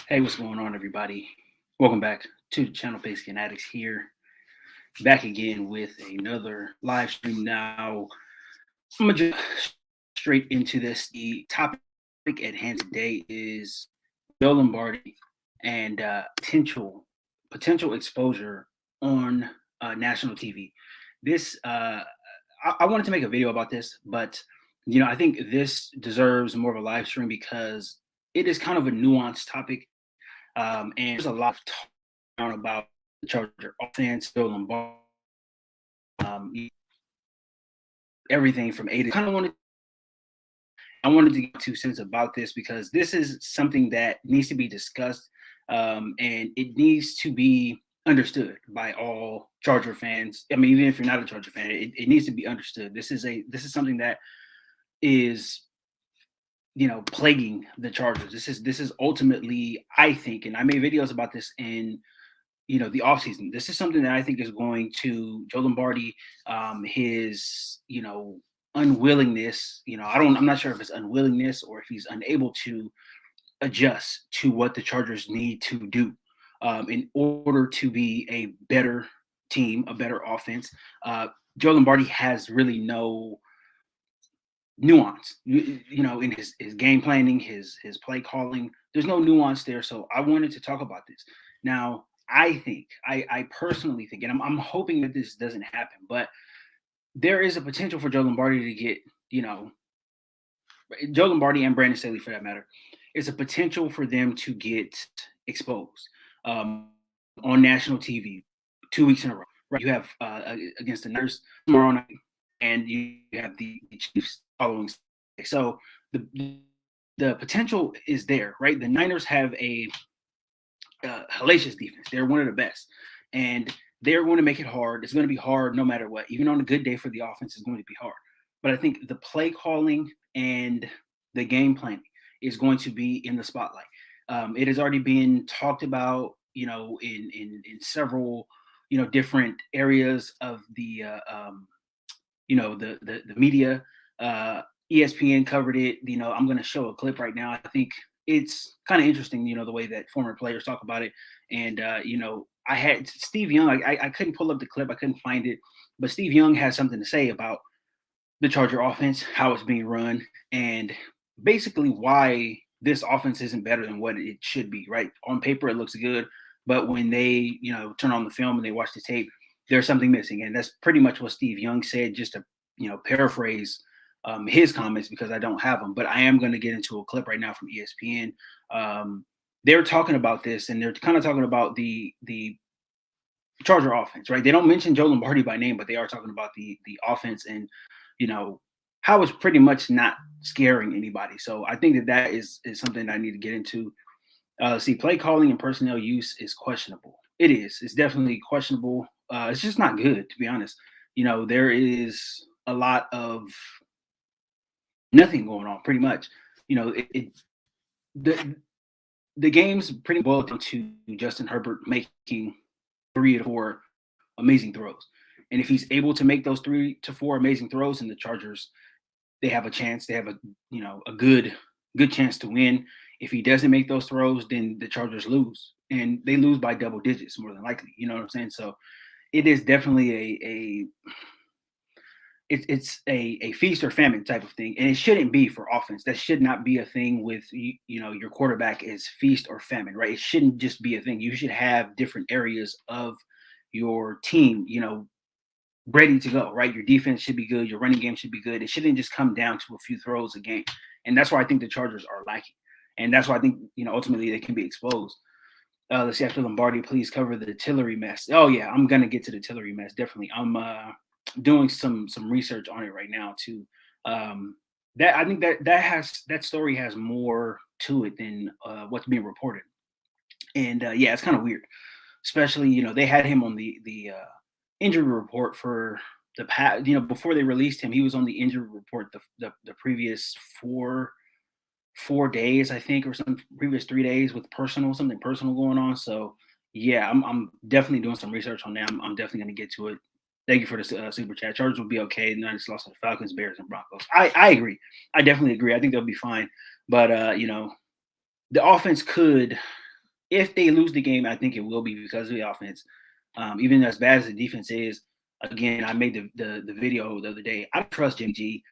Hey, what's going on, everybody? Welcome back to the channel. Pigskin Addicts here, back again with another live stream. Now, I'm gonna jump straight into this. The topic at hand today is Joe Lombardi and potential exposure on national TV. This I wanted to make a video about this, but I think this deserves more of a live stream because it is kind of a nuanced topic. And there's a lot of talk about the Charger offense, Bill Lombardi, um, everything from A to kind of I wanted to get 2 cents about this because this is something that needs to be discussed, and it needs to be understood by all Charger fans. I mean, even if you're not a Charger fan, it needs to be understood. This is something that is plaguing the Chargers. This is ultimately, I think, and I made videos about this in the offseason. This is something that I think is going to Joe Lombardi, his unwillingness. I'm not sure if it's unwillingness or if he's unable to adjust to what the Chargers need to do in order to be a better team, a better offense. Joe Lombardi has really no nuance, in his game planning, his play calling. There's no nuance there. So I wanted to talk about this. Now, I personally think, and I'm hoping that this doesn't happen, but there is a potential for Joe Lombardi to get, Joe Lombardi and Brandon Staley for that matter. It's a potential for them to get exposed on national TV 2 weeks in a row. Right? You have against the Niners tomorrow night, and you have the Chiefs following. So the potential is there, right? The Niners have a hellacious defense. They're one of the best, and they're going to make it hard. It's going to be hard no matter what. Even on a good day for the offense, it's going to be hard. But I think the play calling and the game planning is going to be in the spotlight. It has already been talked about, in several, different areas of the the media. ESPN covered it. I'm going to show a clip right now. I think it's kind of interesting, the way that former players talk about it. And I had Steve Young. I couldn't pull up the clip. I couldn't find it, but Steve Young has something to say about the Charger offense, how it's being run, and basically why this offense isn't better than what it should be. Right on paper, it looks good, but when they turn on the film and they watch the tape, there's something missing, and that's pretty much what Steve Young said. Just to paraphrase his comments because I don't have them, but I am going to get into a clip right now from ESPN. They're talking about this, and they're kind of talking about the Charger offense, right? They don't mention Joe Lombardi by name, but they are talking about the offense and how it's pretty much not scaring anybody. So I think that is something I need to get into. See, play calling and personnel use is questionable. It is. It's definitely questionable. It's just not good, to be honest. There is a lot of nothing going on, pretty much. The the game's pretty boiled down to Justin Herbert making 3 to 4 amazing throws, and if he's able to make those 3 to 4 amazing throws, in the Chargers, they have a chance. They have a good chance to win. If he doesn't make those throws, then the Chargers lose, and they lose by double digits more than likely. You know what I'm saying? So it is definitely it's a feast or famine type of thing, and it shouldn't be for offense. That should not be a thing with your quarterback is feast or famine, right? It shouldn't just be a thing. You should have different areas of your team, ready to go, right? Your defense should be good. Your running game should be good. It shouldn't just come down to a few throws a game, and that's why I think the Chargers are lacking, and that's why I think ultimately they can be exposed. Let's see, after Lombardi, please cover the Tillery mess. Oh yeah, I'm gonna get to the Tillery mess definitely. I'm doing some research on it right now too. That I think that story has more to it than what's being reported, and yeah, it's kind of weird. Especially they had him on the injury report for the past. Before they released him, he was on the injury report the previous four days, I think, or some previous 3 days with something personal going on. So yeah, I'm definitely doing some research on that. I'm definitely going to get to it. Thank you for the super chat. Chargers will be okay. Niners lost to the Falcons, Bears, and Broncos. I agree. I definitely agree. I think they'll be fine. But the offense could if they lose the game, I think it will be because of the offense. Even as bad as the defense is, again, I made the video the other day. I trust Jimmy G.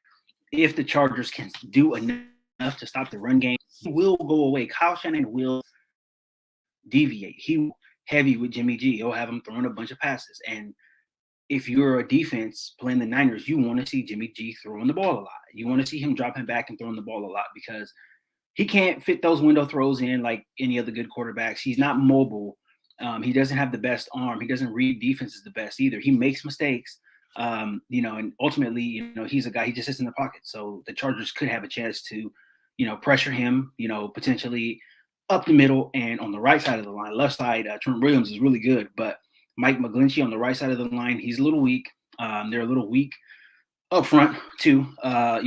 If the Chargers can do enough to stop the run game, he will go away. Kyle Shanahan will deviate. He will heavy with Jimmy G. He'll have him throwing a bunch of passes. And if you're a defense playing the Niners, you want to see Jimmy G throwing the ball a lot. You want to see him dropping back and throwing the ball a lot because he can't fit those window throws in like any other good quarterbacks. He's not mobile. He doesn't have the best arm. He doesn't read defenses the best either. He makes mistakes, and ultimately, he's a guy, he just sits in the pocket. So the Chargers could have a chance to, pressure him, potentially up the middle and on the right side of the line. Left side, Trent Williams is really good, but Mike McGlinchey on the right side of the line, he's a little weak. They're a little weak up front too, at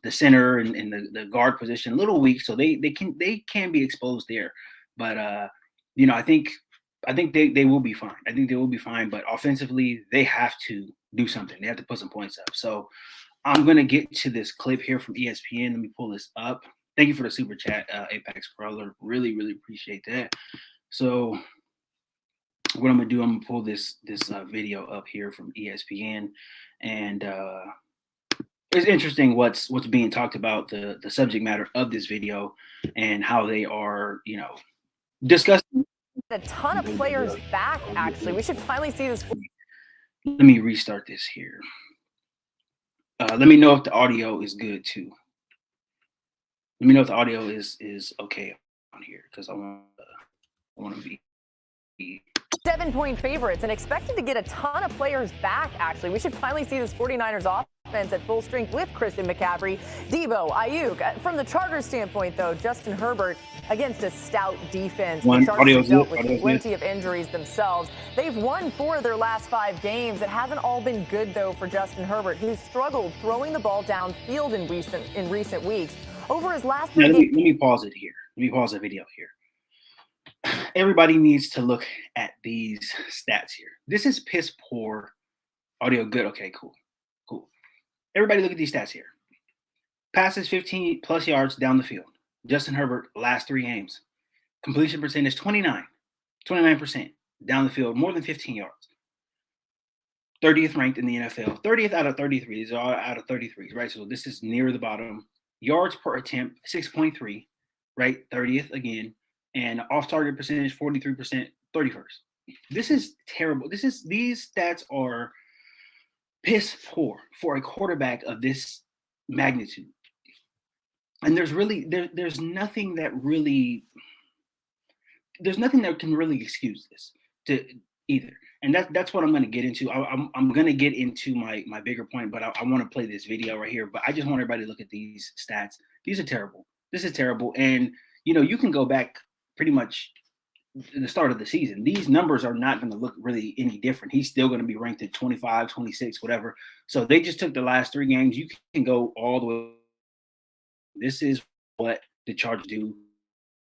the center and the guard position, a little weak, so they can be exposed there. But I think they will be fine. I think they will be fine. But offensively, they have to do something. They have to put some points up. So I'm gonna get to this clip here from ESPN. Let me pull this up. Thank you for the super chat, Apex Crawler. Really, really appreciate that. So what I'm gonna do, I'm gonna pull this video up here from ESPN, and it's interesting what's being talked about, the subject matter of this video and how they are, discussing. A ton of players back, actually. We should finally see this. Let me restart this here. Let me know if the audio is good too. Let me know if the audio is okay on here, because I want to be 7-point favorites and expected to get a ton of players back, actually. We should finally see this 49ers offense at full strength with Christian McCaffrey, Debo, Ayuk. From the Chargers standpoint, though, Justin Herbert against a stout defense. The Chargers dealt with plenty of injuries themselves. They've won 4 of their last 5 games. It hasn't all been good, though, for Justin Herbert, who's struggled throwing the ball downfield in recent weeks. Over his last 3 games. Let me pause it here. Let me pause the video here. Everybody needs to look at these stats here. This is piss poor. Audio good. Okay, cool. Everybody look at these stats here. Passes 15 plus yards down the field. Justin Herbert, last 3 games. Completion percentage 29%. Down the field, more than 15 yards. 30th ranked in the NFL. 30th out of 33. These are all out of 33, right? So this is near the bottom. Yards per attempt, 6.3, right? 30th again. And off-target percentage, 43%, 31st. This is terrible. These stats are piss poor for a quarterback of this magnitude. And there's nothing that can really excuse this to either. And that's what I'm going to get into. I'm going to get into my bigger point, but I want to play this video right here. But I just want everybody to look at these stats. These are terrible. This is terrible. And, you can go back pretty much the start of the season. These numbers are not going to look really any different. He's still going to be ranked at 25, 26, whatever. So they just took the last 3 games. You can go all the way. This is what the Chargers do.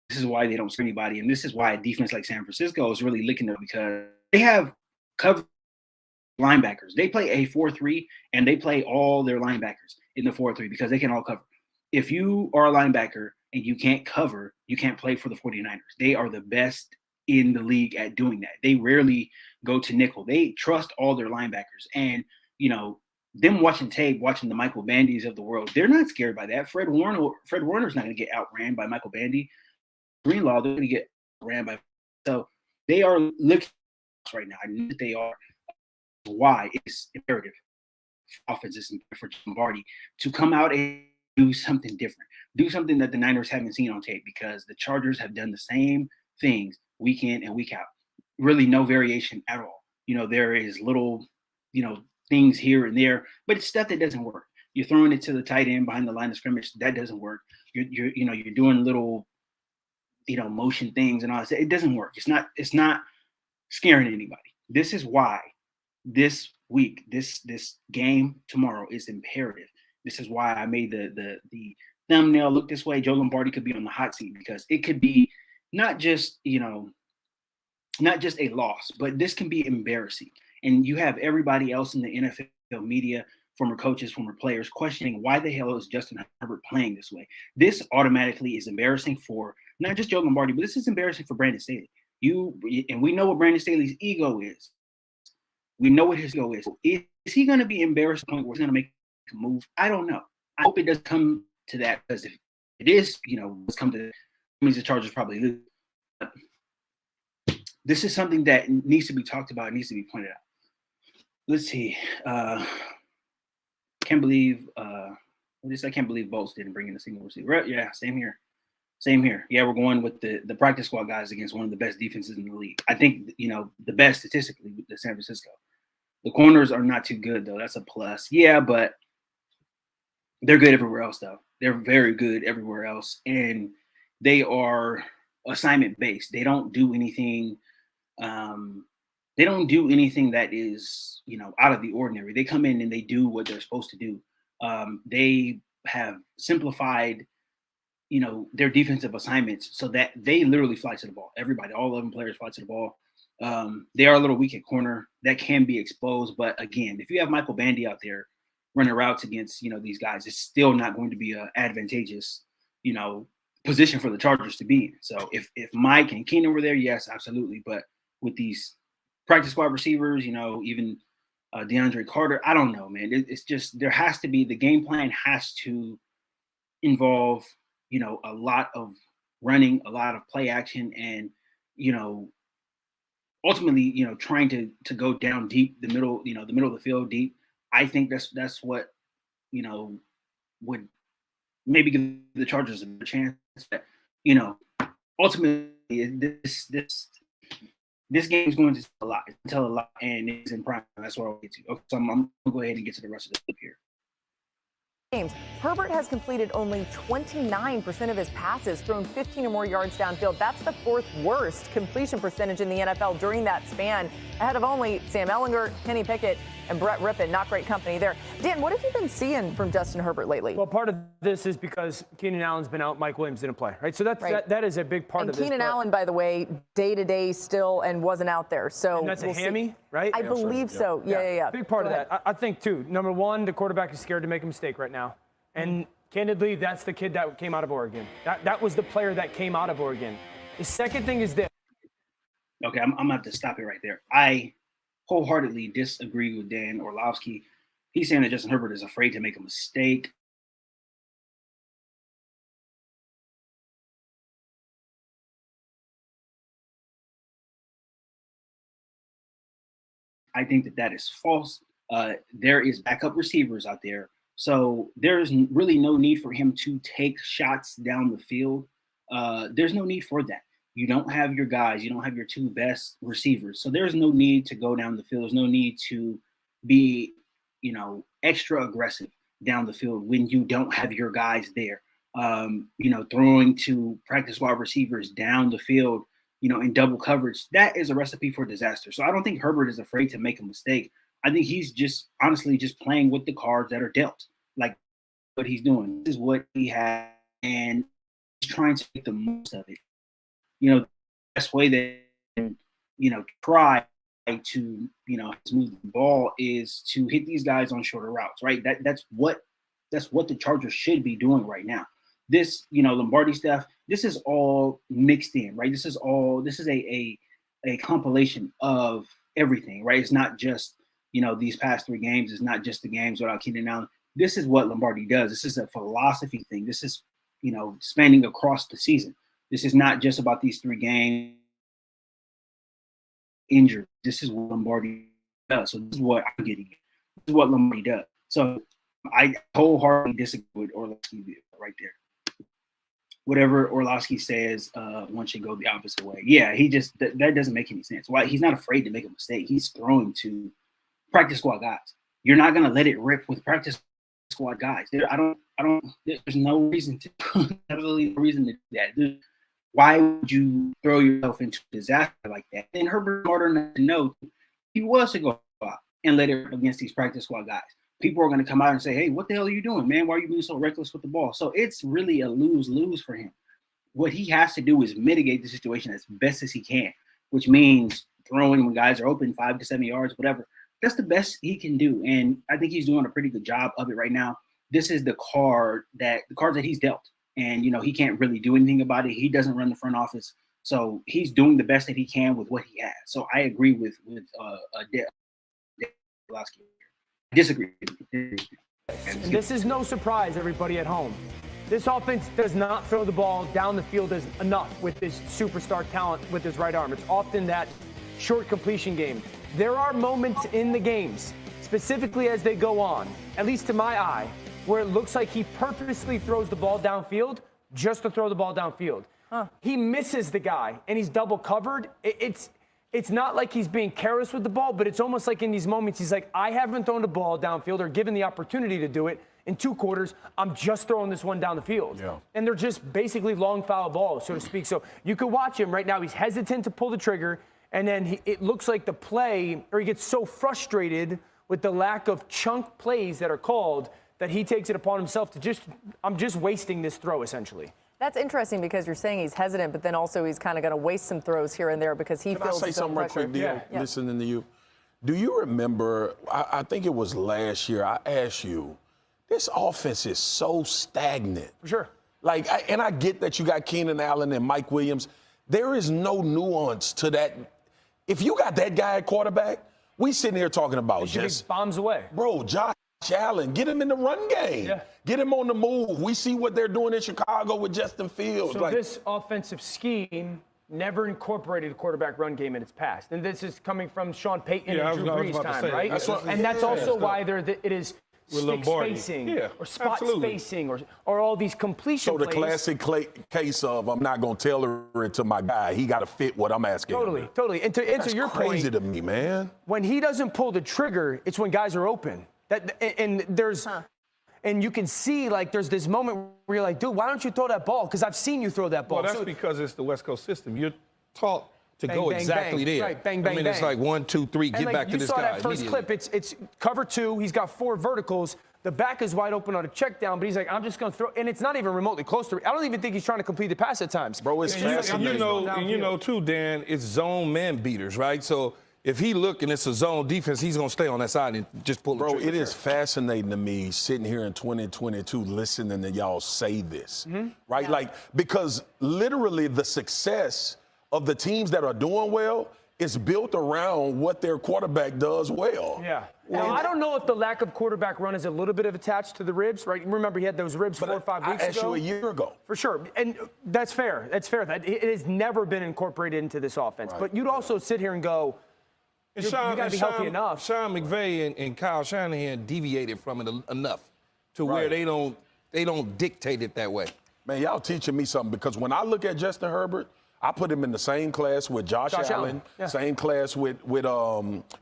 This is why they don't screw anybody. And this is why a defense like San Francisco is really licking them, because they have cover linebackers. They play a 4-3, and they play all their linebackers in the 4-3 because they can all cover. If you are a linebacker and you can't cover, you can't play for the 49ers. They are the best in the league at doing that. They rarely go to nickel. They trust all their linebackers. And, them watching tape, watching the Michael Bandys of the world, they're not scared by that. Fred Warner's not going to get outran by Michael Bandy. Greenlaw, they're going to get ran by. So they are looking right now. I know that they are. Why it's imperative for offenses and for Lombardi to come out and do something different. Do something that the Niners haven't seen on tape, because the Chargers have done the same things week in and week out. Really no variation at all. There is little, things here and there, but it's stuff that doesn't work. You're throwing it to the tight end behind the line of scrimmage. That doesn't work. You're doing little, motion things and all that. It doesn't work. It's not scaring anybody. This is why this week, this game tomorrow is imperative. This is why I made the thumbnail look this way. Joe Lombardi could be on the hot seat, because it could be not just a loss, but this can be embarrassing. And you have everybody else in the NFL media, former coaches, former players, questioning why the hell is Justin Herbert playing this way. This automatically is embarrassing for not just Joe Lombardi, but this is embarrassing for Brandon Staley. And we know what Brandon Staley's ego is. We know what his ego is. Is he going to be embarrassed to the point where he's going to make a move? I don't know. I hope it does come to that, because if it is, let's come to that, it means the Chargers probably lose. But this is something that needs to be talked about, needs to be pointed out. Let's see. Can't believe Bolts didn't bring in a single receiver. Yeah, same here. Yeah, we're going with the practice squad guys against one of the best defenses in the league. I think, the best statistically with the San Francisco. The corners are not too good, though. That's a plus. Yeah, but they're good everywhere else, though. They're very good everywhere else. And they are assignment-based. They don't do anything that is, out of the ordinary. They come in and they do what they're supposed to do. They have simplified their defensive assignments so that they literally fly to the ball. Everybody, all 11 players fly to the ball. They are a little weak at corner. That can be exposed. But again, if you have Michael Bandy out there running routes against, these guys, it's still not going to be an advantageous, position for the Chargers to be in. So if Mike and Keenan were there, yes, absolutely. But with these practice squad receivers, even DeAndre Carter, I don't know, man. It's just, there has to be, the game plan has to involve, a lot of running, a lot of play action, and, ultimately, trying to go down deep, the middle of the field deep. I think that's what, would maybe give the Chargers a better chance. But, ultimately, this game is going to tell a lot, and it's in prime. That's where I'll get to. Okay, so I'm going to go ahead and get to the rest of the clip here. Games. Herbert has completed only 29% of his passes, thrown 15 or more yards downfield. That's the fourth worst completion percentage in the NFL during that span, ahead of only Sam Ehlinger, Kenny Pickett, and Brett Rippon. Not great company there. Dan, what have you been seeing from Justin Herbert lately? Well, part of this is because Keenan Allen's been out, Mike Williams didn't play, right? So that is a big part of this. Keenan Allen, by the way, day-to-day still and wasn't out there. So and that's a hammy, right? I believe so. Yeah. Big part of that. I think, too, number one, the quarterback is scared to make a mistake right now. And candidly, that's the kid that came out of Oregon. That was the player that came out of Oregon. The second thing is this. Okay, I'm going to have to stop it right there. I wholeheartedly disagree with Dan Orlovsky. He's saying that Justin Herbert is afraid to make a mistake. I think that is false. There is backup receivers out there. So there's really no need for him to take shots down the field. There's no need for that. You don't have your guys. You don't have your two best receivers. So there's no need to go down the field. There's no need to be, extra aggressive down the field when you don't have your guys there. Throwing to practice squad receivers down the field, in double coverage, that is a recipe for disaster. So I don't think Herbert is afraid to make a mistake. I think he's just honestly just playing with the cards that are dealt. Like what he's doing. This is what he has, and he's trying to make the most of it. The best way that try to move the ball is to hit these guys on shorter routes, right? That's what the Chargers should be doing right now. This, Lombardi stuff, this is all mixed in, right? This is a compilation of everything, right? It's not just, these past three games. It's not just the games without Keenan Allen. This is what Lombardi does. This is a philosophy thing. This is, spanning across the season. This is not just about these three games injured. This is what Lombardi does. So this is what I'm getting at. This is what Lombardi does. So I wholeheartedly disagree with Orlovsky right there. Whatever Orlovsky says, one should go the opposite way. Yeah, he just that doesn't make any sense. Why? He's not afraid to make a mistake. He's throwing to practice squad guys. You're not gonna let it rip with practice squad guys. There's no reason to absolutely no reason to do that. Why would you throw yourself into disaster like that? And Herbert smart enough to know he was to go out and let it against these practice squad guys. People are going to come out and say, hey, what the hell are you doing, man? Why are you being so reckless with the ball? So it's really a lose-lose for him. What he has to do is mitigate the situation as best as he can, which means throwing when guys are open 5 to 7 yards, whatever. That's the best he can do. And I think he's doing a pretty good job of it right now. This is the cards that he's dealt. and he can't really do anything about it. He doesn't run the front office, so he's doing the best that he can with what he has. So I agree with Pulaski. I disagree. And this is no surprise, everybody at home. This offense does not throw the ball down the field as enough with this superstar talent with his right arm. It's often that short completion game. There are moments in the games, specifically as they go on, at least to my eye, where it looks like he purposely throws the ball downfield just to throw the ball downfield. He misses the guy, and he's double covered. It's not like he's being careless with the ball, but it's almost like in these moments he's like, I haven't thrown the ball downfield or given the opportunity to do it in 2 quarters. I'm just throwing this one down the field. Yeah. And they're just basically long foul balls, so to speak. So you could watch him right now. He's hesitant to pull the trigger, and then it looks like the play, or he gets so frustrated with the lack of chunk plays that are called that he takes it upon himself to I'm just wasting this throw, essentially. That's interesting because you're saying he's hesitant, but then also he's kind of going to waste some throws here and there because he feels his own pressure. Can I say something right quick, Dio, listening to you? Do you remember, I think it was last year, I asked you, this offense is so stagnant. For sure. And I get that you got Keenan Allen and Mike Williams. There is no nuance to that. If you got that guy at quarterback, we sitting here talking about just bombs away. Bro, Josh Allen, get him in the run game. Yeah. Get him on the move. We see what they're doing in Chicago with Justin Fields. So this offensive scheme never incorporated a quarterback run game in its past. And this is coming from Sean Payton and Drew Brees time, right? That's also why it is stick spacing or spot spacing or all these completion plays. So the classic case of I'm not going to tailor it to my guy. He got to fit what I'm asking him. Totally. And to answer your point, crazy to me, man. When he doesn't pull the trigger, it's when guys are open. And you can see, there's this moment where you're like, dude, why don't you throw that ball? Because I've seen you throw that ball. Well, that's because it's the West Coast system. You're taught to go bang, exactly bang. there. Right, bang, bang, I mean, bang. it's like 1, 2, 3, get back to this guy. You saw that first clip. It's cover 2. He's got 4 verticals. The back is wide open on a check down, but he's like, I'm just going to throw. And it's not even remotely close to. I don't even think he's trying to complete the pass at times. Bro, it's fascinating. And you know, too, Dan, it's zone man beaters, right? So if he look and it's a zone defense, he's going to stay on that side and just pull the trigger. Bro, it is fascinating to me sitting here in 2022 listening to y'all say this, right? Yeah. Because literally the success of the teams that are doing well is built around what their quarterback does well. Yeah. Now, I don't know if the lack of quarterback run is a little bit of attached to the ribs, right? Remember, he had those ribs 4 or 5 weeks ago. I asked you a year ago. For sure. And that's fair. That's fair. It has never been incorporated into this offense. Right. But you'd also sit here and go, you got to be healthy enough. Sean McVay and Kyle Shanahan deviated from it enough to where they don't dictate it that way. Man, y'all teaching me something, because when I look at Justin Herbert, I put him in the same class with Josh Allen. Same class with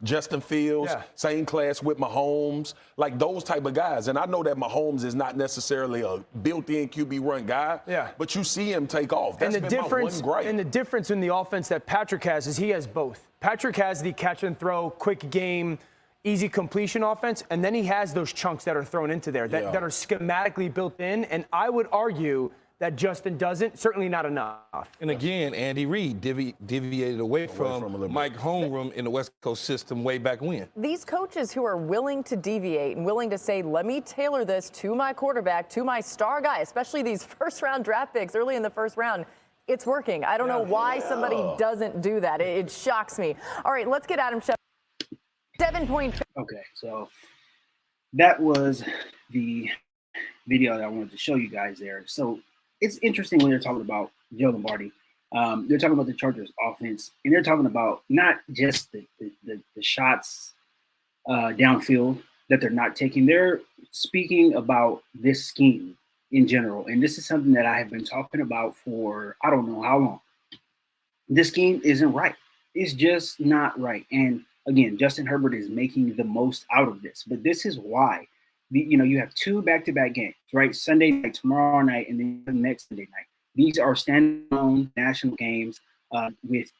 Justin Fields, same class with Mahomes, those type of guys. And I know that Mahomes is not necessarily a built-in QB run guy, but you see him take off. That's been my one gripe. And the difference in the offense that Patrick has is he has both. Patrick has the catch and throw, quick game, easy completion offense, and then he has those chunks that are thrown into there that are schematically built in. And I would argue that Justin doesn't, certainly not enough. And again, Andy Reid deviated away from Mike Holmgren in the West Coast system way back when. These coaches who are willing to deviate and willing to say, let me tailor this to my quarterback, to my star guy, especially these first-round draft picks early in the first round, it's working. I don't know why somebody doesn't do that. It shocks me. All right, let's get Adam Schefter. 7-point. Okay, so that was the video that I wanted to show you guys there. So it's interesting when they're talking about Joe Lombardi. They're talking about the Chargers offense, and they're talking about not just the shots downfield that they're not taking. They're speaking about this scheme in general, and this is something that I have been talking about for I don't know how long. This scheme isn't right. It's just not right. And again, Justin Herbert is making the most out of this, but this is why. You have 2 back-to-back games, right? Sunday night, tomorrow night, and then the next Sunday night. These are standalone national games with,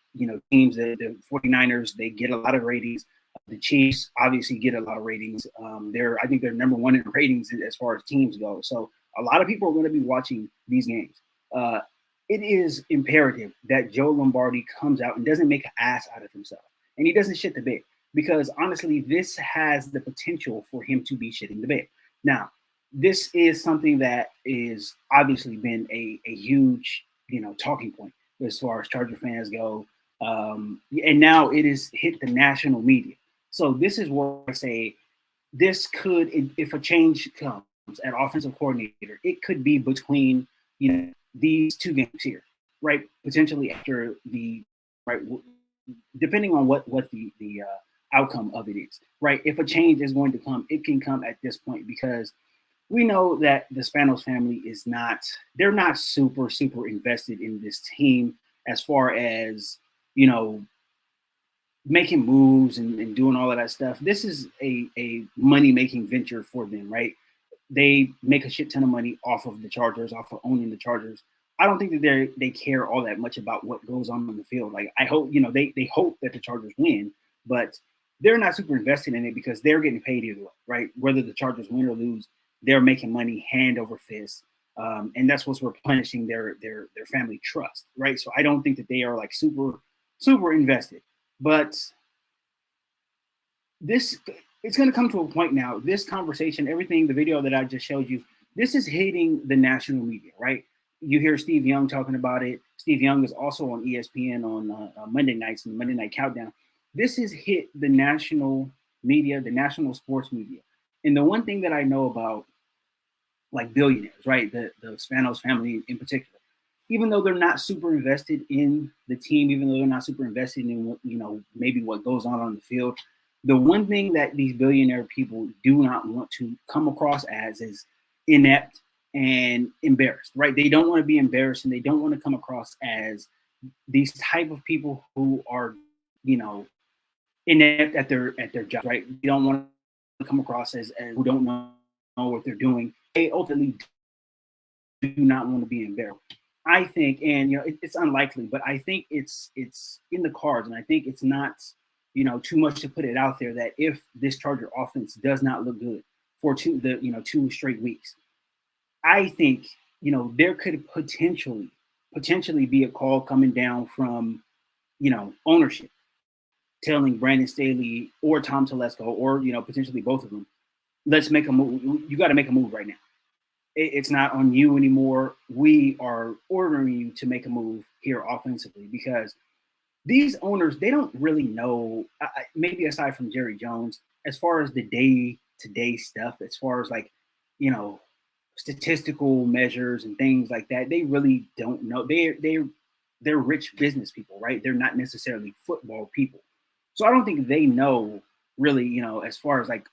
teams. The 49ers, they get a lot of ratings. The Chiefs obviously get a lot of ratings. I think they're number 1 in ratings as far as teams go. So a lot of people are going to be watching these games. It is imperative that Joe Lombardi comes out and doesn't make an ass out of himself, and he doesn't shit the bed. Because honestly, this has the potential for him to be shitting the bed. Now, this is something that is obviously been a huge, talking point as far as Charger fans go. And now it has hit the national media. So this is where I say this could, if a change comes at offensive coordinator, it could be between, these two games here, right? Potentially after the, right, depending on what the outcome of it is, right? If a change is going to come, it can come at this point because we know that the Spanos family is not, they're not super invested in this team as far as, making moves and doing all of that stuff. This is a money-making venture for them, right? They make a shit ton of money off of the Chargers, off of owning the Chargers. I don't think that they care all that much about what goes on the field. Like, I hope, they hope that the Chargers win, but they're not super invested in it because they're getting paid either way, right? Whether the Chargers win or lose, they're making money hand over fist. And that's what's replenishing their family trust, right? So I don't think that they are like super invested. But it's going to come to a point now. This conversation, everything, the video that I just showed you, this is hitting the national media, right? You hear Steve Young talking about it. Steve Young is also on ESPN on Monday nights in the Monday Night Countdown. This has hit the national media, the national sports media. And the one thing that I know about, like, billionaires, right? The Spanos family in particular, even though they're not super invested in the team, even though they're not super invested in, maybe what goes on the field, the one thing that these billionaire people do not want to come across as is inept and embarrassed, right? They don't want to be embarrassed, and they don't want to come across as these type of people who are, inept at their job, right? They don't want to come across as who don't know what they're doing. They ultimately do not want to be embarrassed. I think, and it's unlikely, but I think it's in the cards, and I think it's not, too much to put it out there that if this Charger offense does not look good for 2 straight weeks, I think there could potentially be a call coming down from ownership, telling Brandon Staley or Tom Telesco or potentially both of them, let's make a move. You got to make a move right now. It's not on you anymore. We are ordering you to make a move here offensively because these owners, they don't really know, maybe aside from Jerry Jones, as far as the day-to-day stuff, as far as like, statistical measures and things like that, they really don't know. They're rich business people, right? They're not necessarily football people. So I don't think they know really, as far as like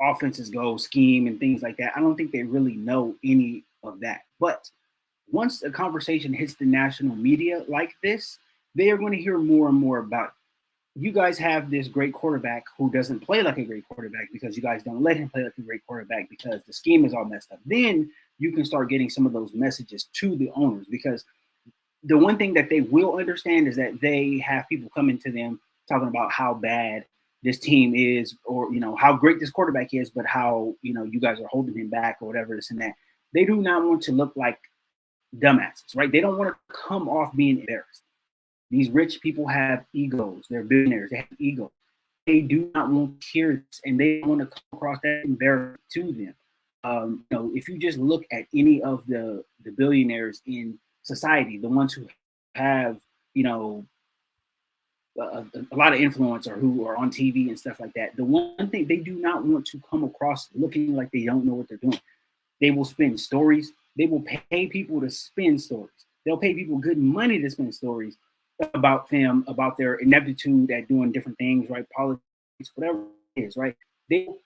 offenses go, scheme and things like that. I don't think they really know any of that. But once a conversation hits the national media like this, they are going to hear more and more about it. You guys have this great quarterback who doesn't play like a great quarterback because you guys don't let him play like a great quarterback because the scheme is all messed up. Then you can start getting some of those messages to the owners, because the one thing that they will understand is that they have people coming to them talking about how bad this team is, or how great this quarterback is, but how you guys are holding him back or whatever, this and that. They do not want to look like dumbasses, right? They don't want to come off being embarrassed. These rich people have egos. They're billionaires. They have egos. They do not want to hear this, and they want to come across that embarrassment to them. If you just look at any of the billionaires in society, the ones who have a lot of influence or who are on TV and stuff like that, the one thing they do not want to come across looking like they don't know what they're doing. They will spin stories. They will pay people to spin stories. They'll pay people good money to spin stories about them, about their ineptitude at doing different things, right? Politics, whatever it is, right? They will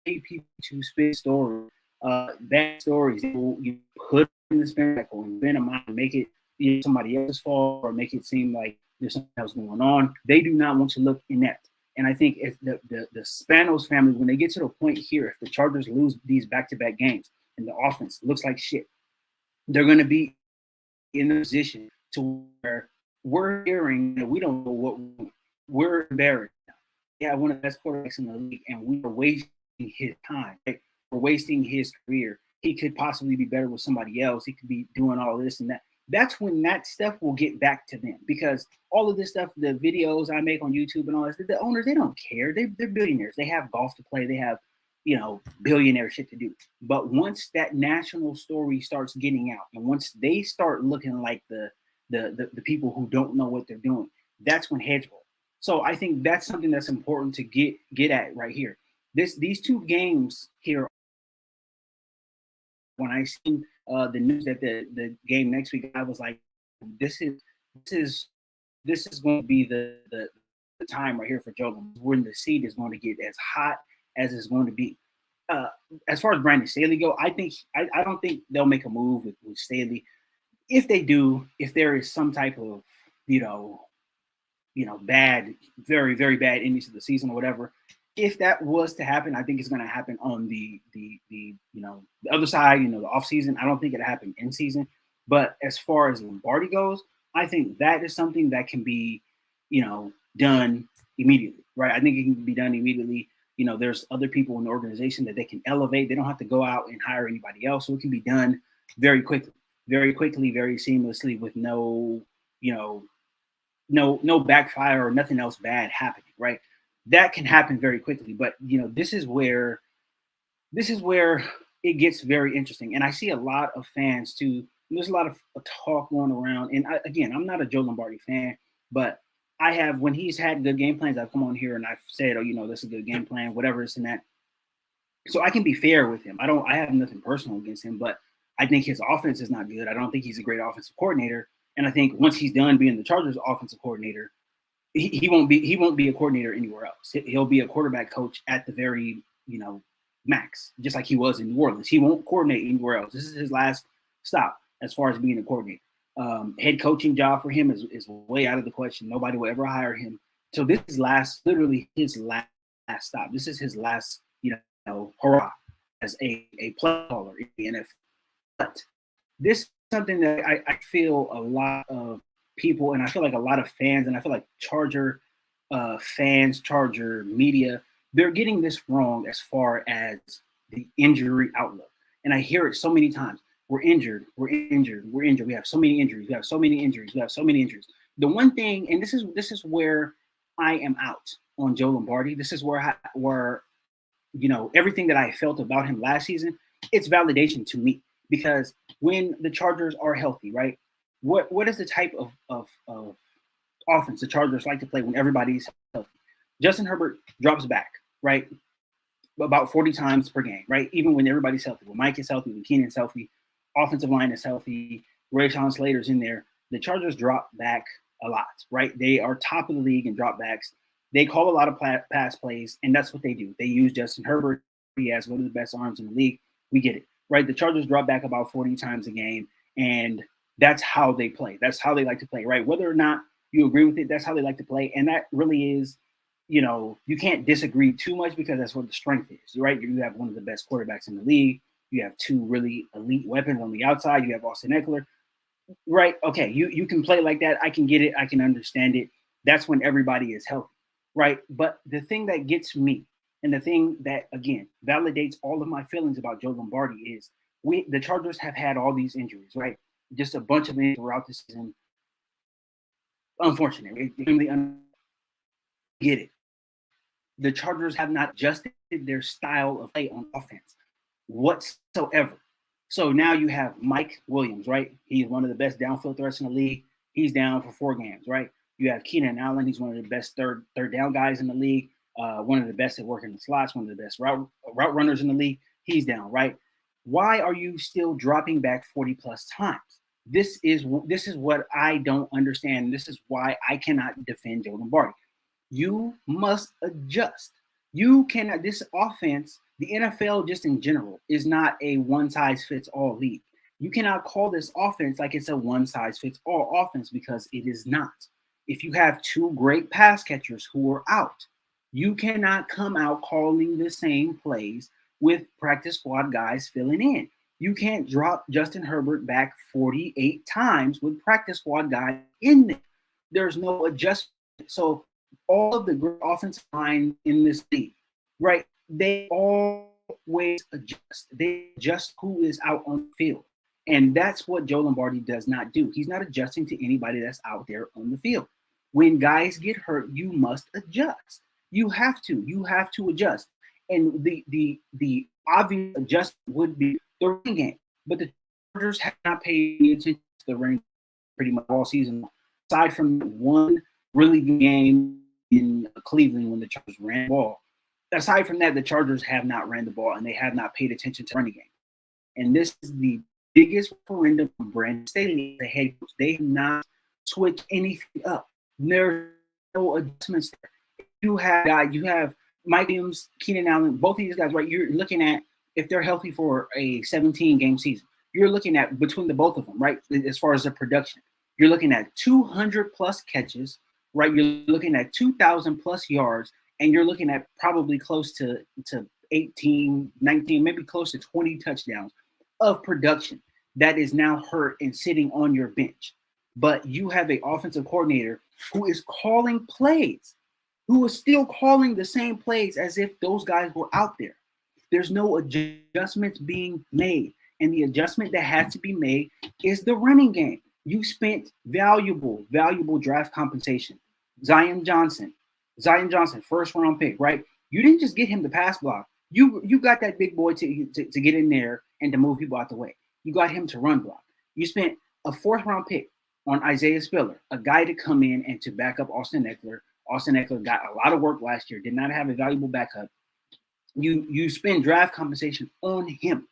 pay people to spin stories, bad stories. They will put in the spin cycle and spin them out and make it somebody else's fault or make it seem like there's something else going on. They do not want to look inept. And I think if the Spanos family, when they get to the point here, if the Chargers lose these back-to-back games and the offense looks like shit, they're going to be in a position to where we're hearing that we don't know what we're embarrassed now. Yeah, one of the best quarterbacks in the league, and we are wasting his time. Right? We're wasting his career. He could possibly be better with somebody else. He could be doing all this and that. That's when that stuff will get back to them, because all of this stuff, the videos I make on YouTube and all this, the owners, they don't care. They're billionaires. They have golf to play. They have billionaire shit to do. But once that national story starts getting out, and once they start looking like the people who don't know what they're doing, that's when heads roll. So I think that's something that's important to get at right here. These two games here. When I seen the news that the game next week, I was like, this is going to be the time right here for Joe Lombardi, when the seed is going to get as hot as it's going to be. As far as Brandon Staley go, I don't think they'll make a move with Staley. If they do, if there is some type of bad, very, very bad ending to the season or whatever, if that was to happen, I think it's going to happen on the other side, the off season. I don't think it'll happen in season. But as far as Lombardi goes, I think that is something that can be, done immediately, right? I think it can be done immediately. There's other people in the organization that they can elevate. They don't have to go out and hire anybody else. So it can be done very quickly, very seamlessly, with no backfire or nothing else bad happening, right? That can happen very quickly. But this is where it gets very interesting. And I see a lot of fans too. There's a lot of talk going around. And I'm not a Joe Lombardi fan, but I have, when he's had good game plans, I've come on here and I've said, this is a good game plan, whatever, this and that. So I can be fair with him. I have nothing personal against him, but I think his offense is not good. I don't think he's a great offensive coordinator. And I think once he's done being the Chargers offensive coordinator, he won't be a coordinator anywhere else. He'll be a quarterback coach at the very, max, just like he was in New Orleans. He won't coordinate anywhere else. This is his last stop as far as being a coordinator. Head coaching job for him is way out of the question. Nobody will ever hire him. So this is literally his last stop. This is his last, hurrah as a play caller in the NFL. But this is something that I feel a lot of people, and I feel like a lot of fans, and I feel like Charger fans, Charger media, they're getting this wrong as far as the injury outlook. And I hear it so many times. We're injured. We have so many injuries. The one thing, and this is where I am out on Joe Lombardi. This is where everything that I felt about him last season, it's validation to me. Because when the Chargers are healthy, right? What is the type of offense the Chargers like to play when everybody's healthy? Justin Herbert drops back, right? About 40 times per game, right? Even when everybody's healthy. When Mike is healthy, when Keenan's healthy, offensive line is healthy, Rashawn Slater's in there, the Chargers drop back a lot, right? They are top of the league in dropbacks. They call a lot of pass plays, and that's what they do. They use Justin Herbert. He has one of the best arms in the league. We get it, right? The Chargers drop back about 40 times a game, and that's how they play. That's how they like to play, right? Whether or not you agree with it, that's how they like to play. And that really is, you can't disagree too much, because that's what the strength is, right? You have one of the best quarterbacks in the league. You have two really elite weapons on the outside. You have Austin Eckler, right? Okay, you can play like that. I can get it. I can understand it. That's when everybody is healthy, right? But the thing that gets me, and the thing that, again, validates all of my feelings about Joe Lombardi is the Chargers have had all these injuries, right? Just a bunch of injuries throughout the season. Unfortunately, get it. The Chargers have not adjusted their style of play on offense whatsoever. So now you have Mike Williams, right? He's one of the best downfield threats in the league. He's down for 4 games, right? You have Keenan Allen. He's one of the best third down guys in the league. One of the best at working the slots. One of the best route runners in the league. He's down, right? Why are you still dropping back 40 plus times? This is what I don't understand. This is why I cannot defend Joe Lombardi. You must adjust. You cannot. This offense, the NFL just in general, is not a one-size-fits-all league. You cannot call this offense like it's a one-size-fits-all offense, because it is not. If you have 2 great pass catchers who are out, you cannot come out calling the same plays with practice squad guys filling in. You can't drop Justin Herbert back 48 times with practice squad guys in there. There's no adjustment. So all of the great offensive line in this league, right? They always adjust. They adjust who is out on the field. And that's what Joe Lombardi does not do. He's not adjusting to anybody that's out there on the field. When guys get hurt, you must adjust. You have to adjust. And the obvious adjustment would be the running game. But the Chargers have not paid attention to the running pretty much all season, aside from one really good game in Cleveland when the Chargers ran the ball. Aside from that, the Chargers have not ran the ball, and they have not paid attention to the running game. And this is the biggest referendum from Brandon Staley, the head coach. They have not switched anything up. There's no adjustments there. You have Mike Williams, Keenan Allen, both of these guys, right? You're looking at, if they're healthy for a 17-game season, you're looking at, between the both of them, right, as far as the production, you're looking at 200-plus catches, right? You're looking at 2,000-plus yards, and you're looking at probably close to 18, 19, maybe close to 20 touchdowns of production that is now hurt and sitting on your bench. But you have an offensive coordinator who is calling plays, who is still calling the same plays as if those guys were out there. There's no adjustments being made. And the adjustment that has to be made is the running game. You spent valuable draft compensation. Zion Johnson, first round pick, right? You didn't just get him to pass block. You got that big boy to get in there and to move people out the way. You got him to run block. You spent a fourth round pick on Isaiah Spiller, a guy to come in and to back up Austin Eckler. Austin Eckler got a lot of work last year, did not have a valuable backup. You spend draft compensation on him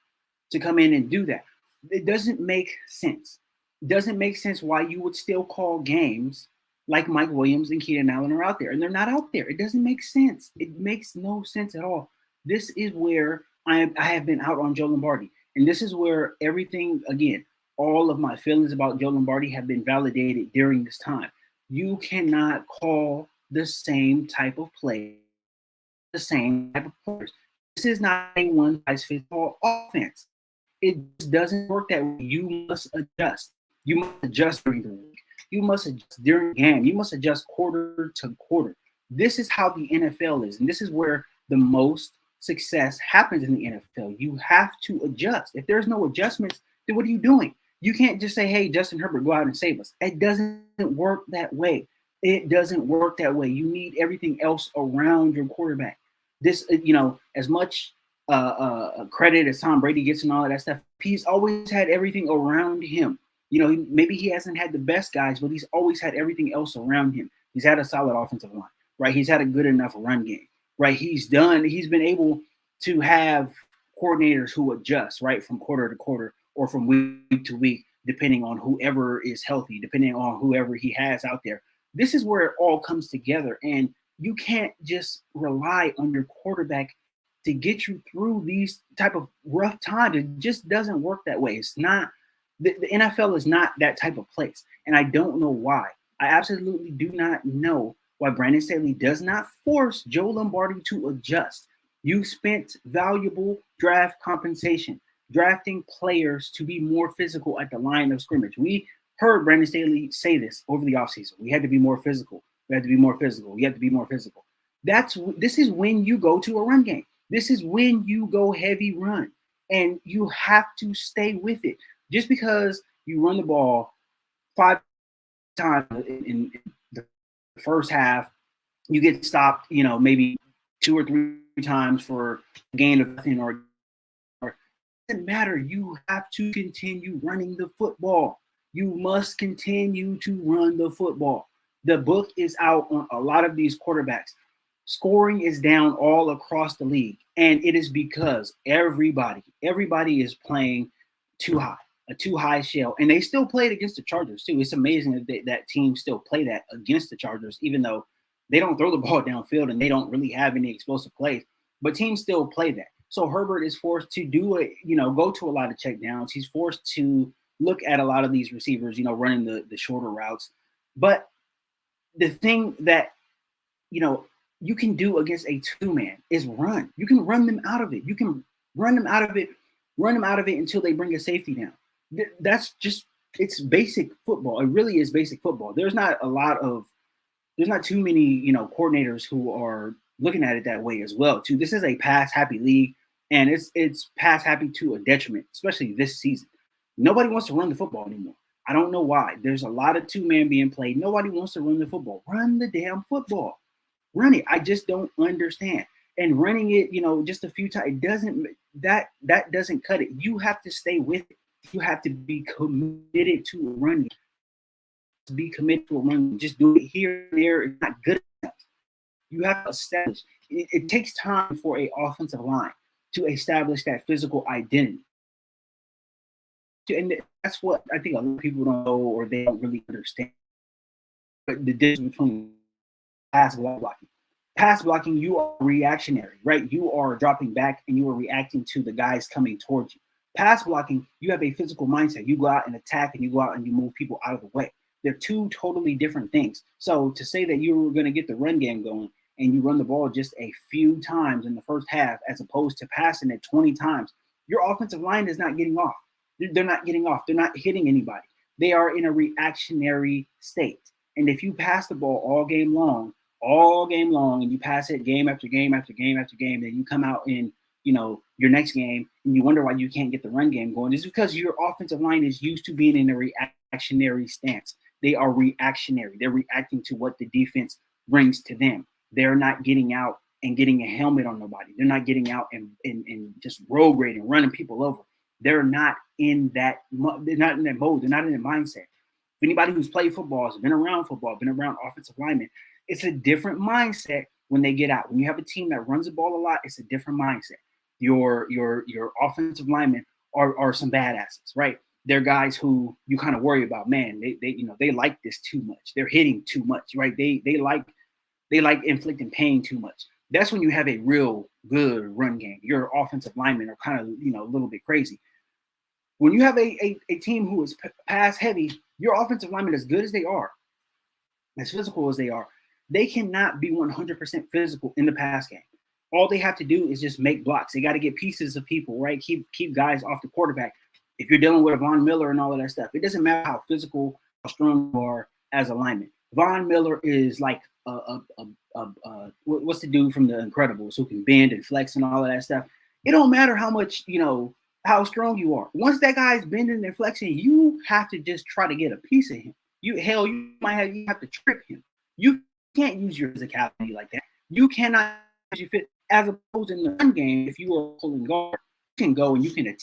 to come in and do that. It doesn't make sense. It doesn't make sense why you would still call games like Mike Williams and Keenan Allen are out there, and they're not out there. It doesn't make sense. It makes no sense at all. This is where I have been out on Joe Lombardi, and this is where everything, again, all of my feelings about Joe Lombardi have been validated during this time. You cannot call the same type of play, the same type of players. This is not a one-size-fits-all offense. It just doesn't work that way. You must adjust. You must adjust during the week. You must adjust during the game. You must adjust quarter to quarter. This is how the NFL is, and this is where the most success happens in the NFL. You have to adjust. If there's no adjustments, then what are you doing? You can't just say, hey, Justin Herbert, go out and save us. It doesn't work that way. It doesn't work that way. You need everything else around your quarterback. This, as much credit as Tom Brady gets and all of that stuff, he's always had everything around him. Maybe he hasn't had the best guys, but he's always had everything else around him. He's had a solid offensive line, right? He's had a good enough run game, right? He's been able to have coordinators who adjust, right, from quarter to quarter or from week to week, depending on whoever is healthy, depending on whoever he has out there. This is where it all comes together, and you can't just rely on your quarterback to get you through these type of rough times. It just doesn't work that way. It's not the NFL is not that type of place, and I don't know why. I absolutely do not know why Brandon Staley does not force Joe Lombardi to adjust. You spent valuable draft compensation, drafting players to be more physical at the line of scrimmage. We heard Brandon Staley say this over the offseason. We had to be more physical. We had to be more physical. We had to be more physical. This is when you go to a run game. This is when you go heavy run, and you have to stay with it. Just because you run the ball 5 times in the first half, you get stopped, maybe 2 or 3 times for a gain of nothing, or it doesn't matter. You have to continue running the football. You must continue to run the football. The book is out on a lot of these quarterbacks. Scoring is down all across the league, and it is because everybody is playing too high, a too high shell, and they still played against the Chargers too. It's amazing that that team still play that against the Chargers, even though they don't throw the ball downfield and they don't really have any explosive plays, but teams still play that. So Herbert is forced to do it, go to a lot of check downs. He's forced to look at a lot of these receivers, running the shorter routes. But the thing that, you can do against a two-man is run. You can run them out of it. You can run them out of it until they bring a safety down. That's just, it's basic football. It really is basic football. There's not too many, coordinators who are looking at it that way as well, too. This is a pass-happy league, and it's pass-happy to a detriment, especially this season. Nobody wants to run the football anymore. I don't know why. There's a lot of two-man being played. Nobody wants to run the football. Run the damn football. Run it. I just don't understand. And running it, just a few times, that doesn't cut it. You have to stay with it. You have to be committed to running. Be committed to a run. Just do it here and there. It's not good enough. You have to establish. It takes time for an offensive line to establish that physical identity. And that's what I think a lot of people don't know, or they don't really understand. But the difference between pass blocking. Pass blocking, you are reactionary, right? You are dropping back and you are reacting to the guys coming towards you. Pass blocking, you have a physical mindset. You go out and attack, and you go out and you move people out of the way. They're two totally different things. So to say that you're going to get the run game going and you run the ball just a few times in the first half as opposed to passing it 20 times, your offensive line is not getting off. They're not getting off. They're not hitting anybody. They are in a reactionary state. And if you pass the ball all game long, and you pass it game after game after game after game, then you come out in, your next game and you wonder why you can't get the run game going, it's because your offensive line is used to being in a reactionary stance. They are reactionary. They're reacting to what the defense brings to them. They're not getting out and getting a helmet on nobody. They're not getting out and just road grading, running people over. They're not in that. They're not in that mode. They're not in that mindset. Anybody who's played football, has been around football, been around offensive linemen, it's a different mindset when they get out. When you have a team that runs the ball a lot, it's a different mindset. Your offensive linemen are some badasses, right? They're guys who you kind of worry about. Man, they like this too much. They're hitting too much, right? They like inflicting pain too much. That's when you have a real good run game. Your offensive linemen are kind of a little bit crazy. When you have a team who is pass heavy, your offensive linemen, as good as they are, as physical as they are, they cannot be 100% physical in the pass game. All they have to do is just make blocks. They got to get pieces of people, right? Keep guys off the quarterback. If you're dealing with Von Miller and all of that stuff, it doesn't matter how physical or strong you are as a lineman. Von Miller is like what's the dude from The Incredibles who can bend and flex and all of that stuff. It don't matter how much, how strong you are. Once that guy's bending and flexing, you have to just try to get a piece of him. You have to trip him. You can't use your physicality like that. You cannot use your fit. As opposed in the run game, if you are pulling guard, you can go and you can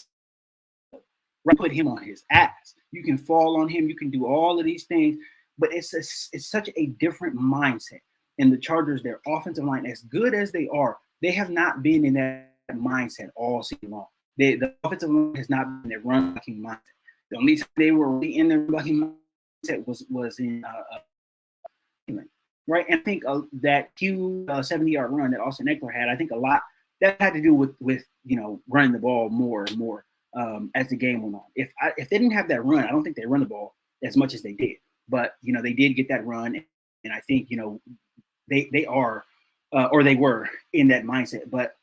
put him on his ass. You can fall on him. You can do all of these things, but it's such a different mindset. And the Chargers, their offensive line, as good as they are, they have not been in that mindset all season long. The offensive line has not been in their run blocking mindset. The only time they were really in their blocking mindset was in right. And I think that huge 70-yard run that Austin Eckler had, I think a lot that had to do with running the ball more and more as the game went on. If they didn't have that run, I don't think they run the ball as much as they did. But they did get that run, and I think they are or they were in that mindset. But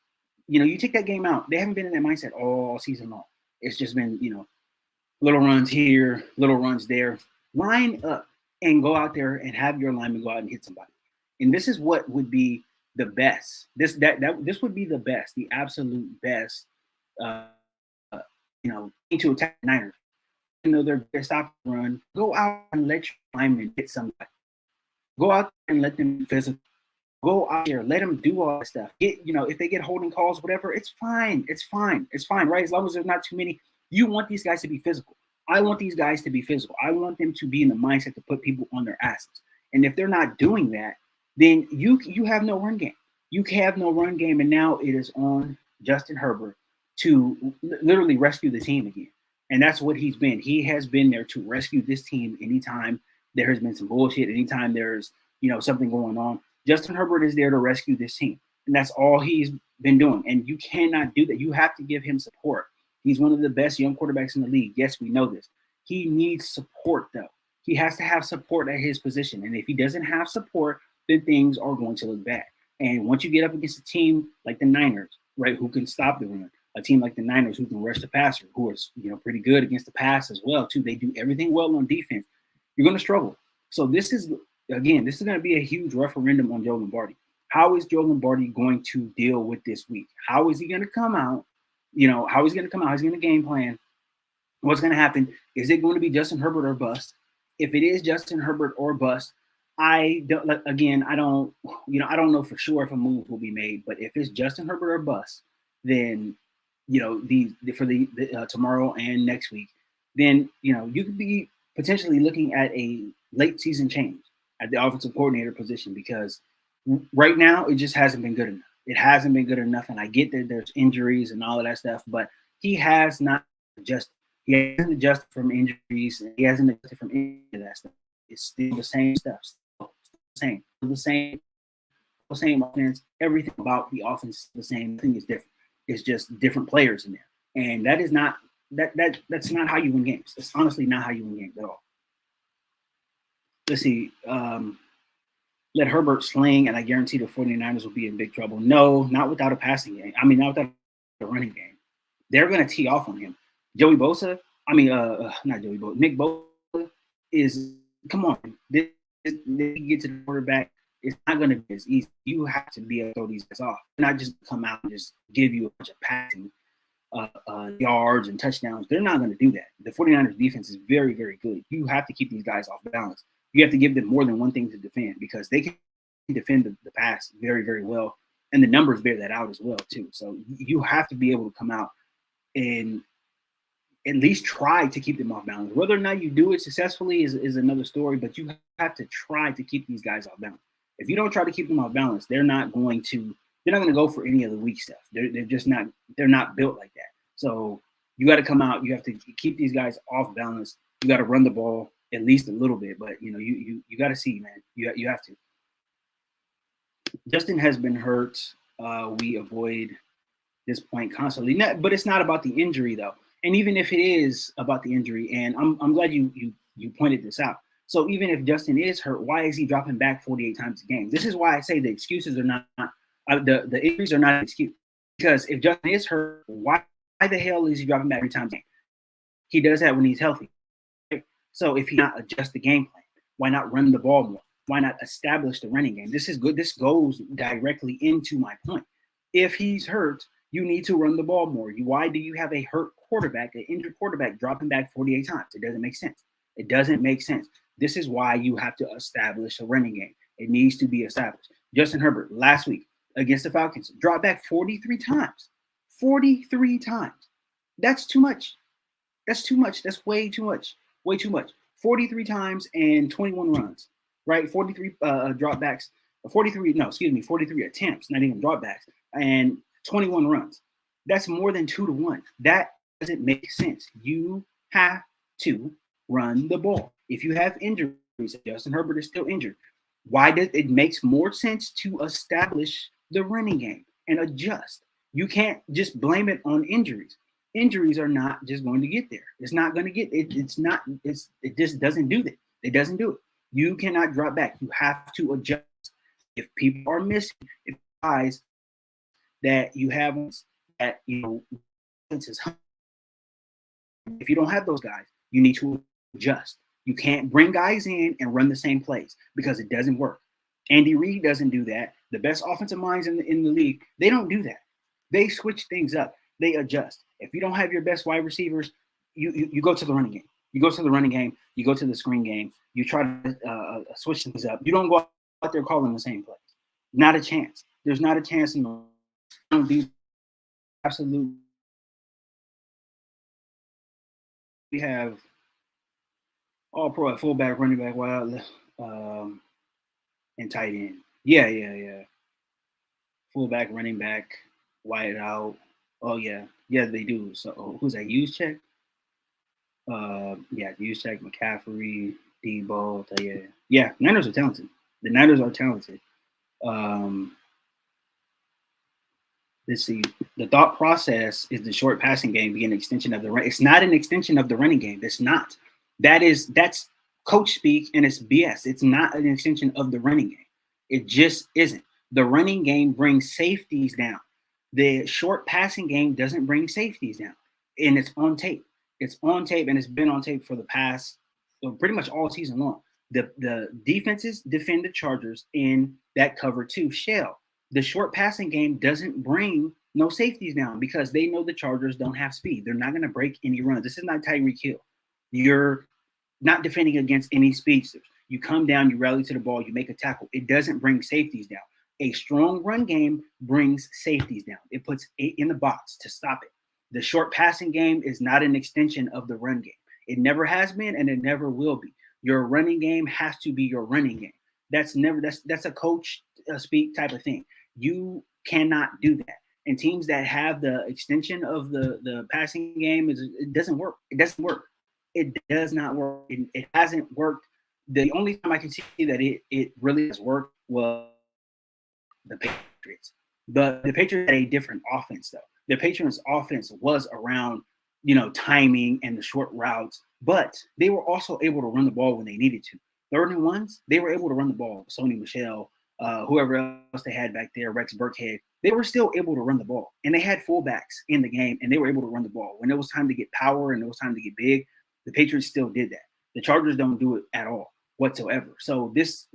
you take that game out, they haven't been in that mindset all season long. It's just been little runs here, little runs there. Line up and go out there and have your lineman go out and hit somebody. And this is what would be the best. This would be the best, the absolute best. To attack the Niners. They're stop the run. Go out and let your lineman hit somebody. Go out there and let them physical. Go out there, let them do all that stuff. If they get holding calls, whatever, it's fine. It's fine, right? As long as there's not too many. You want these guys to be physical. I want these guys to be physical. I want them to be in the mindset to put people on their asses. And if they're not doing that, then you have no run game. You have no run game, and now it is on Justin Herbert to literally rescue the team again. And that's what he's been. He has been there to rescue this team anytime there has been some bullshit, anytime there's something going on. Justin Herbert is there to rescue this team. And that's all he's been doing. And you cannot do that. You have to give him support. He's one of the best young quarterbacks in the league. Yes, we know this. He needs support, though. He has to have support at his position. And if he doesn't have support, then things are going to look bad. And once you get up against a team like the Niners, right, who can stop the run, a team like the Niners who can rush the passer, who is pretty good against the pass as well, too. They do everything well on defense. You're going to struggle. So this is going to be a huge referendum on Joe Lombardi. How is Joe Lombardi going to deal with this week? How is he going to come out? How he's going to come out? How's he going to game plan? What's going to happen? Is it going to be Justin Herbert or bust? If it is Justin Herbert or bust, I don't, like, again, I don't know for sure if a move will be made, but if it's Justin Herbert or bust, then, for the tomorrow and next week, then, you could be potentially looking at a late season change at the offensive coordinator position, because right now it just hasn't been good enough. It hasn't been good enough. And I get that there's injuries and all of that stuff, but he has not adjusted. He hasn't adjusted from injuries. And he hasn't adjusted from any of that stuff. It's still the same stuff. The same offense. Everything about the offense is the same. Thing is different. It's just different players in there, and that is not that's not how you win games. It's honestly not how you win games at all. Let's see. Let Herbert sling, and I guarantee the 49ers will be in big trouble. No, not without a passing game. I mean, not without a running game. They're going to tee off on him. Joey Bosa. Not Joey Bosa. Nick Bosa is. Come on. This get to the quarterback. It's not going to be as easy. You have to be able to throw these guys off, not just come out and just give you a bunch of passing yards and touchdowns. They're not going to do that. The 49ers defense is very, very good. You have to keep these guys off balance. You have to give them more than one thing to defend, because they can defend the pass very, very well. And the numbers bear that out as well, too. So you have to be able to come out and at least try to keep them off balance. Whether or not you do it successfully is another story, but you have to try to keep these guys off balance. If you don't try to keep them off balance, they're not going to go for any of the weak stuff. They're not built like that. So you got to come out. You have to keep these guys off balance. You got to run the ball at least a little bit, but you got to see, man. You have to. Justin has been hurt. We avoid this point constantly, but it's not about the injury though. And even if it is about the injury, and I'm glad you pointed this out. So even if Justin is hurt, why is he dropping back 48 times a game? This is why I say the excuses are not the injuries are not an excuse. Because if Justin is hurt, why the hell is he dropping back 3 times a game? He does that when he's healthy. So if he not adjust the game plan, why not run the ball more? Why not establish the running game? This is good. This goes directly into my point. If he's hurt, you need to run the ball more. Why do you have a hurt quarterback, an injured quarterback, dropping back 48 times? It doesn't make sense. It doesn't make sense. This is why you have to establish a running game. It needs to be established. Justin Herbert last week against the Falcons dropped back 43 times. 43 times. That's too much. That's too much. That's way too much. Way too much. 43 times and 21 runs, right? 43 dropbacks. 43 attempts, not even dropbacks, and 21 runs. That's more than 2 to 1. That doesn't make sense. You have to run the ball. If you have injuries, Justin Herbert is still injured. Why does it makes more sense to establish the running game and adjust? You can't just blame it on injuries. Injuries are not just going to get there. It's not going to get it. It just doesn't do that. It doesn't do it. You cannot drop back. You have to adjust. If people are missing, if guys that you have that if you don't have those guys, you need to adjust. You can't bring guys in and run the same plays because it doesn't work. Andy Reid doesn't do that. The best offensive minds in the league, they don't do that. They switch things up. They adjust. If you don't have your best wide receivers, you go to the running game. You go to the running game. You go to the screen game. You try to switch things up. You don't go out there calling the same plays. Not a chance. There's not a chance in the absolute. We have all pro at fullback, running back, wide, and tight end. Yeah. Fullback, running back, wide out. Oh yeah, they do. So who's that? Juszczyk? Juszczyk, McCaffrey, Debo. Yeah. Niners are talented. The Niners are talented. Let's see. The thought process is the short passing game being an extension of the run. It's not an extension of the running game. It's not. That's coach speak, and it's BS. It's not an extension of the running game. It just isn't. The running game brings safeties down. The short passing game doesn't bring safeties down, and it's on tape. It's on tape, and it's been on tape for the past pretty much all season long. The defenses defend the Chargers in that cover 2 shell. The short passing game doesn't bring no safeties down because they know the Chargers don't have speed. They're not going to break any runs. This is not Tyreek Hill. You're not defending against any speedsters. You come down, you rally to the ball, you make a tackle. It doesn't bring safeties down. A strong run game brings safeties down. It puts 8 in the box to stop it. The short passing game is not an extension of the run game. It never has been, and it never will be. Your running game has to be your running game. That's a coach speak type of thing. You cannot do that. And teams that have the extension of the passing game, it doesn't work. It doesn't work. It does not work. It hasn't worked. The only time I can see that it really has worked was the Patriots. The Patriots had a different offense, though. The Patriots' offense was around, timing and the short routes, but they were also able to run the ball when they needed to. 3rd and 1s, they were able to run the ball. Sony Michel, whoever else they had back there, Rex Burkhead, they were still able to run the ball. And they had fullbacks in the game, and they were able to run the ball. When it was time to get power and it was time to get big, the Patriots still did that. The Chargers don't do it at all whatsoever. So this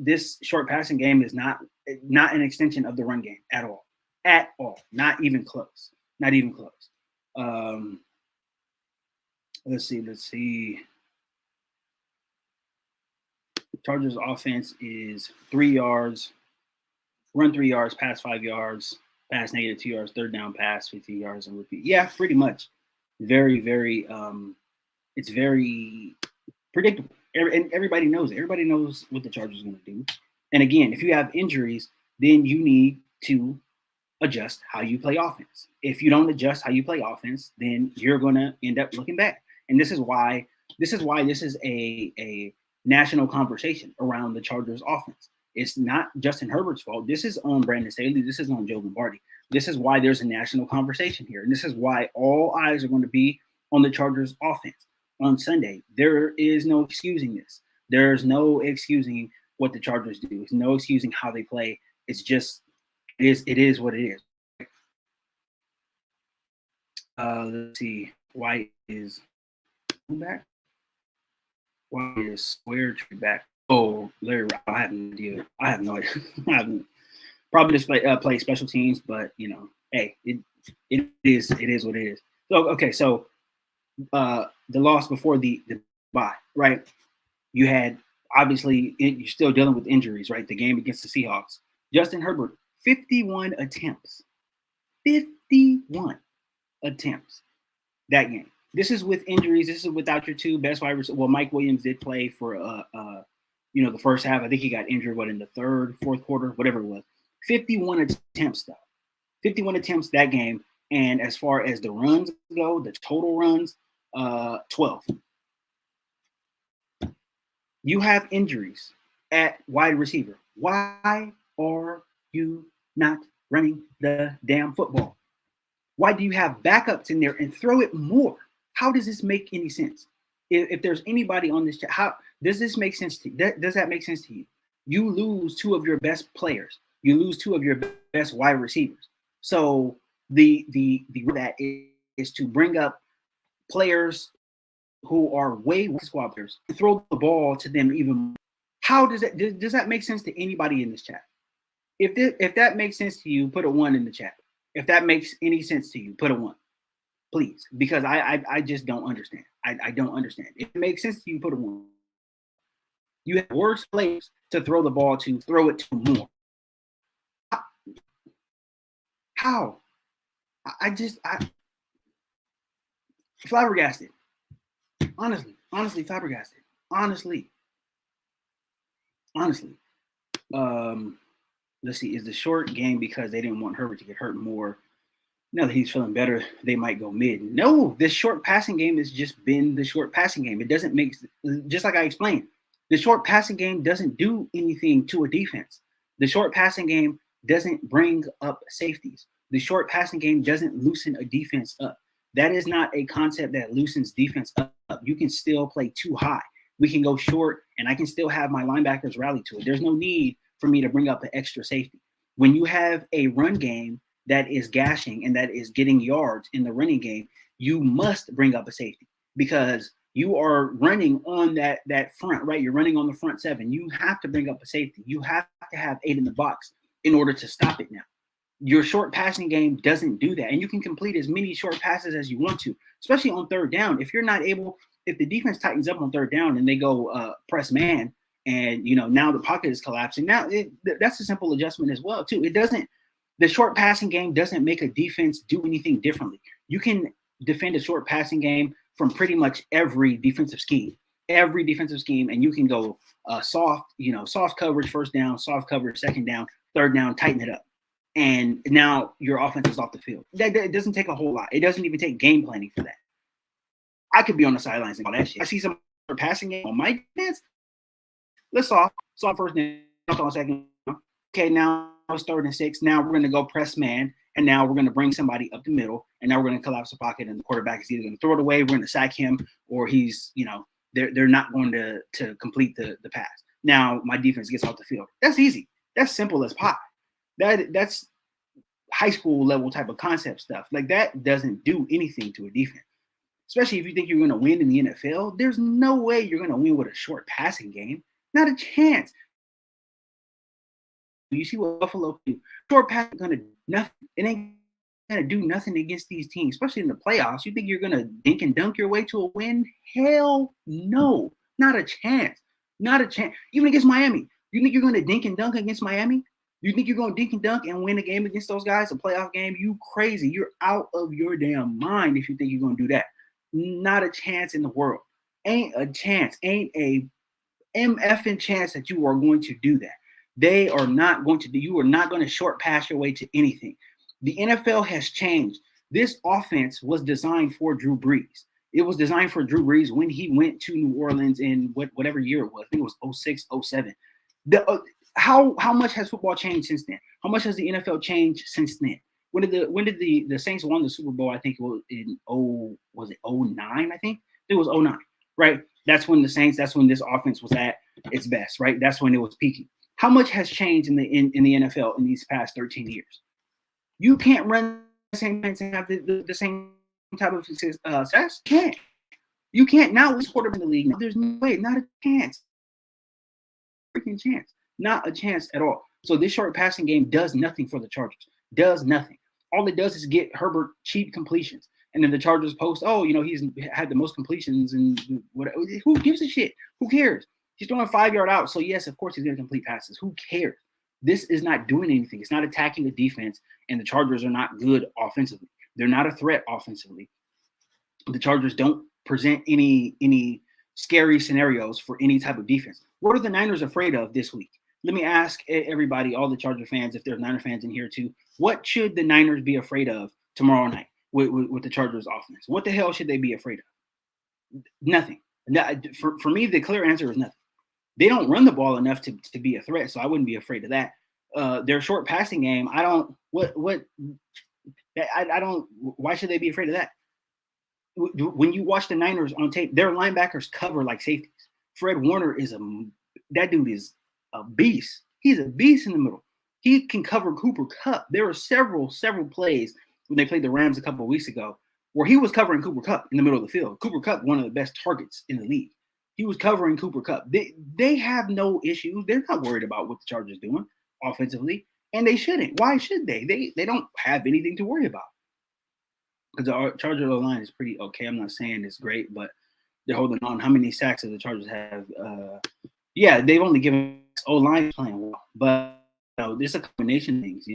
short passing game is not an extension of the run game at all. At all. Not even close. Not even close. Let's see. Chargers offense is 3 yards, run 3 yards, pass 5 yards, pass -2 yards, 3rd down pass, 15 yards, and repeat. Yeah, pretty much. Very, very, it's very predictable. And everybody knows it. Everybody knows what the Chargers are going to do. And again, if you have injuries, then you need to adjust how you play offense. If you don't adjust how you play offense, then you're going to end up looking bad. And this is why this is a national conversation around the Chargers offense. It's not Justin Herbert's fault. This is on Brandon Staley. This is on Joe Lombardi. This is why there's a national conversation here. And this is why all eyes are going to be on the Chargers offense on Sunday. There is no excusing this. There's no excusing what the Chargers do. There's no excusing how they play. It's just, it is what it is. Let's see. White is back. White is square tree back. Oh, Larry, I have no idea. I have no idea. I haven't probably just play special teams, but hey, it is what it is. So okay, so the loss before the bye, right? You had obviously you're still dealing with injuries, right? The game against the Seahawks. Justin Herbert, 51 attempts. 51 attempts that game. This is with injuries. This is without your 2 best wide receivers. Well, Mike Williams did play for the first half. I think he got injured in the 3rd, 4th quarter, whatever it was. 51 attempts though. 51 attempts that game. And as far as the runs go, the total runs, 12. You have injuries at wide receiver. Why are you not running the damn football? Why do you have backups in there and throw it more? How does this make any sense? If there's anybody on this chat, how does this make sense to you? Does that make sense to you? You lose 2 of your best players. You lose 2 of your best wide receivers. So the that is to bring up players who are way squad players and throw the ball to them even more. How does that make sense to anybody in this chat? If that makes sense to you, put a 1 in the chat. If that makes any sense to you, put a 1. Please, because I just don't understand. I don't understand. If it makes sense to you, put a 1. You have worse players to throw the ball to, throw it to more. How? I flabbergasted. Honestly, flabbergasted. Honestly. Let's see. Is the short game because they didn't want Herbert to get hurt more? Now that he's feeling better, they might go mid. No, this short passing game has just been the short passing game. It doesn't make, just like I explained, the short passing game doesn't do anything to a defense. The short passing game doesn't bring up safeties. The short passing game doesn't loosen a defense up. That is not a concept that loosens defense up. You can still play too high. We can go short, and I can still have my linebackers rally to it. There's no need for me to bring up an extra safety. When you have a run game that is gashing and that is getting yards in the running game, you must bring up a safety because you are running on that front, right? You're running on the front 7. You have to bring up a safety. You have to have 8 in the box in order to stop it now. Your short passing game doesn't do that. And you can complete as many short passes as you want to, especially on 3rd down. If you're not able, if the defense tightens up on 3rd down and they go press man And, now the pocket is collapsing. Now that's a simple adjustment as well, too. The short passing game doesn't make a defense do anything differently. You can defend a short passing game from pretty much every defensive scheme, and you can go soft coverage, first down, soft coverage, second down, third down, tighten it up. And now your offense is off the field. That doesn't take a whole lot. It doesn't even take game planning for that. I could be on the sidelines and all that shit. I see some passing game on my defense. Let's soft first down, on second. Okay, now it's 3rd and 6. Now we're going to go press man, and now we're going to bring somebody up the middle, and now we're going to collapse the pocket, and the quarterback is either going to throw it away, we're going to sack him, or he's, they're not going to complete the pass. Now my defense gets off the field. That's easy. That's simple as pie. That's high school level type of concept stuff. Like, that doesn't do anything to a defense. Especially if you think you're going to win in the NFL. There's no way you're going to win with a short passing game. Not a chance. You see what Buffalo do? Short pass is going to do nothing. It ain't going to do nothing against these teams, especially in the playoffs. You think you're going to dink and dunk your way to a win? Hell no. Not a chance. Not a chance. Even against Miami. You think you're going to dink and dunk against Miami? You think you're going to dink and dunk and win a game against those guys, a playoff game? You crazy. You're out of your damn mind if you think you're going to do that. Not a chance in the world. Ain't a chance. Ain't a MFing chance that you are going to do that. They are not going to do. You are not going to short pass your way to anything. The NFL has changed. This offense was designed for Drew Brees. It was designed for Drew Brees when he went to New Orleans in whatever year it was. I think it was 06, 07. How much has football changed since then? How much has the NFL changed since then? When did the Saints won the Super Bowl? I think it was in 09? I think it was 09, right? That's when this offense was at its best, right? That's when it was peaking. How much has changed in the NFL in these past 13 years? You can't run the same things and have the same type of success. You can't. Now we're quarterback in the league. Now, there's no way, not a chance. Freaking chance. Not a chance at all. So this short passing game does nothing for the Chargers. Does nothing. All it does is get Herbert cheap completions. And then the Chargers post, he's had the most completions and whatever. Who gives a shit? Who cares? He's throwing 5-yard out. So yes, of course he's going to complete passes. Who cares? This is not doing anything. It's not attacking the defense, and the Chargers are not good offensively. They're not a threat offensively. The Chargers don't present any scary scenarios for any type of defense. What are the Niners afraid of this week? Let me ask everybody, all the Charger fans, if there's Niner fans in here too, what should the Niners be afraid of tomorrow night with the Chargers offense? What the hell should they be afraid of? Nothing. For me, the clear answer is nothing. They don't run the ball enough to be a threat, so I wouldn't be afraid of that. Their short passing game, why should they be afraid of that? When you watch the Niners on tape, their linebackers cover like safeties. Fred Warner that dude is a beast. He's a beast in the middle. He can cover Cooper Kupp. There were several plays when they played the Rams a couple of weeks ago where he was covering Cooper Kupp in the middle of the field. Cooper Kupp, one of the best targets in the league. He was covering Cooper Kupp. They have no issues. They're not worried about what the Chargers are doing offensively, and they shouldn't. Why should they? They don't have anything to worry about. Because the Charger line is pretty okay. I'm not saying it's great, but they're holding on. How many sacks do the Chargers have? They've only given O-line playing well, but there's a combination of things.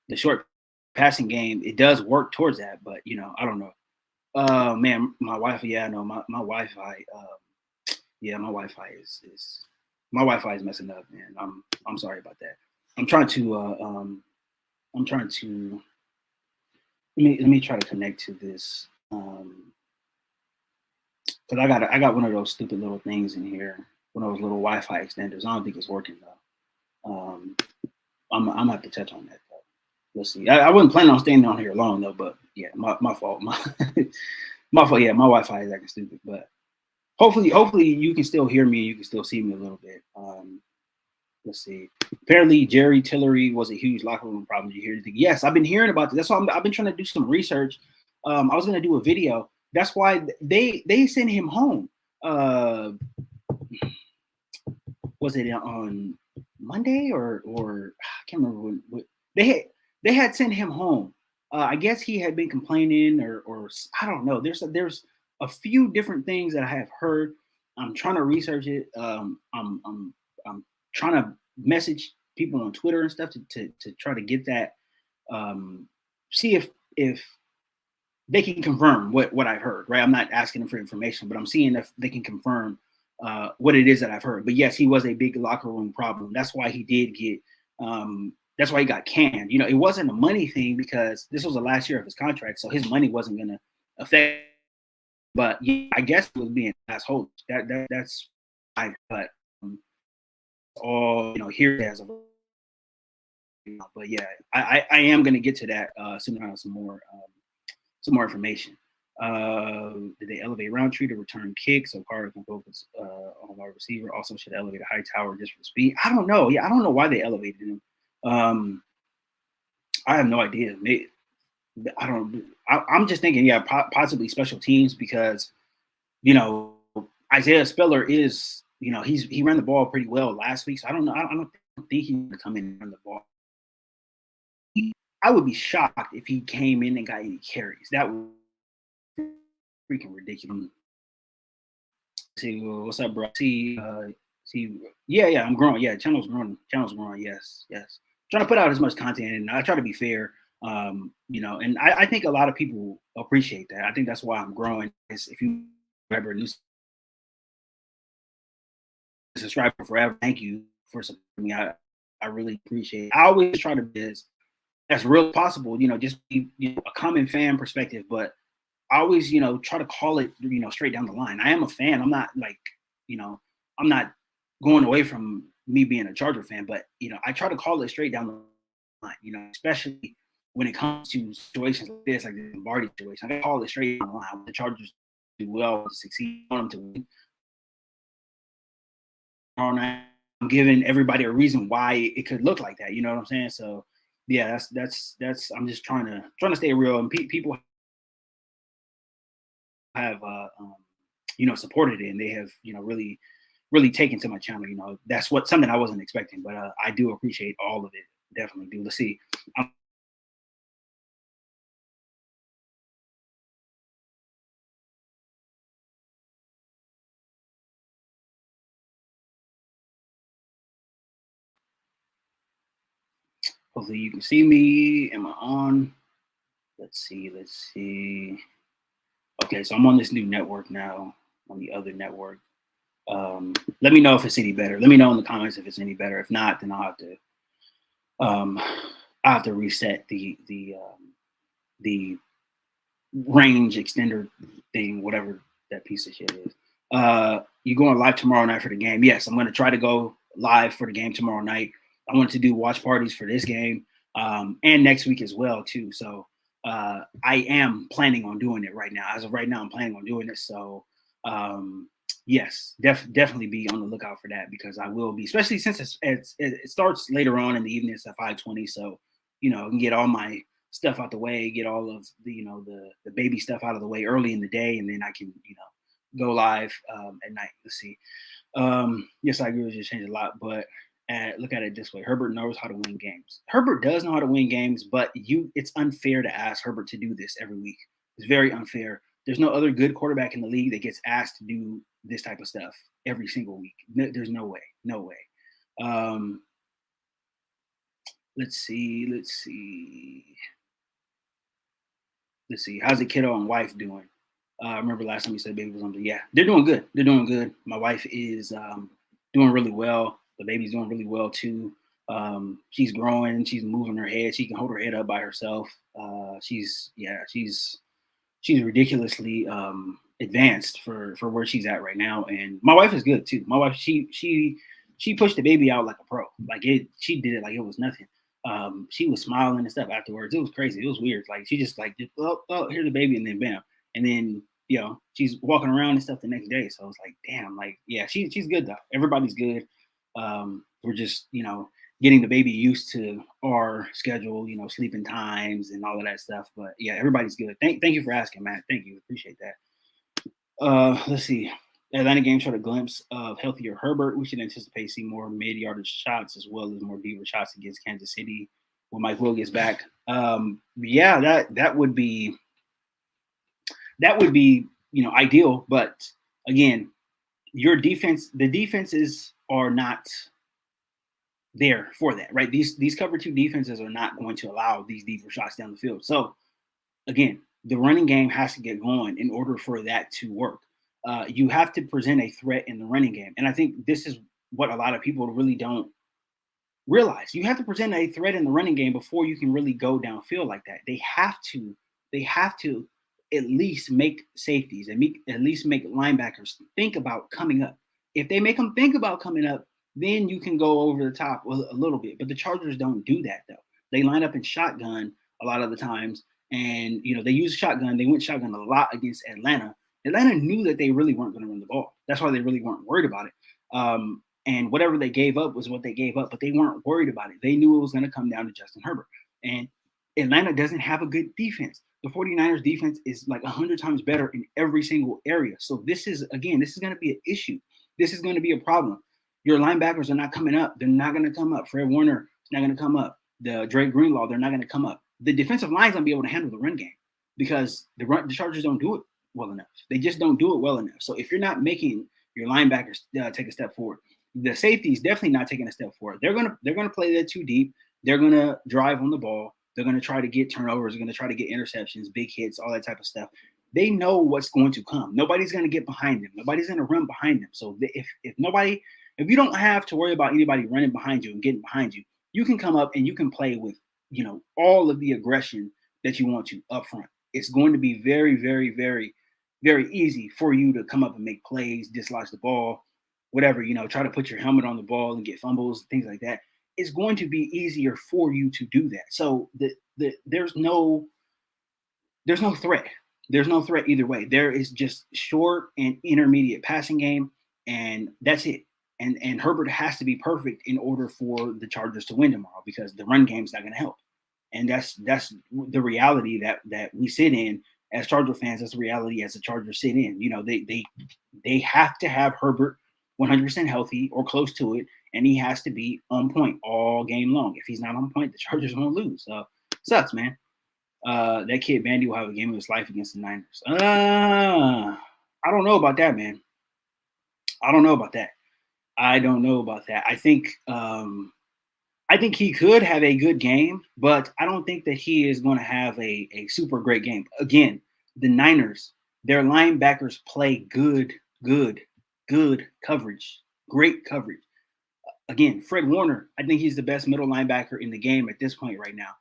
The short passing game, it does work towards that, but I don't know. Man, my Wi-Fi. Yeah, I know my Wi-Fi. My Wi-Fi is messing up, man. I'm sorry about that. I'm trying to. Let me try to connect to this. Because I got one of those stupid little things in here, one of those little Wi-Fi extenders. I don't think it's working though. I'm gonna have to touch on that though. Let's see. I wasn't planning on staying on here long though, but yeah, my fault. My fault. Yeah, my Wi-Fi is acting stupid, but hopefully you can still hear me. You can still see me a little bit. Let's see. Apparently, Jerry Tillery was a huge locker room problem. Did you hear anything? Yes, I've been hearing about this. That's why I've been trying to do some research. I was going to do a video. That's why they sent him home. Was it on Monday or I can't remember what they had sent him home. I guess he had been complaining or I don't know. There's a few different things that I have heard. I'm trying to research it. I'm trying to message people on Twitter and stuff to try to get that. See if they can confirm what I've heard. Right, I'm not asking them for information, but I'm seeing if they can confirm what it is that I've heard. But yes, he was a big locker room problem. That's why he did get. That's why he got canned. You know, it wasn't a money thing because this was the last year of his contract, so his money wasn't going to affect. But yeah, I guess it was being asshole. That's I. But all here as a. But yeah, I am going to get to that soon. I have some more information. Did they elevate Roundtree to return kick so Carter can focus on wide receiver? Also, should elevate a Hightower just for speed? I don't know. Yeah, I don't know why they elevated him. I have no idea. I'm just thinking, yeah, possibly special teams because, Isaiah Spiller is, he ran the ball pretty well last week. So I don't know. I don't think he's going to come in and run the ball. I would be shocked if he came in and got any carries. That would be freaking ridiculous. See, what's up, bro? Yeah, I'm growing. Yeah, channel's growing. Yes. Trying to put out as much content, and I try to be fair. And I think a lot of people appreciate that. I think that's why I'm growing. If you ever a new subscriber forever, thank you for supporting me. I really appreciate it. I always try to be as real as possible, just be a common fan perspective, but I always, try to call it, straight down the line. I am a fan. I'm not like, I'm not going away from me being a Charger fan, but, I try to call it straight down the line, especially when it comes to situations like this, like the Lombardi situation. I call it straight down the line. The Chargers do well to succeed, I want them to win. I'm giving everybody a reason why it could look like that. You know what I'm saying? So, yeah, that's. I'm just trying to stay real, and people have supported it, and they have really taken to my channel. That's something I wasn't expecting, but I do appreciate all of it. Definitely do. Let's see. Hopefully you can see me. Am I on? Let's see. Okay, so I'm on this new network now, on the other network. Let me know if it's any better. Let me know in the comments if it's any better. If not, then I'll have to reset the range extender thing, whatever that piece of shit is. You going live tomorrow night for the game? Yes, I'm going to try to go live for the game tomorrow night. I want to do watch parties for this game and next week as well too. So I am planning on doing it right now. As of right now, I'm planning on doing it. So yes, definitely be on the lookout for that because I will be, especially since it starts later on in the evening. It's at 5:20. So I can get all my stuff out the way, get all of the the baby stuff out of the way early in the day, and then I can go live at night. Let's see. Yes, I agree with you. Changed a lot, but look at it this way: Herbert knows how to win games. Herbert does know how to win games, but it's unfair to ask Herbert to do this every week. It's very unfair. There's no other good quarterback in the league that gets asked to do this type of stuff every single week. There's no way. Let's see. How's the kiddo and wife doing? I remember last time you said baby was on. Yeah, they're doing good. My wife is doing really well. The baby's doing really well too. She's growing. She's moving her head. She can hold her head up by herself. She's ridiculously advanced for where she's at right now. And my wife is good too. My wife, she pushed the baby out like a pro. She did it like it was nothing. She was smiling and stuff afterwards. It was crazy. It was weird. Like she just oh, here's the baby, and then bam, and then she's walking around and stuff the next day. So I was like, damn, yeah, she's good though. Everybody's good. We're just getting the baby used to our schedule, sleeping times and all of that stuff. But yeah, everybody's good. Thank you for asking, Matt. Thank you. Appreciate that. Let's see. Atlanta game showed a glimpse of healthier Herbert. We should anticipate seeing more mid-yardage shots as well as more deeper shots against Kansas City when Mike Will gets back. Yeah, that would be ideal. But again, your defense, the defenses are not there for that, right? These cover 2 defenses are not going to allow these deeper shots down the field. So again, the running game has to get going in order for that to work. You have to present a threat in the running game. And I think this is what a lot of people really don't realize. You have to present a threat in the running game before you can really go downfield like that. They have to at least make safeties and at least make linebackers think about coming up. If they make them think about coming up, then you can go over the top a little bit. But the Chargers don't do that, though. They line up in shotgun a lot of the times. And, they use a shotgun. They went shotgun a lot against Atlanta. Atlanta knew that they really weren't going to run the ball. That's why they really weren't worried about it. And whatever they gave up was what they gave up, but they weren't worried about it. They knew it was going to come down to Justin Herbert. And Atlanta doesn't have a good defense. The 49ers defense is like 100 times better in every single area. So this is going to be an issue. This is going to be a problem. Your linebackers are not coming up. They're not going to come up. Fred Warner is not going to come up. The Dre Greenlaw, they're not going to come up. The defensive line is going to be able to handle the run game because the Chargers don't do it well enough. They just don't do it well enough. So if you're not making your linebackers take a step forward, the safety is definitely not taking a step forward. They're gonna play that too deep. They're gonna drive on the ball. They're gonna try to get turnovers. They're gonna try to get interceptions, big hits, all that type of stuff. They know what's going to come. Nobody's gonna get behind them. Nobody's gonna run behind them. So if you don't have to worry about anybody running behind you and getting behind you, you can come up and you can play with all of the aggression that you want to up front. It's going to be very, very, very, very easy for you to come up and make plays, dislodge the ball, whatever, try to put your helmet on the ball and get fumbles, things like that. It's going to be easier for you to do that. So there's no threat. There's no threat either way. There is just short and intermediate passing game, and that's it. And Herbert has to be perfect in order for the Chargers to win tomorrow because the run game's not going to help. And that's the reality that we sit in as Charger fans. That's the reality as the Chargers sit in. They have to have Herbert 100% healthy or close to it, and he has to be on point all game long. If he's not on point, the Chargers won't lose. Sucks, man. That kid Bandy will have a game of his life against the Niners. I don't know about that, man. I don't know about that. I think he could have a good game, but I don't think that he is going to have a super great game. Again, the Niners, their linebackers play good coverage, great coverage. Again, Fred Warner, I think he's the best middle linebacker in the game at this point right now.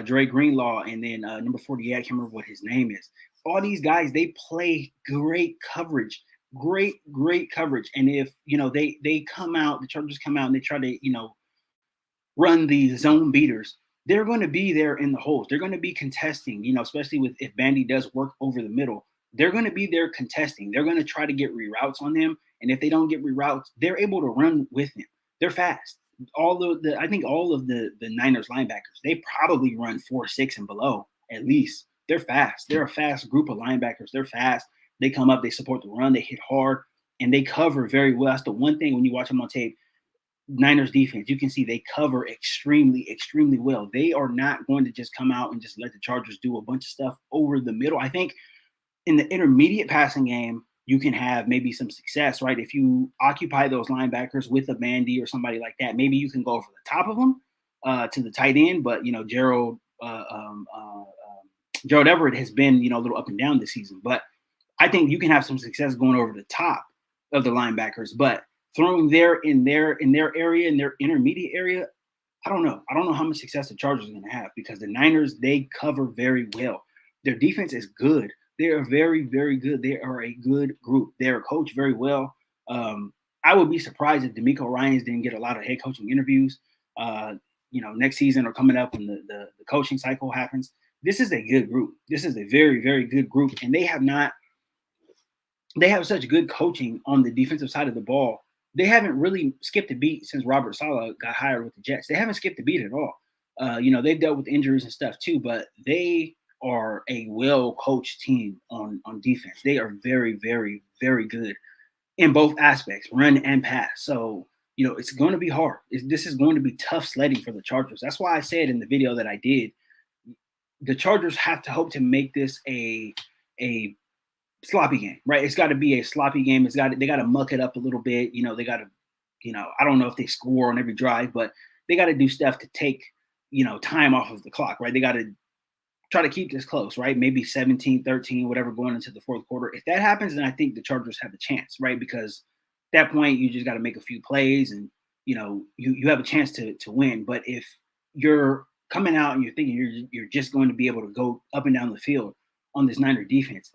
Dre Greenlaw, and then number 48, I can't remember what his name is. All these guys, they play great coverage, great coverage. And if, they come out, the Chargers come out and they try to, run the zone beaters, they're going to be there in the holes. They're going to be contesting, especially if Bandy does work over the middle. They're going to be there contesting. They're going to try to get reroutes on them. And if they don't get reroutes, they're able to run with them. They're fast. I think all of the Niners linebackers, they probably run 4.6 and below at least. They're fast. They're a fast group of linebackers. They're fast. They come up, they support the run, they hit hard, and they cover very well. That's the one thing when you watch them on tape. Niners defense, you can see they cover extremely well. They are not going to just come out and just let the Chargers do a bunch of stuff over the middle. I think in the intermediate passing game, you can have maybe some success, right? If you occupy those linebackers with a Bandy or somebody like that, maybe you can go over the top of them to the tight end. But, Gerald Everett has been, a little up and down this season. But I think you can have some success going over the top of the linebackers. But throwing there in their area, in their intermediate area, I don't know. I don't know how much success the Chargers are going to have because the Niners, they cover very well. Their defense is good. They are very, very good. They are a good group. They are coached very well. I would be surprised if DeMeco Ryans didn't get a lot of head coaching interviews, next season or coming up when the coaching cycle happens. This is a good group. This is a very, very good group. And they have such good coaching on the defensive side of the ball. They haven't really skipped a beat since Robert Saleh got hired with the Jets. They haven't skipped a beat at all. They've dealt with injuries and stuff too, but they are a well-coached team on defense. They are very, very, very good in both aspects, run and pass. So, it's going to be hard. This is going to be tough sledding for the Chargers. That's why I said in the video that I did, the Chargers have to hope to make this a sloppy game, right? It's got to be a sloppy game. They got to muck it up a little bit. They got to, I don't know if they score on every drive, but they got to do stuff to take, time off of the clock, right? They got to try to keep this close, right? Maybe 17-13, whatever, going into the fourth quarter. If that happens, then I think the Chargers have a chance, right? Because at that point, you just got to make a few plays and, you have a chance to win. But if you're coming out and you're thinking you're just going to be able to go up and down the field on this Niner defense,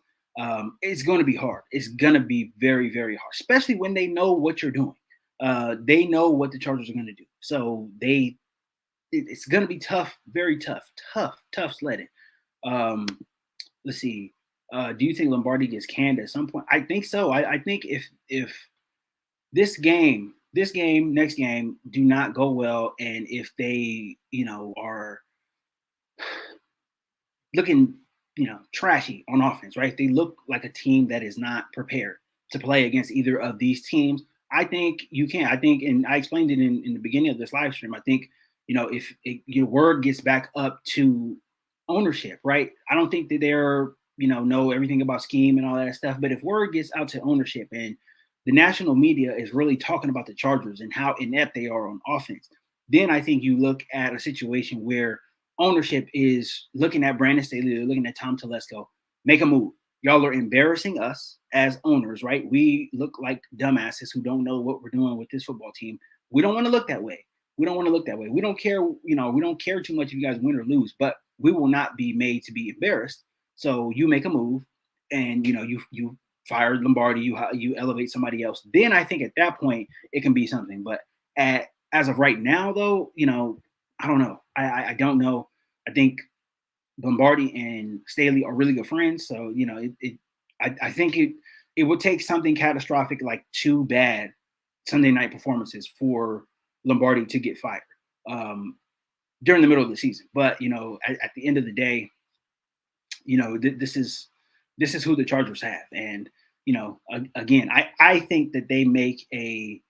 it's going to be hard. It's going to be very, very hard, especially when they know what you're doing. They know what the Chargers are going to do. So it's going to be tough, very tough sledding. Let's see. Do you think Lombardi gets canned at some point? I think so. I think if this game, next game do not go well, and if they, are looking, trashy on offense, right? They look like a team that is not prepared to play against either of these teams. I think you can. I think, and I explained it in the beginning of this live stream. I think, if your word gets back up to ownership, right? I don't think that they're, know everything about scheme and all that stuff. But if word gets out to ownership and the national media is really talking about the Chargers and how inept they are on offense, then I think you look at a situation where ownership is looking at Brandon Staley, they're looking at Tom Telesco, make a move. Y'all are embarrassing us as owners, right? We look like dumbasses who don't know what we're doing with this football team. We don't want to look that way. We don't care, we don't care too much if you guys win or lose, but we will not be made to be embarrassed. So you make a move and, you fire Lombardi, you elevate somebody else. Then I think at that point it can be something. But as of right now, though, I don't know. I don't know. I think Lombardi and Staley are really good friends. So, I think it would take something catastrophic, like 2 bad Sunday night performances for Lombardi to get fired during the middle of the season. But, at the end of the day, this is who the Chargers have. And, again, I think that they make a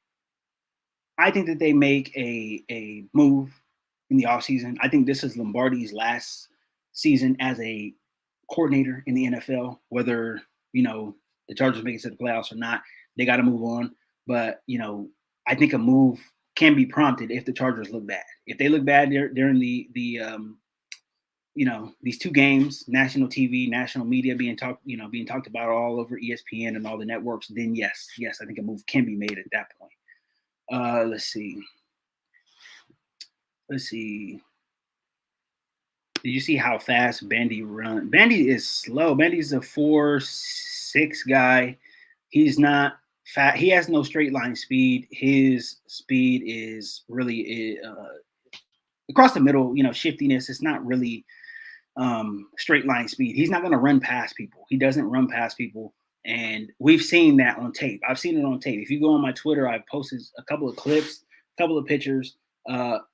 move in the offseason. I think this is Lombardi's last season as a coordinator in the NFL. Whether, the Chargers make it to the playoffs or not, they got to move on. But, I think a move can be prompted if the Chargers look bad. If they look bad during the these 2 games, national TV, national media being talked about all over ESPN and all the networks, then yes, I think a move can be made at that point. Let's see. Did you see how fast Bandy runs? Bandy is slow. Bandy's a 4.6 guy. He's not fat. He has no straight line speed. His speed is really across the middle, shiftiness. It's not really straight line speed. He's not going to run past people. He doesn't run past people. And we've seen that on tape. I've seen it on tape. If you go on my Twitter, I've posted a couple of clips, a couple of pictures.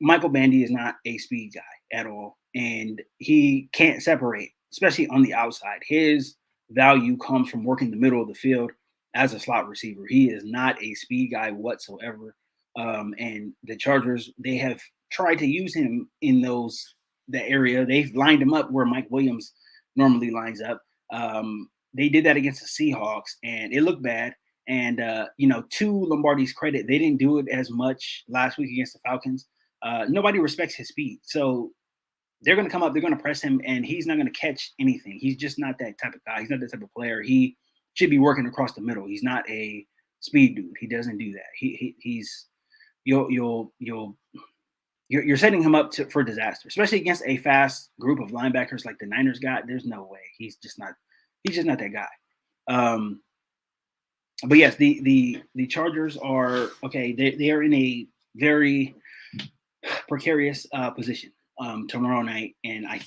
Michael Bandy is not a speed guy at all. And he can't separate, especially on the outside. His value comes from working the middle of the field as a slot receiver. He is not a speed guy whatsoever. And the Chargers, they have tried to use him in that area. They've lined him up where Mike Williams normally lines up. They did that against the Seahawks, and it looked bad. And, to Lombardi's credit, they didn't do it as much last week against the Falcons. Nobody respects his speed. So they're going to come up, they're going to press him, and he's not going to catch anything. He's just not that type of guy. He's not that type of player. He should be working across the middle. He's not a speed dude. He doesn't do that. You're setting him up for disaster, especially against a fast group of linebackers like the Niners got. There's no way. He's just not that guy. But yes, the Chargers are okay. They are in a very precarious position tomorrow night, and I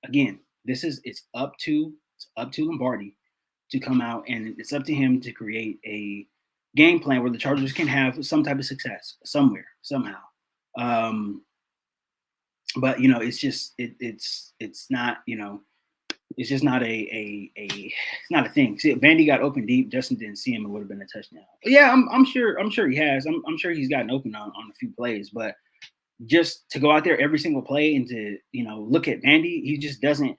again, it's up to Lombardi to come out, and it's up to him to create a game plan where the Chargers can have some type of success somewhere, somehow. But it's just it's not it's just not it's not a thing. See, if Vandy got open deep, Justin didn't see him, it would have been a touchdown. But yeah, I'm sure he has. I'm sure he's gotten open on a few plays, but just to go out there every single play and to look at Vandy, he just doesn't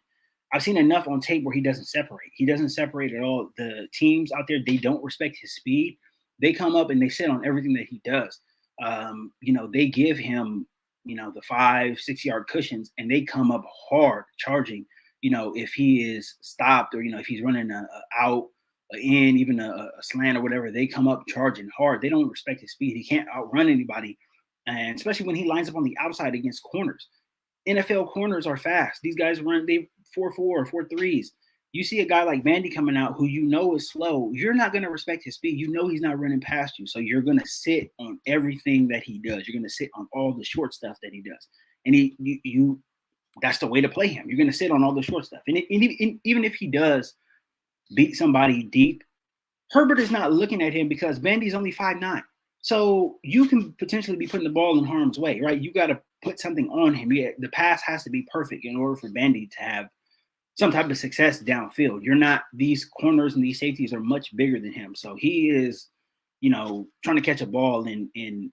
I've seen enough on tape where he doesn't separate. He doesn't separate at all. The teams out there, they don't respect his speed. They come up and they sit on everything that he does. They give him, the 5-6 yard cushions, and they come up hard charging. If he is stopped, or if he's running a out, a in, even a slant or whatever, they come up charging hard. They don't respect his speed. He can't outrun anybody, and especially when he lines up on the outside against corners. NFL corners are fast. These guys run, they 4.4, 4.3s. You see a guy like Vandy coming out who is slow, you're not going to respect his speed. He's not running past you. So you're going to sit on everything that he does. You're going to sit on all the short stuff that he does. And that's the way to play him. You're going to sit on all the short stuff. And even if he does beat somebody deep, Herbert is not looking at him because Vandy's only 5'9". So you can potentially be putting the ball in harm's way, right? You got to put something on him. Yeah, the pass has to be perfect in order for Vandy to have some type of success downfield. These corners and these safeties are much bigger than him. So he is, trying to catch a ball in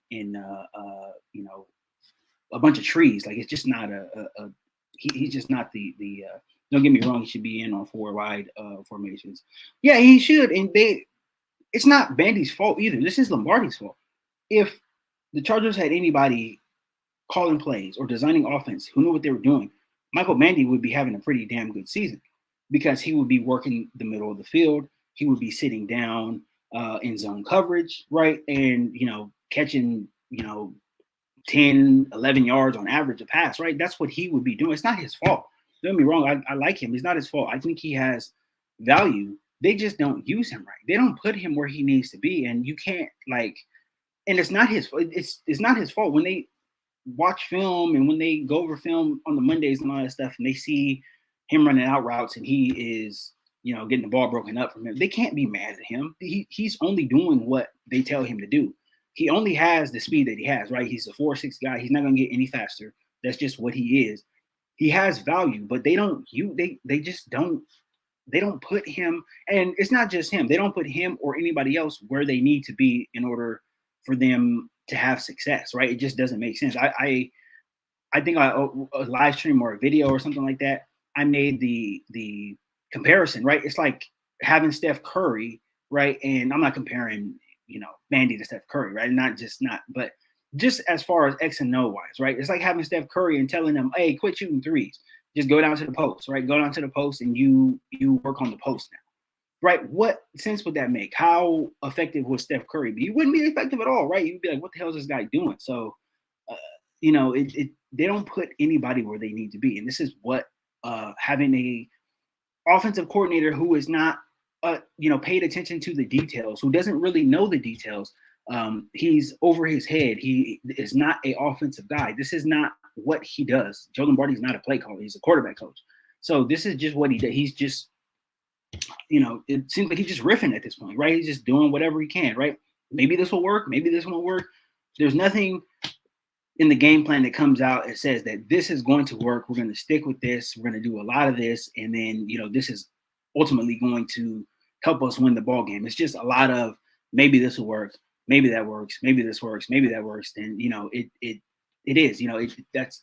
a bunch of trees. Like, it's just not he's just not the don't get me wrong, he should be in on 4 wide formations. Yeah, he should. And it's not Vandy's fault either. This is Lombardi's fault. If the Chargers had anybody calling plays or designing offense who knew what they were doing, Michael Vandy would be having a pretty damn good season, because he would be working the middle of the field. He would be sitting down in zone coverage, right? And, catching, 10, 11 yards on average a pass, right? That's what he would be doing. It's not his fault. Don't get me wrong. I like him. It's not his fault. I think he has value. They just don't use him right. They don't put him where he needs to be. And you can't and it's not his fault. It's not his fault. When they watch film and when they go over film on the Mondays and all that stuff, and they see him running out routes and he is, getting the ball broken up from him, they can't be mad at him. He's only doing what they tell him to do. He only has the speed that he has, right? He's a 4.6 guy. He's not going to get any faster. That's just what he is. He has value, but they don't put him, and it's not just him. They don't put him or anybody else where they need to be in order for them to have success, right? It just doesn't make sense. I think a live stream or a video or something like that, I made the comparison, right? It's like having Steph Curry, right? And I'm not comparing, Vandy to Steph Curry, right? But just as far as X and O wise, right? It's like having Steph Curry and telling them, hey, quit shooting threes. Just go down to the post, right? Go down to the post and you work on the post now, right? What sense would that make? How effective would Steph Curry be? He wouldn't be effective at all, right? You'd be like, what the hell is this guy doing? So, they don't put anybody where they need to be. And this is what having a offensive coordinator who is not, paid attention to the details, who doesn't really know the details. He's over his head. He is not an offensive guy. This is not what he does. Joe Lombardi is not a play caller. He's a quarterback coach. So this is just what he does. He's just, it seems like he's just riffing at this point, right? He's just doing whatever he can, right? Maybe this will work. Maybe this won't work. There's nothing in the game plan that comes out and says that this is going to work. We're going to stick with this. We're going to do a lot of this. And then, this is ultimately going to help us win the ball game. It's just a lot of maybe this will work. Maybe that works. Maybe this works. Maybe that works. Then, it is, that's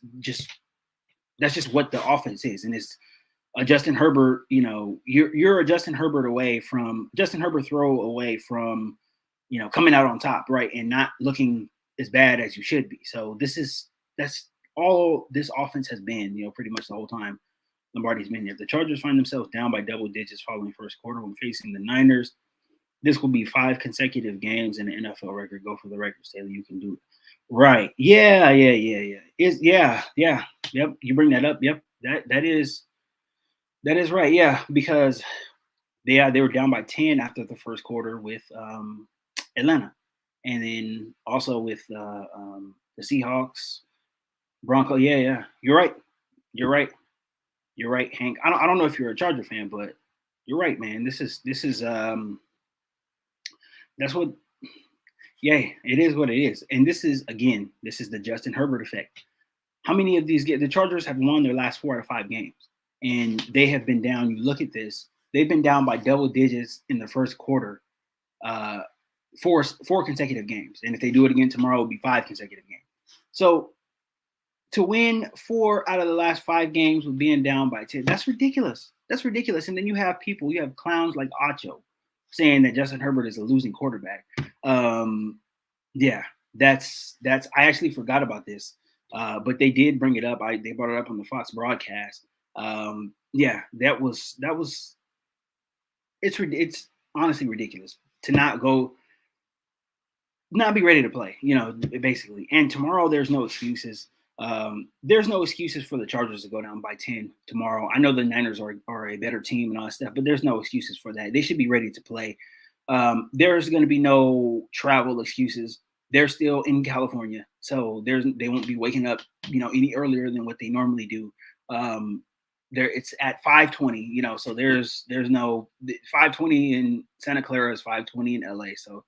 just what the offense is. And it's a Justin Herbert, you're a Justin Herbert throw away from, coming out on top, right? And not looking as bad as you should be. So that's all this offense has been, pretty much the whole time Lombardi's been here. If the Chargers find themselves down by double digits following first quarter when facing the Niners, this will be 5 consecutive games in the NFL record. Go for the record, Staley. You can do it. Right. Yeah. Yep. You bring that up. Yep. That is right. Yeah. Because they were down by 10 after the first quarter with Atlanta. And then also with the Seahawks, Broncos. Yeah. You're right, Hank. I don't know if you're a Charger fan, but you're right, man. This is that's what, it is what it is. And this is the Justin Herbert effect. How many of these the Chargers have won their last 4 out of 5 games, and they have been down. You look at this, they've been down by double digits in the first quarter, 4 consecutive games. And if they do it again tomorrow, it will be 5 consecutive games. So to win 4 out of the last 5 games with being down by 10. That's ridiculous. That's ridiculous. And then you have clowns like Acho saying that Justin Herbert is a losing quarterback. Yeah, that's I actually forgot about this. But they did bring it up. They brought it up on the Fox broadcast. Yeah, that was it's honestly ridiculous to not be ready to play, basically. And tomorrow there's no excuses. There's no excuses for the Chargers to go down by 10 tomorrow. I know the Niners are a better team and all that stuff, but there's no excuses for that. They should be ready to play. There's going to be no travel excuses. They're still in California, so they won't be waking up, any earlier than what they normally do. It's at 5:20, so there's no 5:20 in Santa Clara is 5:20 in LA, so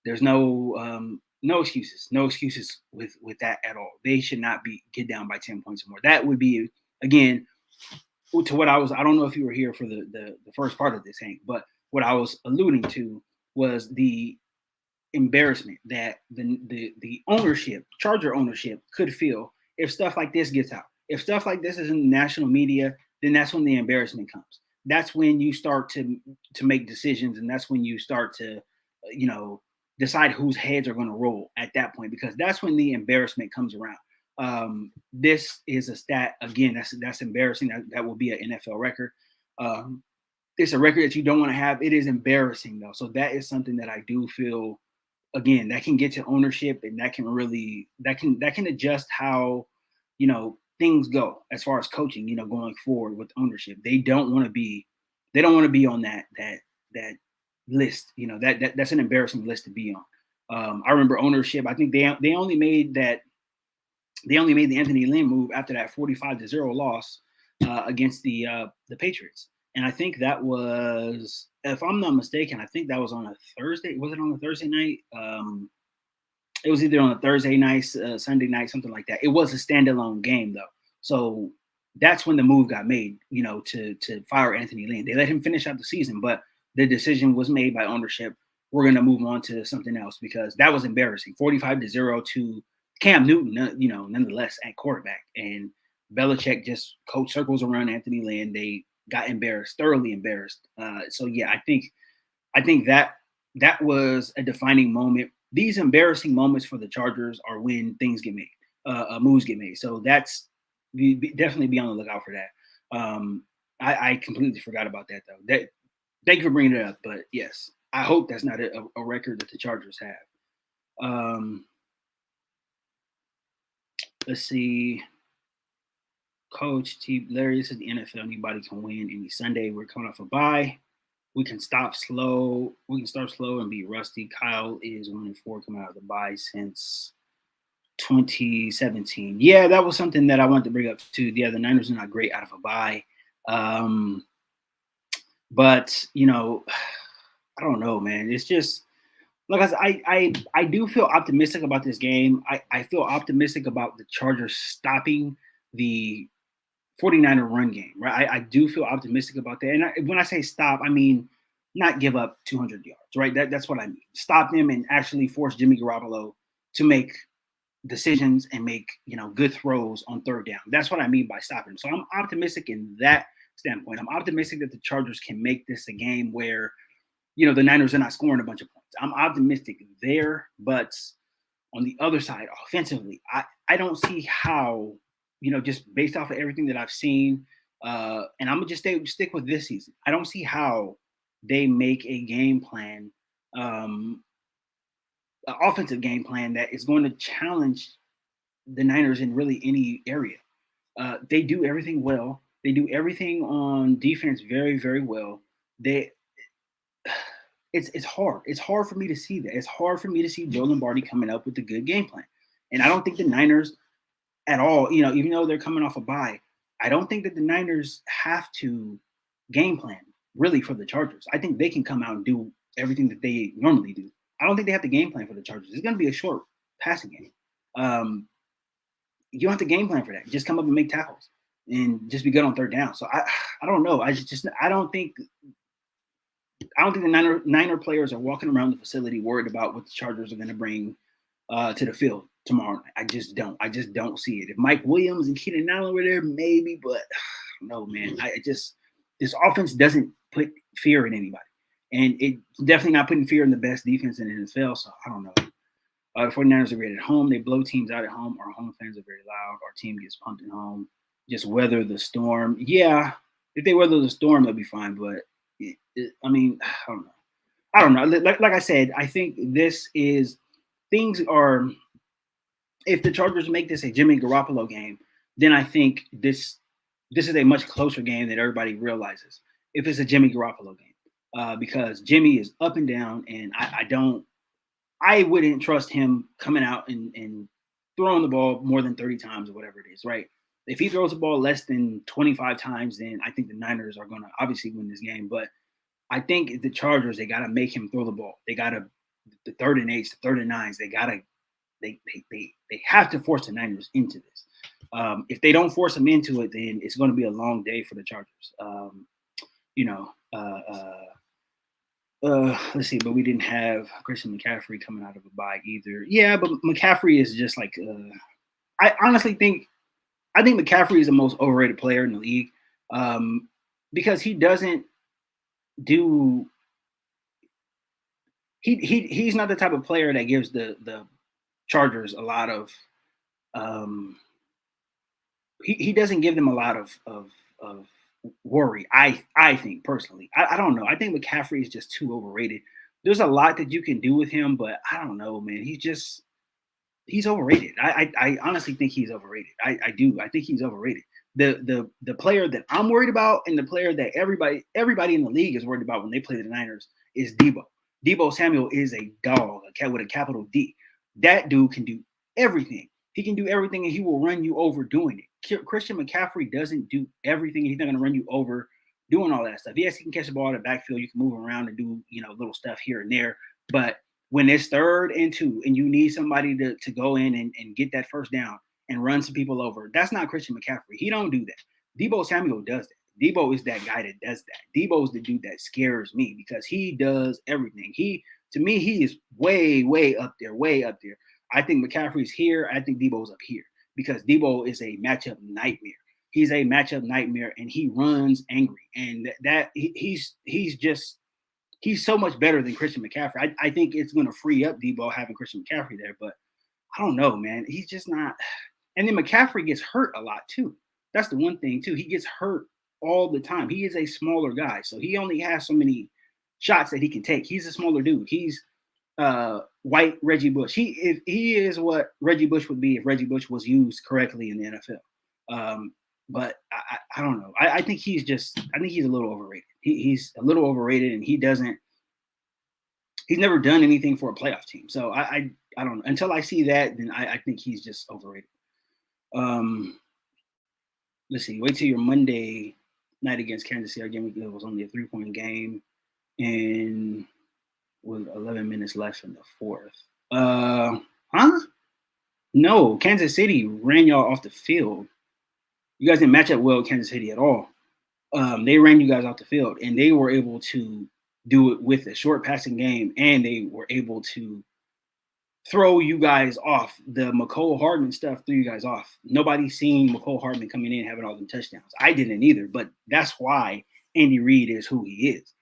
there's no excuses with that at all. They should not get down by 10 points or more. That would be, again, to what I don't know if you were here for the first part of this, Hank, but what I was alluding to was the embarrassment that the ownership, Charger ownership, could feel if stuff like this gets out. If stuff like this is in the national media, then that's when the embarrassment comes. That's when you start to make decisions, and that's when you start to, decide whose heads are going to roll at that point, because that's when the embarrassment comes around. This is a stat, again, that's embarrassing. That will be an NFL record. It's a record that you don't want to have. It is embarrassing, though. So that is something that I do feel, again, that can get to ownership, and that can adjust how, things go as far as coaching, going forward with ownership. They don't want to be on that list. That's an embarrassing list to be on. I remember ownership. I think they only made the Anthony Lynn move after that 45-0 loss against the Patriots. And I think that was, if I'm not mistaken, I think that was on a Thursday. Was it on a Thursday night? It was either on a Thursday night, Sunday night, something like that. It was a standalone game, though. So that's when the move got made, to fire Anthony Lynn. They let him finish out the season, but the decision was made by ownership. We're going to move on to something else, because that was embarrassing. 45-0 to Cam Newton, nonetheless, at quarterback. And Belichick just coached circles around Anthony Lynn. They got embarrassed, thoroughly embarrassed. So yeah, I think that was a defining moment. These embarrassing moments for the Chargers are when things get made, moves get made. So definitely be on the lookout for that. I completely forgot about that, though. Thank you for bringing it up, but yes, I hope that's not a record that the Chargers have. Let's see. Coach T. Larry, this is the NFL. Anybody can win any Sunday. We're coming off a bye. We can start slow and be rusty. Kyle is 1-4 coming out of the bye since 2017. Yeah, that was something that I wanted to bring up too. Yeah, the Niners are not great out of a bye. But I don't know, man. It's just, like I do feel optimistic about this game. I feel optimistic about the Chargers stopping the 49er run game, right? I do feel optimistic about that. And when I say stop, I mean not give up 200 yards, right? That's what I mean. Stop them and actually force Jimmy Garoppolo to make decisions and make, good throws on third down. That's what I mean by stopping. So I'm optimistic in that standpoint. I'm optimistic that the Chargers can make this a game where, the Niners are not scoring a bunch of points. I'm optimistic there, but on the other side, offensively, I don't see how, just based off of everything that I've seen, and I'm gonna just stick with this season. I don't see how they make a game plan, an offensive game plan that is going to challenge the Niners in really any area. They do everything well. They do everything on defense very, very well. It's hard. It's hard for me to see that. It's hard for me to see Joe Lombardi coming up with a good game plan. And I don't think the Niners at all, even though they're coming off a bye, I don't think that the Niners have to game plan really for the Chargers. I think they can come out and do everything that they normally do. I don't think they have to game plan for the Chargers. It's going to be a short passing game. You don't have to game plan for that. Just come up and make tackles and just be good on third down. So I don't know. I don't think the Niner players are walking around the facility worried about what the Chargers are going to bring to the field tomorrow night. I just don't see it. If Mike Williams and Keenan Allen were there, maybe, but no, man. This offense doesn't put fear in anybody. And it's definitely not putting fear in the best defense in the NFL, so I don't know. The 49ers are great at home. They blow teams out at home. Our home fans are very loud. Our team gets pumped at home. Just weather the storm. Yeah, if they weather the storm, they'll be fine. But, I mean, I don't know. Like I said, I think things are – if the Chargers make this a Jimmy Garoppolo game, then I think this is a much closer game than everybody realizes if it's a Jimmy Garoppolo game. Because Jimmy is up and down, and I wouldn't trust him coming out and throwing the ball more than 30 times or whatever it is, right? If he throws the ball less than 25 times, then I think the Niners are going to obviously win this game. But I think the Chargers, they got to make him throw the ball. They got to the 3rd and 8s, the 3rd and 9s. They have to force the Niners into this. If they don't force them into it, then it's going to be a long day for the Chargers. Let's see, but we didn't have Christian McCaffrey coming out of a bye either. Yeah, but McCaffrey is just like I honestly think McCaffrey is the most overrated player in the league because he doesn't do he's not the type of player that gives the Chargers a lot of he doesn't give them a lot of worry. I think personally. I don't know. I think McCaffrey is just too overrated. There's a lot that you can do with him, but I don't know, man. He's overrated. I honestly think he's overrated. I do. I think he's overrated. The player that I'm worried about and the player that everybody in the league is worried about when they play the Niners is Debo. Debo Samuel is a dog, with a capital D. That dude can do everything. He can do everything, and he will run you over doing it. Christian McCaffrey doesn't do everything. He's not going to run you over doing all that stuff. Yes, he can catch the ball in the backfield. You can move around and do, little stuff here and there. But when it's 3rd and 2 and you need somebody to go in and get that first down and run some people over, that's not Christian McCaffrey. He don't do that. Debo Samuel does that. Debo is that guy that does that. Debo is the dude that scares me because he does everything. To me, he is way, way up there, way up there. I think McCaffrey's here. I think Debo's up here because Debo is a matchup nightmare. He's a matchup nightmare, and he runs angry. And he's so much better than Christian McCaffrey. I think it's going to free up Debo having Christian McCaffrey there, but I don't know, man. He's just not. And then McCaffrey gets hurt a lot too. That's the one thing too. He gets hurt all the time. He is a smaller guy, so he only has so many shots that he can take. He's a smaller dude. He's white Reggie Bush. He is what Reggie Bush would be if Reggie Bush was used correctly in the NFL. But I don't know. I think he's a little overrated. He's a little overrated, and he's never done anything for a playoff team. So I don't know. Until I see that, then I think he's just overrated. Let's see. Wait till your Monday night against Kansas City. Our game was only a 3-point game, and with 11 minutes left in the fourth. No, Kansas City ran y'all off the field. You guys didn't match up well with Kansas City at all. They ran you guys off the field, and they were able to do it with a short passing game, and they were able to throw you guys off. The McCole Hardman stuff threw you guys off. Nobody's seen McCole Hardman coming in having all them touchdowns. I didn't either, but that's why Andy Reid is who he is,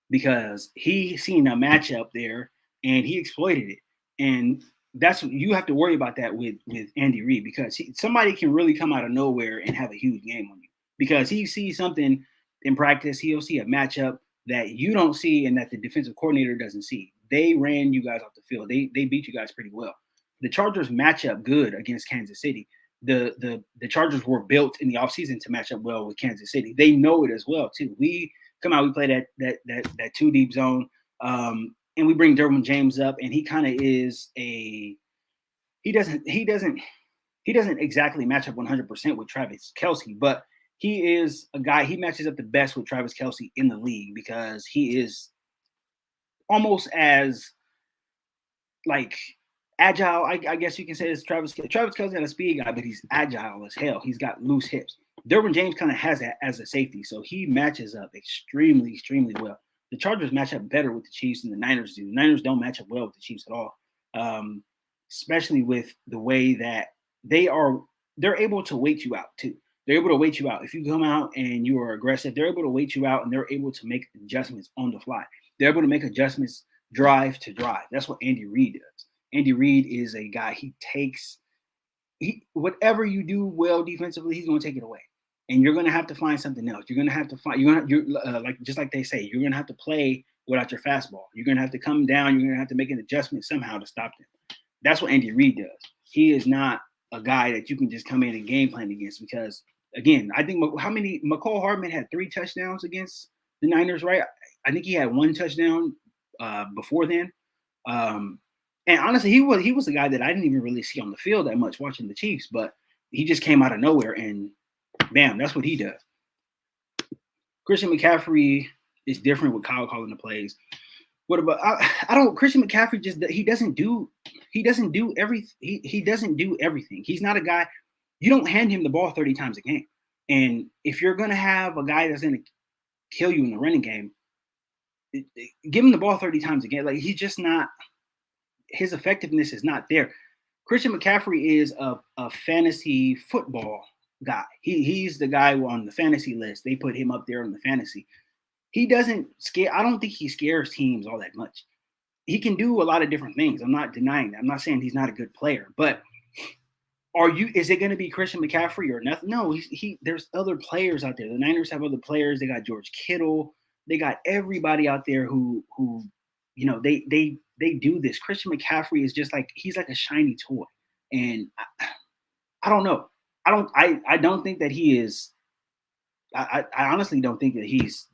because he seen a matchup there and he exploited it. And that's what you have to worry about that with Andy Reid, because somebody can really come out of nowhere and have a huge game on you because he sees something in practice. He'll see a matchup that you don't see and that the defensive coordinator doesn't see. They ran you guys off the field. They beat you guys pretty well. The Chargers match up good against Kansas City. The Chargers were built in the offseason to match up well with Kansas City. They know it as well too. We come out, we play that 2 deep zone, and we bring Derwin James up, and he kind of is he doesn't exactly match up 100% with Travis Kelce, but he is a guy, he matches up the best with Travis Kelce in the league because he is almost as like agile, I guess you can say, as Travis Kelce not a speed guy, but he's agile as hell. He's got loose hips. Derwin James kind of has that as a safety, so he matches up extremely, extremely well. The Chargers match up better with the Chiefs than the Niners do. The Niners don't match up well with the Chiefs at all. especially with the way that they're able to wait you out too. They're able to wait you out. If you come out and you are aggressive, they're able to wait you out and they're able to make adjustments on the fly. They're able to make adjustments drive to drive. That's what Andy Reid does. Andy Reid is a guy, whatever you do well defensively, he's going to take it away. And you're going to have to find something else. You're going to have to find, just like they say, you're going to have to play without your fastball. You're going to have to come down. You're going to have to make an adjustment somehow to stop them. That's what Andy Reid does. He is not a guy that you can just come in and game plan against because, again, I think McCole Hardman had 3 touchdowns against the Niners, right? I think he had 1 touchdown before then. And honestly, he was a guy that I didn't even really see on the field that much watching the Chiefs, but he just came out of nowhere and bam, that's what he does. Christian McCaffrey is different with Kyle calling the plays. What about Christian McCaffrey he doesn't do everything. He's not a guy, you don't hand him the ball 30 times a game. And if you're going to have a guy that's going to kill you in the running game, give him the ball 30 times a game. Like he's just not, his effectiveness is not there. Christian McCaffrey is a fantasy football guy. He's the guy on the fantasy list. They put him up there on the fantasy. He doesn't scare. I don't think he scares teams all that much. He can do a lot of different things. I'm not denying that. I'm not saying he's not a good player, but is it going to be Christian McCaffrey or nothing? No, there's other players out there. The Niners have other players. They got George Kittle. They got everybody out there who they do this. Christian McCaffrey is just like, he's like a shiny toy. And I don't know. I don't think that he is, I honestly don't think that he's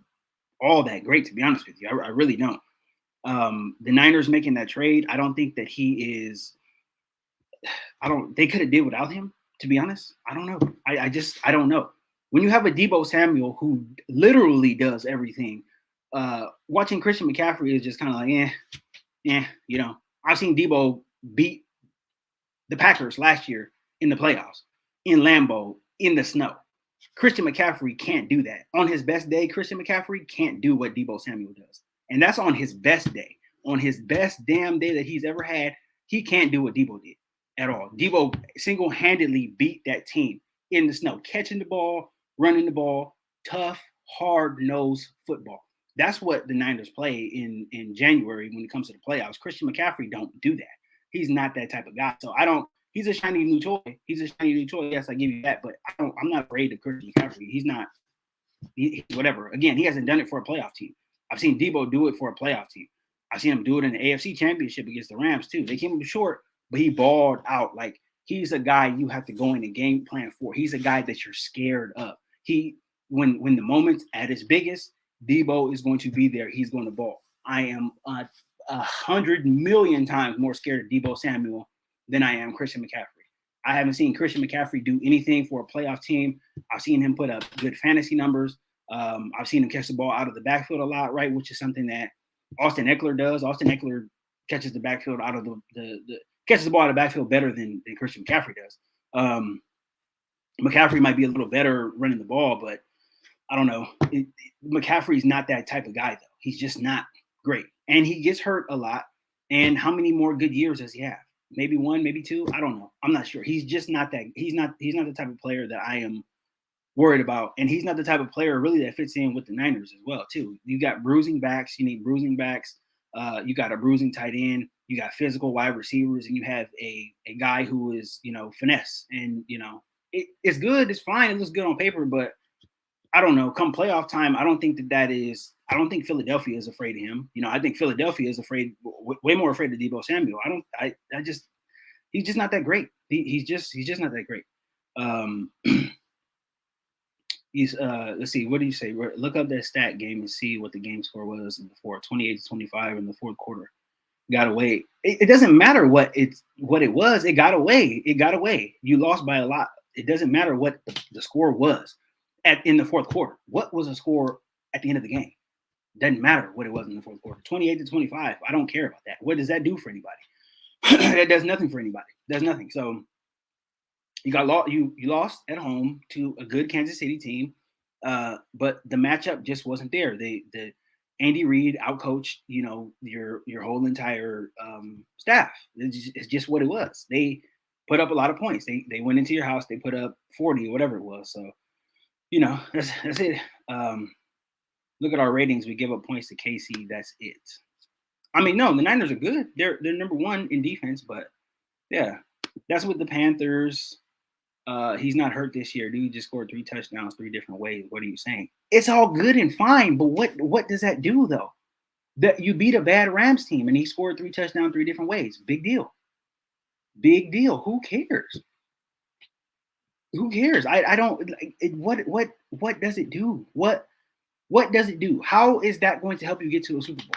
all that great, to be honest with you. I really don't. The Niners making that trade, I don't think that he is, they could have did without him, to be honest. I don't know. I don't know. When you have a Deebo Samuel who literally does everything, watching Christian McCaffrey is just kind of like, I've seen Deebo beat the Packers last year in the playoffs, in Lambeau, in the snow. Christian McCaffrey can't do that. On his best day, Christian McCaffrey can't do what Deebo Samuel does. And that's on his best day. On his best damn day that he's ever had, he can't do what Deebo did at all. Deebo single-handedly beat that team in the snow, catching the ball, running the ball, tough, hard-nosed football. That's what the Niners play in January when it comes to the playoffs. Christian McCaffrey don't do that. He's not that type of guy. So he's a shiny new toy. Yes, I give you that, but I'm not afraid of Christian McCaffrey. He's whatever. Again, he hasn't done it for a playoff team. I've seen Deebo do it for a playoff team. I've seen him do it in the AFC Championship against the Rams too. They came up short, but he balled out. Like, he's a guy you have to go in and game plan for. He's a guy that you're scared of. When the moment's at its biggest, Deebo is going to be there. He's going to ball. I am 100 million times more scared of Deebo Samuel than I am Christian McCaffrey. I haven't seen Christian McCaffrey do anything for a playoff team. I've seen him put up good fantasy numbers. I've seen him catch the ball out of the backfield a lot, right, which is something that Austin Eckler does. Austin Eckler catches the backfield out of catches the ball out of the backfield better than Christian McCaffrey does. McCaffrey might be a little better running the ball, but I don't know. McCaffrey's not that type of guy, though. He's just not great. And he gets hurt a lot. And how many more good years does he have? Maybe 1, maybe 2. I don't know. I'm not sure. He's just not that. He's not the type of player that I am worried about. And he's not the type of player really that fits in with the Niners as well, too. You got bruising backs. You need bruising backs. You got a bruising tight end. You got physical wide receivers, and you have a guy who is, finesse. And, it's good. It's fine. It looks good on paper, but I don't know. Come playoff time, I don't think I don't think Philadelphia is afraid of him. I think Philadelphia is way more afraid of Deebo Samuel. He's just not that great. He's just not that great. Let's see, what do you say? Look up that stat game and see what the game score was in the fourth, 28-25 in the fourth quarter. Got away. It doesn't matter what it was. It got away. You lost by a lot. It doesn't matter what the score was in the fourth quarter. What was the score at the end of the game? Doesn't matter what it was in the fourth quarter. 28-25. I don't care about that. What does that do for anybody? That does nothing for anybody. Does nothing. So you lost at home to a good Kansas City team, but the matchup just wasn't there. Andy Reid outcoached, your whole entire staff. It's just what it was. They put up a lot of points. They went into your house. They put up 40, whatever it was. So, that's it. Look at our ratings. We give up points to KC. That's it. I mean, no, the Niners are good. They're number one in defense, but yeah, that's with the Panthers. He's not hurt this year. Dude just scored 3 touchdowns 3 different ways. What are you saying? It's all good and fine, but what does that do though? That you beat a bad Rams team and he scored 3 touchdowns 3 different ways. Big deal. Big deal. Who cares? Who cares? I don't like it. What does it do? What does it do? How is that going to help you get to a Super Bowl?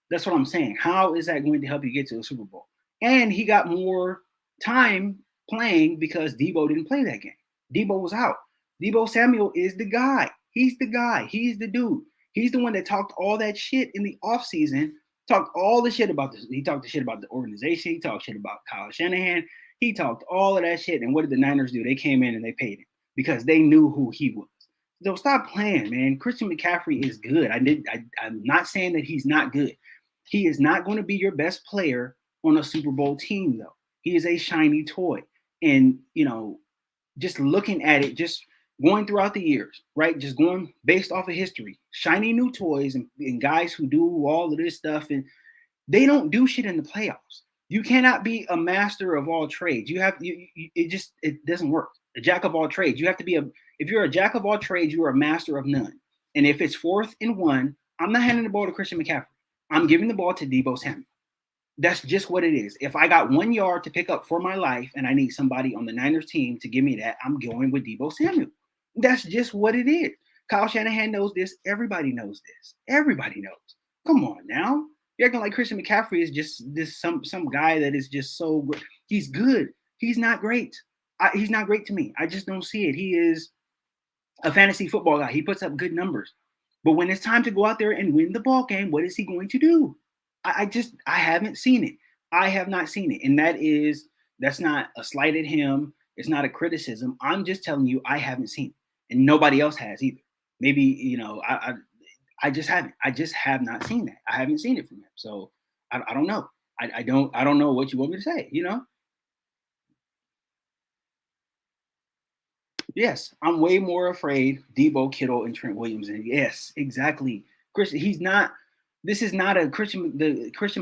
That's what I'm saying. How is that going to help you get to a Super Bowl? And he got more time playing because Debo didn't play that game. Debo was out. Debo Samuel is the guy. He's the guy. He's the dude. He's the one that talked all that shit in the offseason, talked all the shit about this. He talked the shit about the organization. He talked shit about Kyle Shanahan. He talked all of that shit. And what did the Niners do? They came in and they paid him because they knew who he was. So stop playing, man. Christian McCaffrey is good. I'm not saying that he's not good. He is not going to be your best player on a Super Bowl team, though. He is a shiny toy. And, just looking at it, just going throughout the years, right? Just going based off of history, shiny new toys and guys who do all of this stuff, and they don't do shit in the playoffs. You cannot be a master of all trades. It doesn't work. A jack of all trades. You have to be if you're a jack of all trades, you are a master of none. And if it's 4th and 1, I'm not handing the ball to Christian McCaffrey. I'm giving the ball to Debo Samuel. That's just what it is. If I got 1 yard to pick up for my life and I need somebody on the Niners team to give me that, I'm going with Debo Samuel. That's just what it is. Kyle Shanahan knows this. Everybody knows this. Everybody knows. Come on now. You're acting like Christian McCaffrey is just some guy that is just so good. He's good. He's not great. He's not great to me. I just don't see it. He is a fantasy football guy. He puts up good numbers. But when it's time to go out there and win the ball game, what is he going to do? I haven't seen it. I have not seen it. And that's not a slight at him. It's not a criticism. I'm just telling you, I haven't seen it. And nobody else has either. Maybe, I just haven't. I just have not seen that. I haven't seen it from him. So I don't know. I don't know what you want me to say, Yes, I'm way more afraid Debo, Kittle, and Trent Williams. And yes, exactly. Christian, this is not the Christian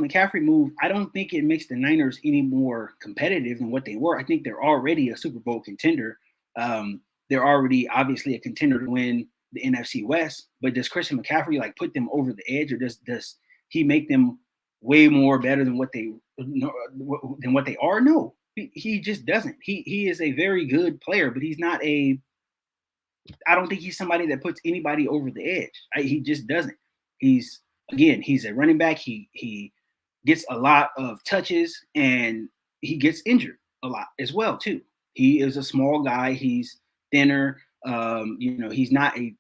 McCaffrey move. I don't think it makes the Niners any more competitive than what they were. I think they're already a Super Bowl contender. They're already obviously a contender to win the NFC West. But does Christian McCaffrey put them over the edge, or does he make them way more better than what they are? No. He just doesn't. He is a very good player, but he's not I don't think he's somebody that puts anybody over the edge. He just doesn't. He's a running back. He gets a lot of touches and he gets injured a lot as well too. He is a small guy. He's thinner. He's not a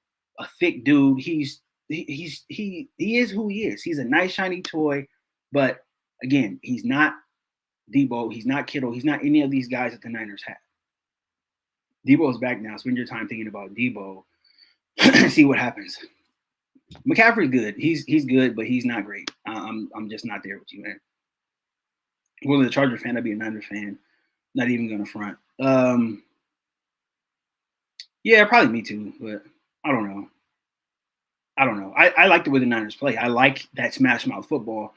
thick dude. He is who he is. He's a nice shiny toy, but again, he's not Debo, he's not Kittle, he's not any of these guys that the Niners have. Debo is back now. Spend your time thinking about Debo and see what happens. McCaffrey's good. He's good, but he's not great. I'm just not there with you, man. Wasn't a Charger fan, I'd be a Niners fan. Not even gonna front. Yeah, probably me too, but I don't know. I like the way the Niners play. I like that smash mouth football.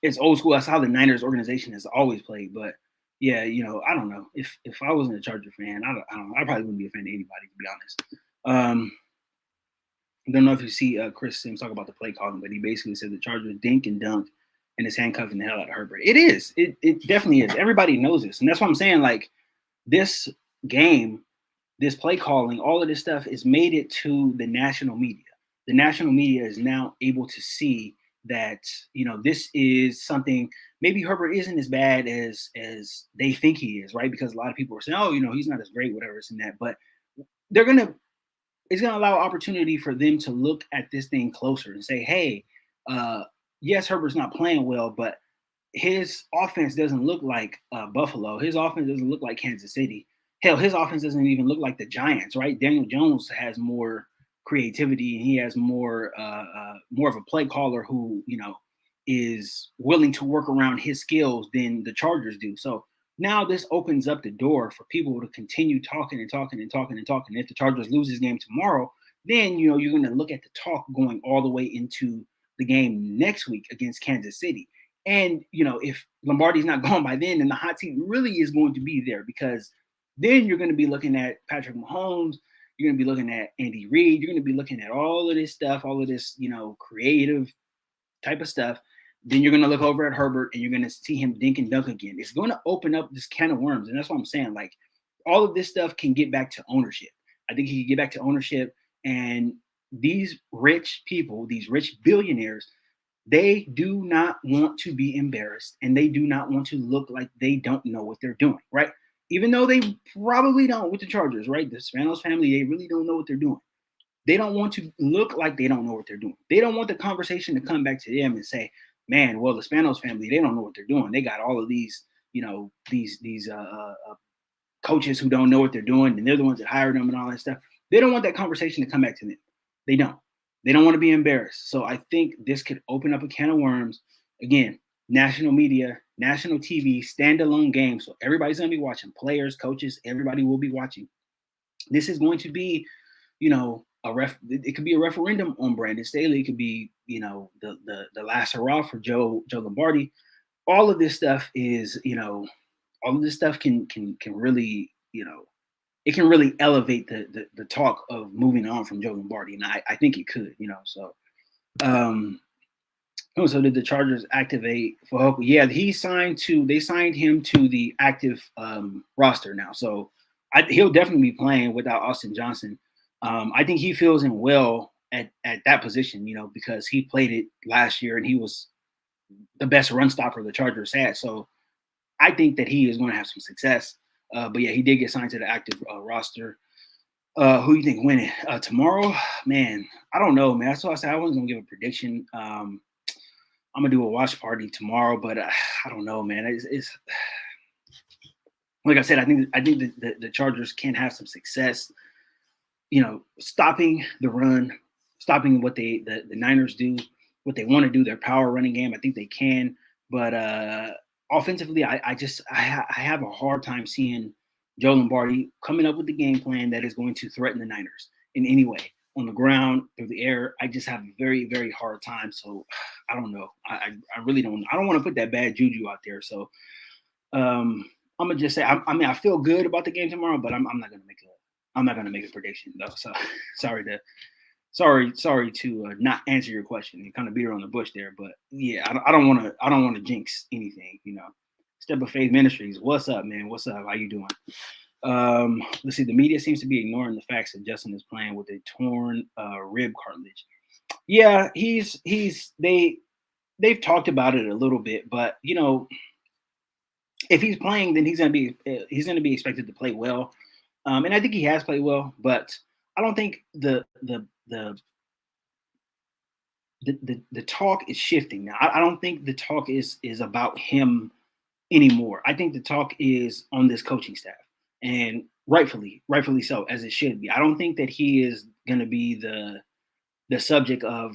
It's old school. That's how the Niners organization has always played. But yeah, I don't know. If I wasn't a Charger fan, I don't know. I probably wouldn't be a fan of anybody, to be honest. I don't know if you see Chris Sims talk about the play calling, but he basically said the Chargers dink and dunk and it's handcuffing the hell out of Herbert. It is. It definitely is. Everybody knows this. And that's what I'm saying. This game, this play calling, all of this stuff is made it to the national media. The national media is now able to see that, this is something, maybe Herbert isn't as bad as they think he is, right? Because a lot of people are saying, oh, he's not as great, whatever, it's in that. But it's going to allow opportunity for them to look at this thing closer and say, hey, yes, Herbert's not playing well, but his offense doesn't look like Buffalo. His offense doesn't look like Kansas City. Hell, his offense doesn't even look like the Giants, right? Daniel Jones has more creativity, and he has more of a play caller who, is willing to work around his skills than the Chargers do. So now this opens up the door for people to continue talking and talking and talking and talking. If the Chargers lose this game tomorrow, then you're going to look at the talk going all the way into the game next week against Kansas City. And if Lombardi's not gone by then the hot seat really is going to be there, because then you're going to be looking at Patrick Mahomes, you're going to be looking at Andy Reid, you're going to be looking at all of this stuff, all of this, creative type of stuff. Then you're going to look over at Herbert and you're going to see him dink and dunk again. It's going to open up this can of worms. And that's what I'm saying. Like, all of this stuff can get back to ownership. I think he can get back to ownership. And these rich people, these rich billionaires, they do not want to be embarrassed, and they do not want to look like they don't know what they're doing, right? Even though they probably don't with the Chargers, right? The Spanos family, they really don't know what they're doing. They don't want to look like they don't know what they're doing. They don't want the conversation to come back to them and say, man, well, the Spanos family, they don't know what they're doing. They got all of these, these coaches who don't know what they're doing, and they're the ones that hired them and all that stuff. They don't want that conversation to come back to them. They don't. They don't want to be embarrassed. So I think this could open up a can of worms. Again, national media, national TV, standalone game. So everybody's going to be watching. Players, coaches, everybody will be watching. This is going to be, it could be a referendum on Brandon Staley. It could be, the last hurrah for Joe Lombardi. All of this stuff is, all of this stuff can really, it can really elevate the talk of moving on from Joe Lombardi. And I think it could, so. So did the Chargers activate for Hoku? Yeah, they signed him to the active roster now. So he'll definitely be playing without Austin Johnson. I think he fills in well at that position, because he played it last year and he was the best run stopper the Chargers had. So I think that he is going to have some success. But yeah, he did get signed to the active roster. Who you think winning tomorrow? Man, I don't know, man. That's why I said I wasn't going to give a prediction. I'm going to do a watch party tomorrow, but I don't know, man. It's like I said, I think the Chargers can have some success, stopping the run, stopping what the Niners do, what they want to do, their power running game. I think they can, but offensively, I have a hard time seeing Joe Lombardi coming up with the game plan that is going to threaten the Niners in any way, on the ground, through the air. I just have a very, very hard time. So I don't know. I really don't. I don't want to put that bad juju out there. So I'm gonna just say I feel good about the game tomorrow, but I'm not gonna make a prediction though. So sorry to not answer your question. You kind of beat around the bush there, but yeah, I don't want to jinx anything. Step of Faith Ministries. What's up, man? What's up? How you doing? Let's see. The media seems to be ignoring the facts that Justin is playing with a torn rib cartilage. Yeah, they've talked about it a little bit, but if he's playing, then he's gonna be expected to play well. And I think he has played well, but I don't think the talk is shifting now. I don't think the talk is about him anymore. I think the talk is on this coaching staff, and rightfully so, as it should be. I don't think that he is going to be the subject of,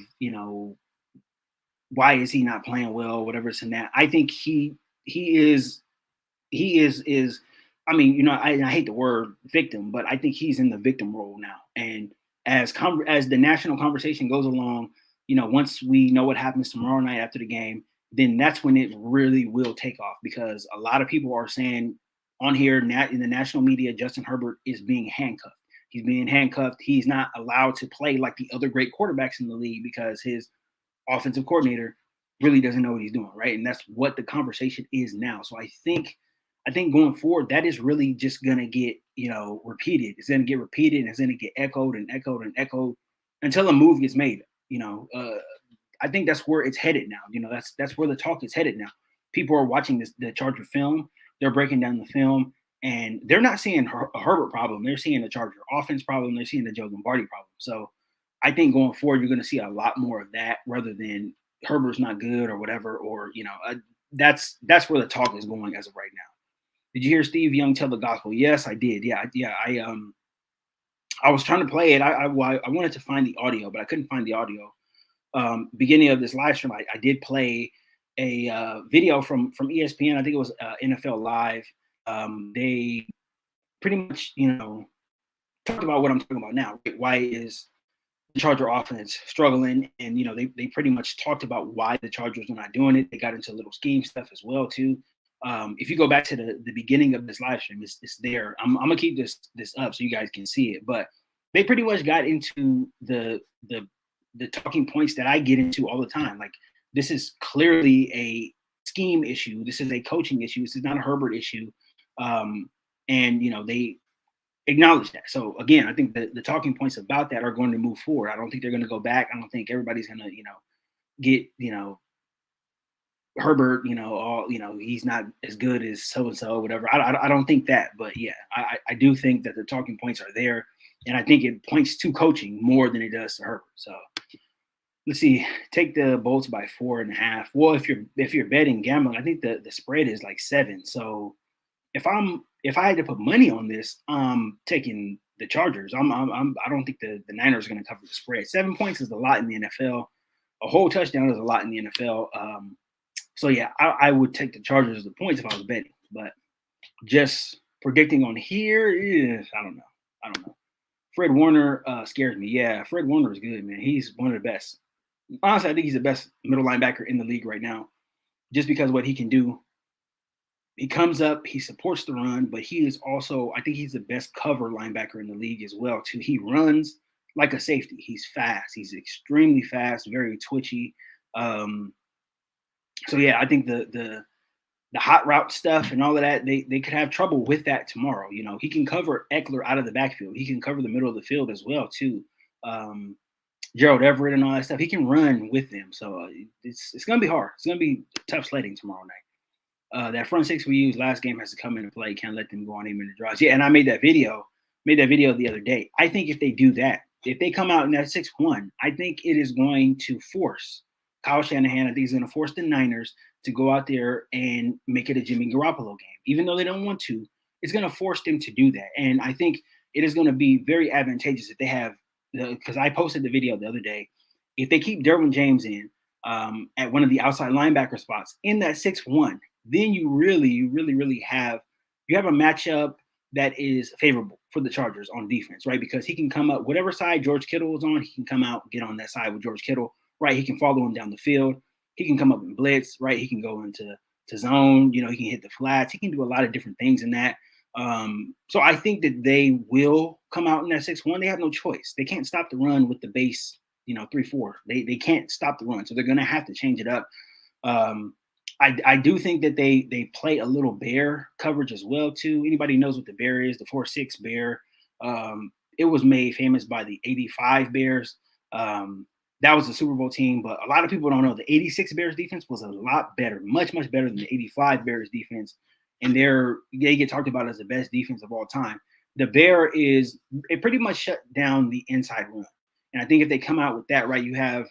why is he not playing well, whatever it's in that. I think he is. I mean, I hate the word victim, but I think he's in the victim role now. And as the national conversation goes along, once we know what happens tomorrow night after the game, then that's when it really will take off, because a lot of people are saying on here in the national media, Justin Herbert is being handcuffed. He's being handcuffed. He's not allowed to play like the other great quarterbacks in the league because his offensive coordinator really doesn't know what he's doing, right? And that's what the conversation is now. So I think going forward, that is really just going to get, repeated. It's going to get repeated, and it's going to get echoed and echoed and echoed until a move gets made. I think that's where it's headed now. That's where the talk is headed now. People are watching the Charger film. They're breaking down the film, and they're not seeing a Herbert problem. They're seeing the Charger offense problem. They're seeing the Joe Lombardi problem. So I think going forward, you're going to see a lot more of that rather than Herbert's not good or whatever, or, that's where the talk is going as of right now. Did you hear Steve Young tell the gospel? Yes, I did. Yeah. I was trying to play it. I wanted to find the audio, but I couldn't find the audio. Beginning of this live stream, I did play a video from ESPN. I think it was NFL Live. They pretty much, talked about what I'm talking about now. Right? Why is the Charger offense struggling? And, they pretty much talked about why the Chargers are not doing it. They got into a little scheme stuff as well, too. If you go back to the beginning of this live stream, it's there. I'm going to keep this up so you guys can see it. But they pretty much got into the talking points that I get into all the time. Like, this is clearly a scheme issue. This is a coaching issue. This is not a Herbert issue. And, they acknowledge that. So, again, I think the talking points about that are going to move forward. I don't think they're going to go back. I don't think everybody's going to, get, Herbert, he's not as good as so-and-so, whatever. I don't think that. But, yeah, I do think that the talking points are there. And I think it points to coaching more than it does to Herbert. So let's see. Take the Bolts by 4.5. Well, if you're betting gambling, I think the spread is like 7. So if I had to put money on this, I'm taking the Chargers. I don't think the Niners are going to cover the spread. 7 points is a lot in the NFL. A whole touchdown is a lot in the NFL. So yeah, I would take the Chargers as the points if I was betting. But just predicting on here, I don't know. Fred Warner scares me. Yeah, Fred Warner is good, man. He's one of the best. Honestly, I think he's the best middle linebacker in the league right now, just because of what he can do. He comes up, he supports the run, but he is also, I think he's the best cover linebacker in the league as well, too. He runs like a safety. He's fast. He's extremely fast, very twitchy. So, yeah, I think the hot route stuff and all of that, they could have trouble with that tomorrow. He can cover Eckler out of the backfield. He can cover the middle of the field as well, too. Gerald Everett and all that stuff. He can run with them. So it's going to be hard. It's going to be tough sledding tomorrow night. That front six we used last game has to come into play. Can't let them go on even in the draws. Yeah, and I made that video the other day. I think if they do that, if they come out in that 6-1, I think it is going to force Kyle Shanahan. I think he's going to force the Niners to go out there and make it a Jimmy Garoppolo game. Even though they don't want to, it's going to force them to do that. And I think it is going to be very advantageous if they have because I posted the video the other day. If they keep Derwin James in at one of the outside linebacker spots in that 6-1, then you really have a matchup that is favorable for the Chargers on defense, right? Because he can come up whatever side George Kittle is on, he can come out, get on that side with George Kittle, right? He can follow him down the field. He can come up in blitz, right? He can go into zone, he can hit the flats. He can do a lot of different things in that. So I think that they will come out in that 6-1. They have no choice. They can't stop the run with the base, 3-4. They can't stop the run. So they're going to have to change it up. I do think that they play a little bear coverage as well, too. Anybody knows what the bear is, the 4-6 bear. It was made famous by the 85 Bears. That was the Super Bowl team, but a lot of people don't know the 86 Bears defense was a lot better, much better than the 85 Bears defense. And they get talked about as the best defense of all time. The bear it pretty much shut down the inside run. And I think if they come out with that, right, you have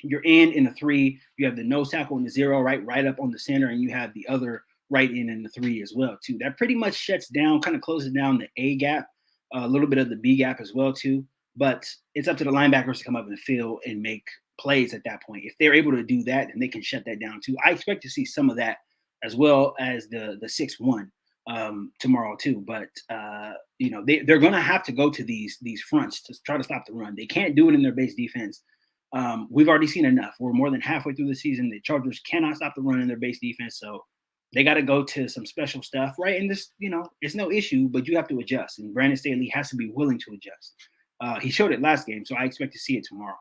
your end in the 3, you have the nose tackle in the 0, right up on the center, and you have the other right end in the 3 as well, too. That pretty much shuts down, kind of closes down the A gap, a little bit of the B gap as well, too. But it's up to the linebackers to come up in the field and make plays at that point. If they're able to do that, then they can shut that down, too. I expect to see some of that as well as the 6-1 tomorrow, too. But, they're going to have to go to these fronts to try to stop the run. They can't do it in their base defense. We've already seen enough. We're more than halfway through the season. The Chargers cannot stop the run in their base defense. So they got to go to some special stuff, right? And this, it's no issue, but you have to adjust. And Brandon Staley has to be willing to adjust. He showed it last game, so I expect to see it tomorrow.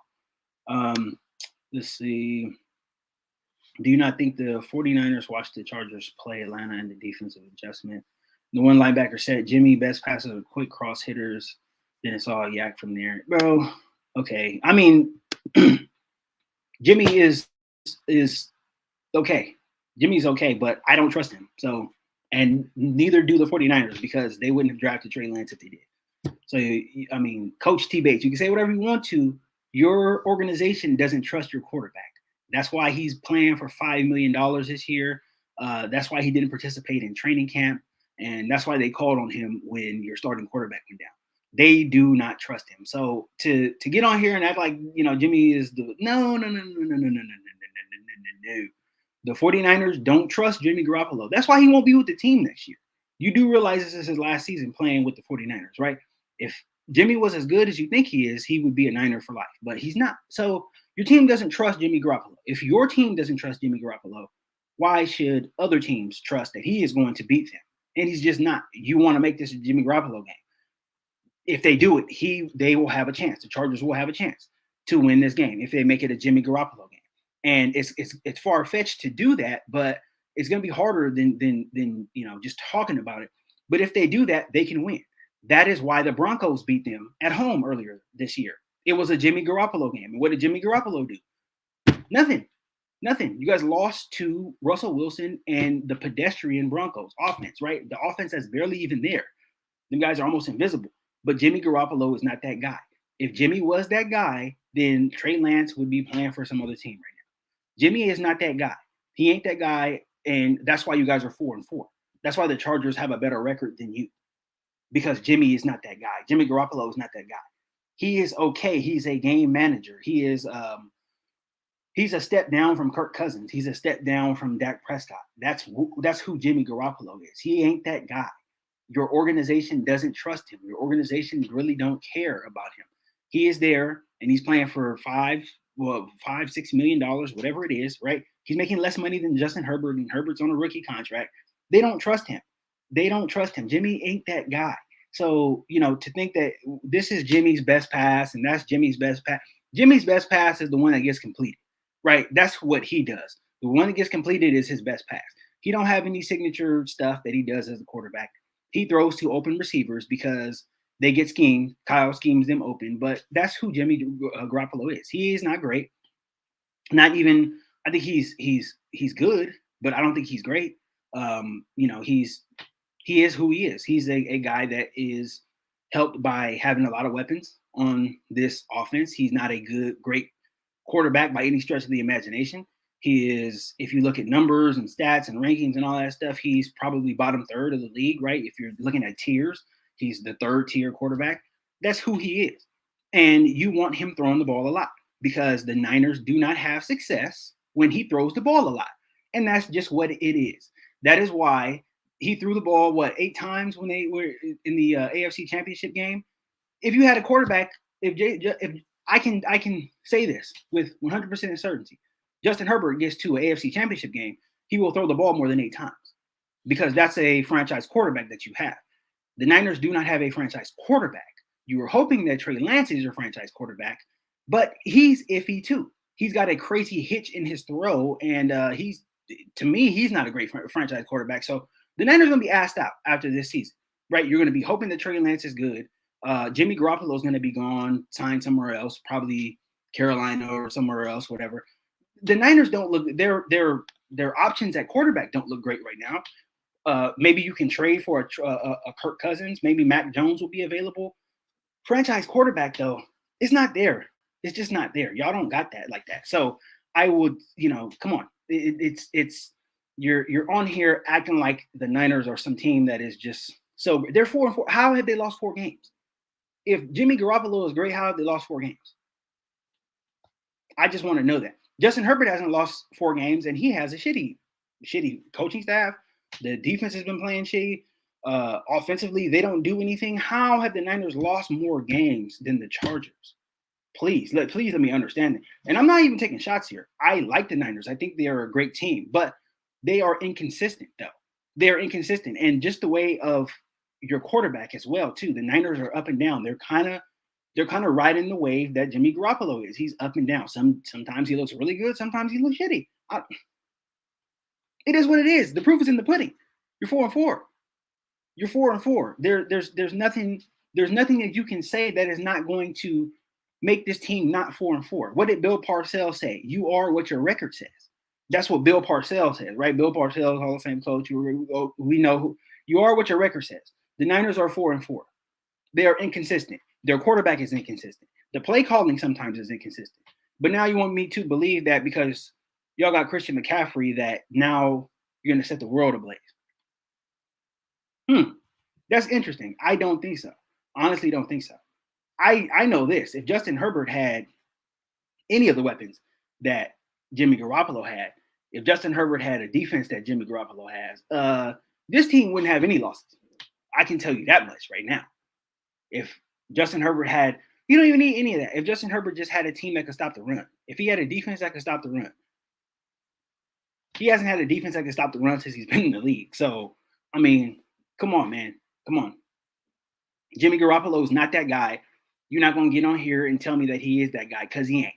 Let's see. Do you not think the 49ers watched the Chargers play Atlanta in the defensive adjustment? The one linebacker said, Jimmy, best passes are quick cross hitters. Then it's all yak from there. Bro, okay. I mean, Jimmy is okay. Jimmy's okay, but I don't trust him. So, and neither do the 49ers because they wouldn't have drafted Trey Lance if they did. So, I mean, Coach T. Bates, you can say whatever you want to. Your organization doesn't trust your quarterback. That's why he's playing for $5 million this year. That's why he didn't participate in training camp. And that's why they called on him when your starting quarterback went down. They do not trust him. So to get on here and act like, Jimmy is the no. The 49ers don't trust Jimmy Garoppolo. That's why he won't be with the team next year. You do realize this is his last season playing with the 49ers, right? If Jimmy was as good as you think he is, he would be a Niner for life, but he's not. So your team doesn't trust Jimmy Garoppolo. If your team doesn't trust Jimmy Garoppolo, why should other teams trust that he is going to beat them? And he's just not. You want to make this a Jimmy Garoppolo game. If they do it, they will have a chance. The Chargers will have a chance to win this game if they make it a Jimmy Garoppolo game. And it's far-fetched to do that, but it's going to be harder than just talking about it. But if they do that, they can win. That is why the Broncos beat them at home earlier this year. It was a Jimmy Garoppolo game. And what did Jimmy Garoppolo do? Nothing. You guys lost to Russell Wilson and the pedestrian Broncos offense, right? The offense that's barely even there. Them guys are almost invisible. But Jimmy Garoppolo is not that guy. If Jimmy was that guy, then Trey Lance would be playing for some other team right now. Jimmy is not that guy. He ain't that guy, and that's why you guys are 4-4. That's why the Chargers have a better record than you, because Jimmy is not that guy. Jimmy Garoppolo is not that guy. He is okay. He's a game manager. He is he's a step down from Kirk Cousins. He's a step down from Dak Prescott. That's who Jimmy Garoppolo is. He ain't that guy. Your organization doesn't trust him. Your organization really don't care about him. He is there, and he's playing for $5-6 million, whatever it is, right? He's making less money than Justin Herbert, and Herbert's on a rookie contract. They don't trust him. Jimmy ain't that guy. So, to think that this is Jimmy's best pass and that's Jimmy's best pass. Jimmy's best pass is the one that gets completed, right? That's what he does. The one that gets completed is his best pass. He don't have any signature stuff that he does as a quarterback. He throws to open receivers because they get schemed. Kyle schemes them open, but that's who Jimmy Garoppolo is. He is not great. Not even. I think he's good, but I don't think he's great. He is who he is. He's a guy that is helped by having a lot of weapons on this offense. He's not a great quarterback by any stretch of the imagination. He is, if you look at numbers and stats and rankings and all that stuff, he's probably bottom third of the league, right? If you're looking at tiers, he's the third tier quarterback. That's who he is. And you want him throwing the ball a lot because the Niners do not have success when he throws the ball a lot. And that's just what it is. That is why he threw the ball, 8 times when they were in the AFC Championship game. If you had a quarterback, if I can say this with 100% certainty, Justin Herbert gets to an AFC Championship game, he will throw the ball more than 8 times because that's a franchise quarterback that you have. The Niners do not have a franchise quarterback. You were hoping that Trey Lance is your franchise quarterback, but he's iffy too. He's got a crazy hitch in his throw, and to me, he's not a great franchise quarterback. So the Niners are going to be asked out after this season, right? You're going to be hoping that Trey Lance is good. Jimmy Garoppolo is going to be gone, signed somewhere else, probably Carolina or somewhere else, whatever. The Niners don't look their options at quarterback don't look great right now. Maybe you can trade for a Kirk Cousins. Maybe Mac Jones will be available. Franchise quarterback though, it's not there. It's just not there. Y'all don't got that like that. So I would, come on. It's you're on here acting like the Niners are some team that is just so they're 4-4. How have they lost 4 games? If Jimmy Garoppolo is great, how have they lost 4 games? I just want to know that. Justin Herbert hasn't lost 4 games, and he has a shitty coaching staff. The defense has been playing shitty. Offensively, they don't do anything. How have the Niners lost more games than the Chargers? Please let me understand it. And I'm not even taking shots here. I like the Niners. I think they are a great team, but they are inconsistent, though. They are inconsistent. And just the way of your quarterback as well, too. The Niners are up and down. They're kind of riding the wave that Jimmy Garoppolo is. He's up and down. Sometimes he looks really good. Sometimes he looks shitty. It is what it is. The proof is in the pudding. You're 4-4. You're 4-4. There's nothing that you can say that is not going to make this team not 4-4. What did Bill Parcells say? You are what your record says. That's what Bill Parcells says, right? Bill Parcells, Hall of Fame coach. We know who you are. What your record says. The Niners are 4-4. They are inconsistent. Their quarterback is inconsistent. The play calling sometimes is inconsistent. But now you want me to believe that because y'all got Christian McCaffrey that now you're going to set the world ablaze. That's interesting. I don't think so. Honestly, don't think so. I know this. If Justin Herbert had any of the weapons that Jimmy Garoppolo had, if Justin Herbert had a defense that Jimmy Garoppolo has, this team wouldn't have any losses. I can tell you that much right now. If Justin Herbert had, you don't even need any of that. If Justin Herbert just had a team that could stop the run, if he had a defense that could stop the run, he hasn't had a defense that can stop the run since he's been in the league. So, I mean, come on, man. Come on. Jimmy Garoppolo is not that guy. You're not going to get on here and tell me that he is that guy, because he ain't.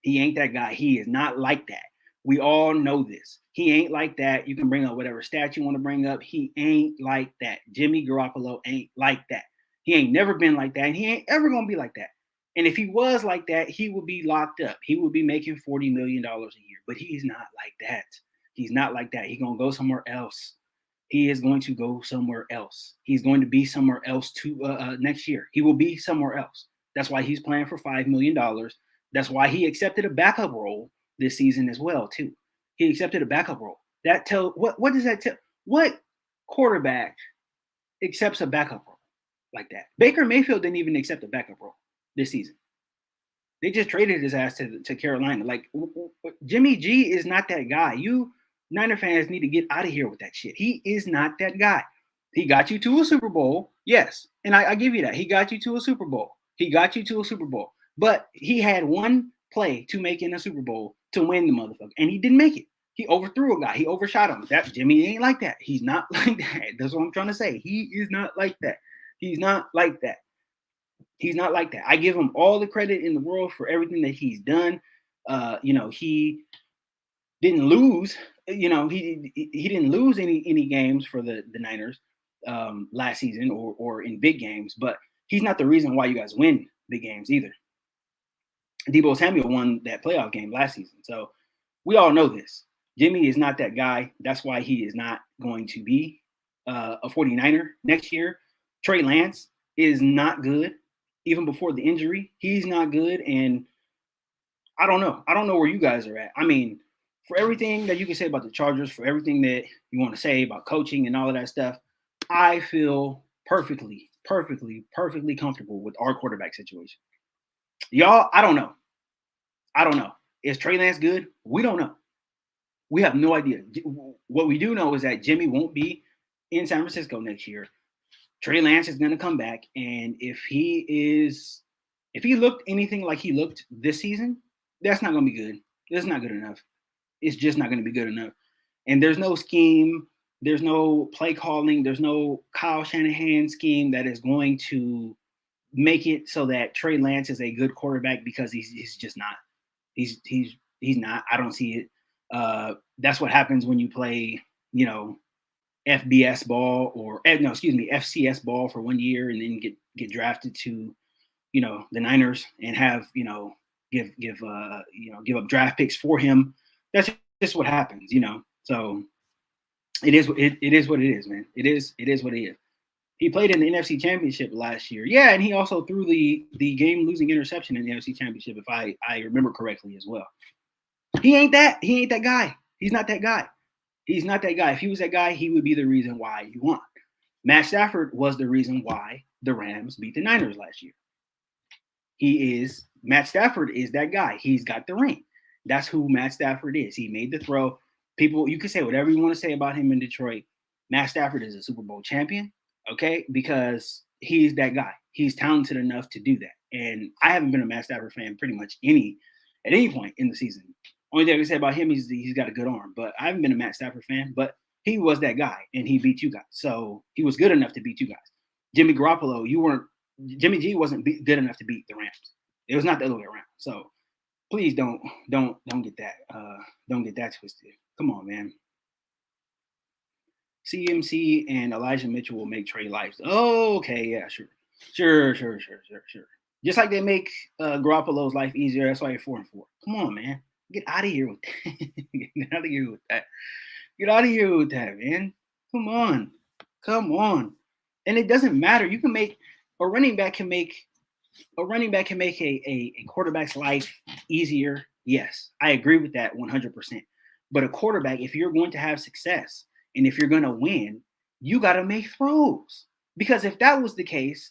He ain't that guy. He is not like that. We all know this. He ain't like that. You can bring up whatever stat you want to bring up. He ain't like that. Jimmy Garoppolo ain't like that. He ain't never been like that, and he ain't ever going to be like that. And if he was like that, he would be locked up. He would be making $40 million a year, but he's not like that. He's not like that. He's going to go somewhere else. He is going to go somewhere else. He's going to be somewhere else next year. He will be somewhere else. That's why he's playing for $5 million. That's why he accepted a backup role this season as well, too. He accepted a backup role. What does that tell? What quarterback accepts a backup role like that? Baker Mayfield didn't even accept a backup role this season. They just traded his ass to Carolina. Like, Jimmy G is not that guy. You Niner fans need to get out of here with that shit. He is not that guy. He got you to a Super Bowl, yes, and I give you that. He got you to a Super Bowl. But he had one play to make in a Super Bowl to win the motherfucker, and he didn't make it. He overthrew a guy. He overshot him. That Jimmy ain't like that. He's not like that. That's what I'm trying to say. He is not like that. He's not like that. He's not like that. I give him all the credit in the world for everything that he's done. He didn't lose. He didn't lose any games for the Niners last season or in big games, but he's not the reason why you guys win big games either. Deebo Samuel won that playoff game last season. So we all know this. Jimmy is not that guy. That's why he is not going to be a 49er next year. Trey Lance is not good. Even before the injury, he's not good. And I don't know. I don't know where you guys are at. I mean, for everything that you can say about the Chargers, for everything that you want to say about coaching and all of that stuff, I feel perfectly comfortable with our quarterback situation. Y'all, I don't know. Is Trey Lance good? We don't know. We have no idea. What we do know is that Jimmy won't be in San Francisco next year. Trey Lance is going to come back, and if he looked anything like he looked this season, that's not going to be good. That's not good enough. It's just not going to be good enough. And there's no scheme. There's no play calling. There's no Kyle Shanahan scheme that is going to make it so that Trey Lance is a good quarterback, because he's just not. He's not. I don't see it. That's what happens when you play, FCS ball for 1 year and then get drafted to, the Niners and have, give up draft picks for him. That's just what happens, So it is what it is, man. It is what it is. He played in the NFC Championship last year. Yeah, and he also threw the game-losing interception in the NFC Championship, if I remember correctly as well. He ain't that guy. He's not that guy. He's not that guy. If he was that guy, he would be the reason why you won. Matt Stafford was the reason why the Rams beat the Niners last year. Matt Stafford is that guy. He's got the ring. That's who Matt Stafford is. He made the throw. People, you can say whatever you want to say about him in Detroit. Matt Stafford is a Super Bowl champion, okay? Because he's that guy. He's talented enough to do that. And I haven't been a Matt Stafford fan pretty much at any point in the season. Only thing I can say about him is he's got a good arm. But I haven't been a Matt Stafford fan. But he was that guy, and he beat you guys. So he was good enough to beat you guys. Jimmy Garoppolo, Jimmy G wasn't good enough to beat the Rams. It was not the other way around. So please don't get that twisted. Come on, man. CMC and Elijah Mitchell will make Trey life. Oh, okay, yeah, sure. Just like they make Garoppolo's life easier. That's why you're 4-4. Come on, man. Get out of here with that. Get out of here with that, man. Come on. And it doesn't matter. You can make a running back can make a quarterback's life easier. Yes, I agree with that 100%. But a quarterback, if you're going to have success and if you're going to win, you got to make throws. Because if that was the case,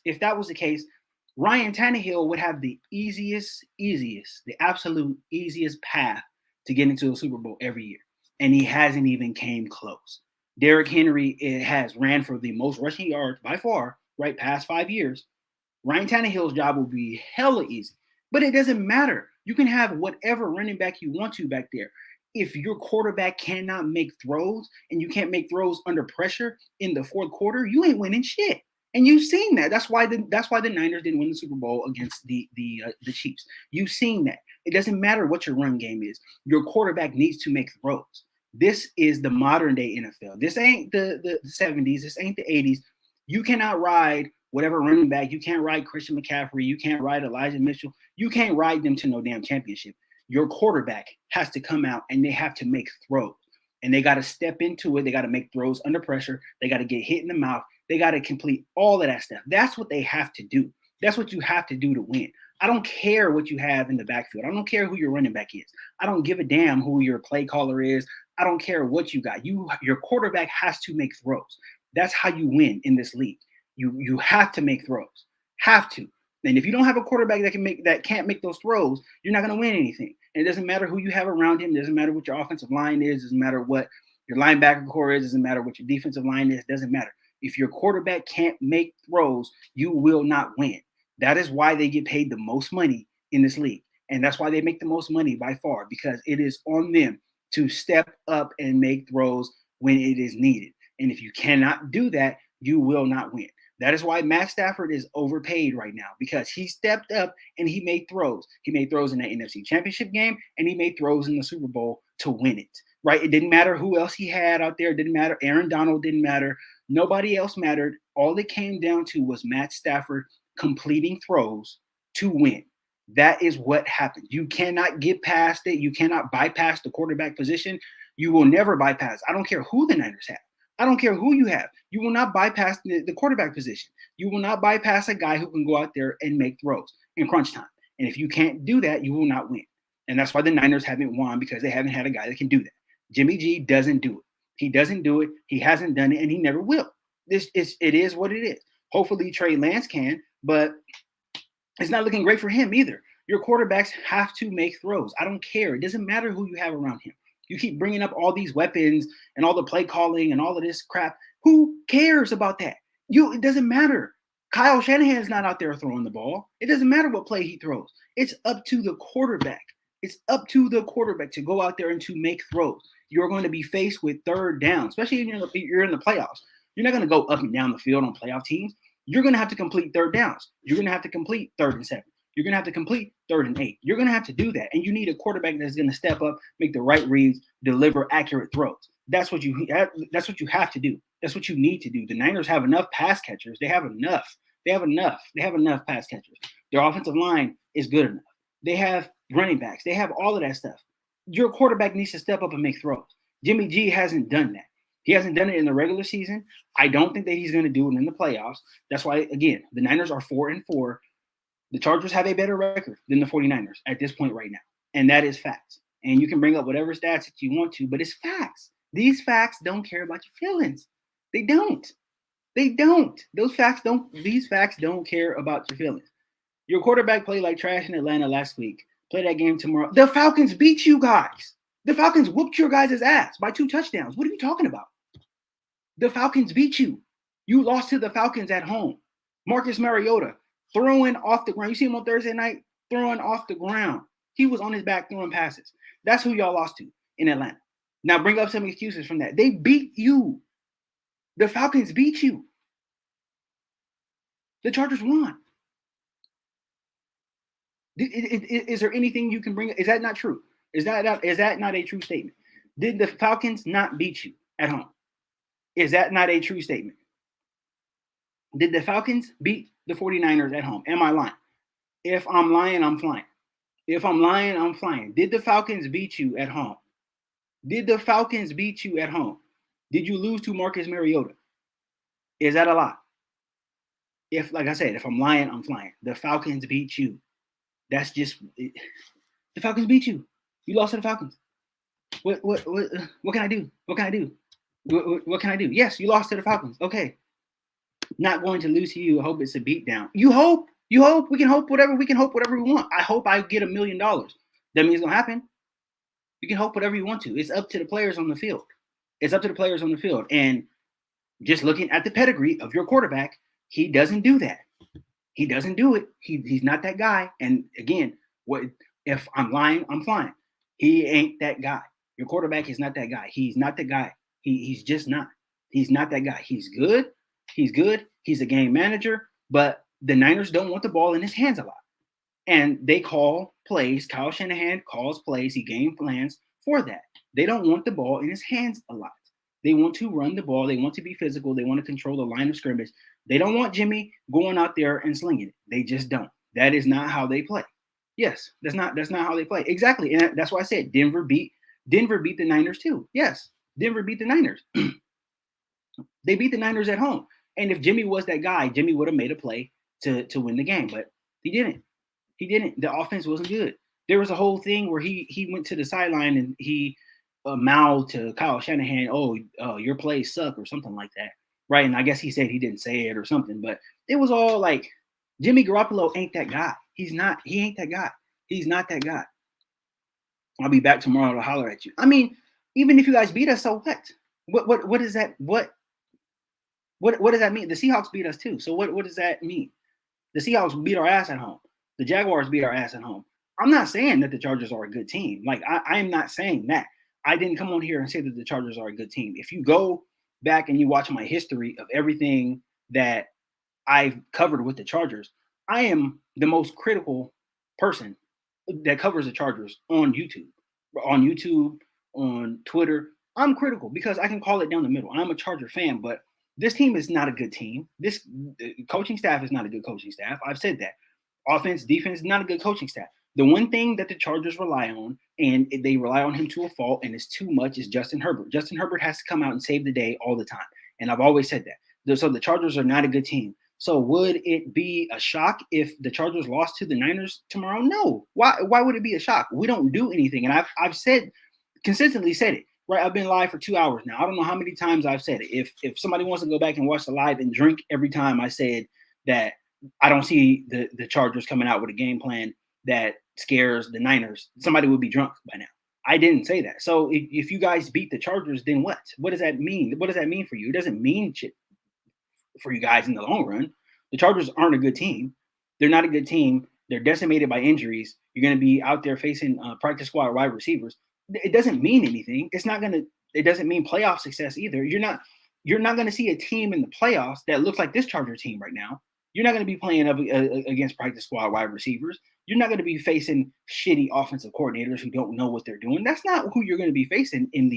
Ryan Tannehill would have the the absolute easiest path to get into a Super Bowl every year. And he hasn't even came close. Derrick Henry has ran for the most rushing yards by far, right, past 5 years. Ryan Tannehill's job will be hella easy. But it doesn't matter. You can have whatever running back you want to back there. If your quarterback cannot make throws and you can't make throws under pressure in the fourth quarter, you ain't winning shit. And you've seen that. That's why the Niners didn't win the Super Bowl against the Chiefs. You've seen that. It doesn't matter what your run game is. Your quarterback needs to make throws. This is the modern day NFL. This ain't the 70s. This ain't the 80s. You cannot ride whatever running back. You can't ride Christian McCaffrey. You can't ride Elijah Mitchell. You can't ride them to no damn championship. Your quarterback has to come out and they have to make throws. And they got to step into it. They got to make throws under pressure. They got to get hit in the mouth. They got to complete all of that stuff. That's what they have to do. That's what you have to do to win. I don't care what you have in the backfield. I don't care who your running back is. I don't give a damn who your play caller is. I don't care what you got. Your quarterback has to make throws. That's how you win in this league. You have to make throws. Have to. And if you don't have a quarterback that can't make those throws, you're not going to win anything. And it doesn't matter who you have around him. It doesn't matter what your offensive line is. It doesn't matter what your linebacker core is. It doesn't matter what your defensive line is. It doesn't matter. If your quarterback can't make throws, you will not win. That is why they get paid the most money in this league. And that's why they make the most money by far, because it is on them to step up and make throws when it is needed. And if you cannot do that, you will not win. That is why Matt Stafford is overpaid right now, because he stepped up and he made throws. He made throws in the NFC Championship game and he made throws in the Super Bowl to win it, right? It didn't matter who else he had out there. It didn't matter. Aaron Donald didn't matter. Nobody else mattered. All it came down to was Matt Stafford completing throws to win. That is what happened. You cannot get past it. You cannot bypass the quarterback position. You will never bypass. I don't care who the Niners have. I don't care who you have. You will not bypass the quarterback position. You will not bypass a guy who can go out there and make throws in crunch time. And if you can't do that, you will not win. And that's why the Niners haven't won, because they haven't had a guy that can do that. Jimmy G doesn't do it. He doesn't do it. He hasn't done it, and he never will. It is what it is. Hopefully Trey Lance can, but it's not looking great for him either. Your quarterbacks have to make throws. I don't care. It doesn't matter who you have around him. You keep bringing up all these weapons and all the play calling and all of this crap. Who cares about that? It doesn't matter. Kyle Shanahan's not out there throwing the ball. It doesn't matter what play he throws. It's up to the quarterback. It's up to the quarterback to go out there and to make throws. You're going to be faced with third down, especially if you're in the playoffs. You're not going to go up and down the field on playoff teams. You're going to have to complete third downs. You're going to have to complete 3rd and 7. You're going to have to complete 3rd and 8. You're going to have to do that. And you need a quarterback that's going to step up, make the right reads, deliver accurate throws. That's what you have to do. That's what you need to do. The Niners have enough pass catchers. They have enough. They have enough pass catchers. Their offensive line is good enough. They have running backs. They have all of that stuff. Your quarterback needs to step up and make throws. Jimmy G hasn't done that. He hasn't done it in the regular season. I don't think that he's going to do it in the playoffs. That's why, again, the Niners are 4-4. The Chargers have a better record than the 49ers at this point right now. And that is facts. And you can bring up whatever stats that you want to, but it's facts. These facts don't care about your feelings. They don't. They don't. These facts don't care about your feelings. Your quarterback played like trash in Atlanta last week. Play that game tomorrow. The Falcons beat you guys. The Falcons whooped your guys' ass by 2 touchdowns. What are you talking about? The Falcons beat you. You lost to the Falcons at home. Marcus Mariota throwing off the ground. You see him on Thursday night throwing off the ground. He was on his back throwing passes. That's who y'all lost to in Atlanta. Now bring up some excuses from that. They beat you. The Falcons beat you. The Chargers won. Is there anything you can bring? Is that not true? Is that not a true statement? Did the Falcons not beat you at home? Is that not a true statement? Did the Falcons beat the 49ers at home? Am I lying? If I'm lying, I'm flying. If I'm lying, I'm flying. Did the Falcons beat you at home? Did the Falcons beat you at home? Did you lose to Marcus Mariota? Is that a lie? Like I said, if I'm lying, I'm flying. The Falcons beat you. That's just it. The Falcons beat you. You lost to the Falcons. What can I do? What can I do? What can I do? Yes, you lost to the Falcons. Okay. Not going to lose to you. Hope it's a beatdown. You hope. We can hope whatever we want. I hope I get $1 million. That means it's gonna happen. You can hope whatever you want to. It's up to the players on the field. And just looking at the pedigree of your quarterback, he doesn't do that. He doesn't do it. He's not that guy. And again, what if I'm lying? I'm fine. He ain't that guy. Your quarterback is not that guy. He's not the guy. He's just not. He's not that guy. He's good. He's a game manager, but the Niners don't want the ball in his hands a lot. And they call plays. Kyle Shanahan calls plays. He game plans for that. They don't want the ball in his hands a lot. They want to run the ball. They want to be physical. They want to control the line of scrimmage. They don't want Jimmy going out there and slinging it. They just don't. That is not how they play. Yes, that's not how they play. Exactly. And that's why I said Denver beat the Niners too. Yes, Denver beat the Niners. They beat the Niners at home. And if Jimmy was that guy, Jimmy would have made a play to win the game, but he didn't. The offense wasn't good. There was a whole thing where he went to the sideline and he mouthed to Kyle Shanahan, oh, your plays suck or something like that, right? And I guess he said he didn't say it or something, but it was all like Jimmy Garoppolo ain't that guy. He ain't that guy. He's not that guy. I'll be back tomorrow to holler at you. I mean, even if you guys beat us, so what? What is that? What does that mean? The Seahawks beat us too. So what does that mean? The Seahawks beat our ass at home. The Jaguars beat our ass at home. I'm not saying that the Chargers are a good team. Like I am not saying that. I didn't come on here and say that the Chargers are a good team. If you go back and you watch my history of everything that I've covered with the Chargers, I am the most critical person that covers the Chargers on YouTube, on Twitter. I'm critical because I can call it down the middle. I'm a Charger fan, but this team is not a good team. This coaching staff is not a good coaching staff. I've said that. Offense, defense, not a good coaching staff. The one thing that the Chargers rely on, and they rely on him to a fault, and it's too much, is Justin Herbert. Justin Herbert has to come out and save the day all the time. And I've always said that. So the Chargers are not a good team. So would it be a shock if the Chargers lost to the Niners tomorrow? No. Why would it be a shock? We don't do anything. And I've consistently said it. Right, I've been live for 2 hours now. I don't know how many times I've said it. If somebody wants to go back and watch the live and drink every time I said that I don't see the Chargers coming out with a game plan that scares the Niners, somebody would be drunk by now. I didn't say that. So if you guys beat the Chargers, then what? What does that mean? What does that mean for you? It doesn't mean shit for you guys in the long run. The Chargers aren't a good team. They're not a good team. They're decimated by injuries. You're going to be out there facing practice squad wide receivers. It doesn't mean anything. It doesn't mean playoff success either. You're not going to see a team in the playoffs that looks like this Charger team right now. You're not going to be playing up against practice squad wide receivers. You're not going to be facing shitty offensive coordinators who don't know what they're doing. That's not who you're going to be facing in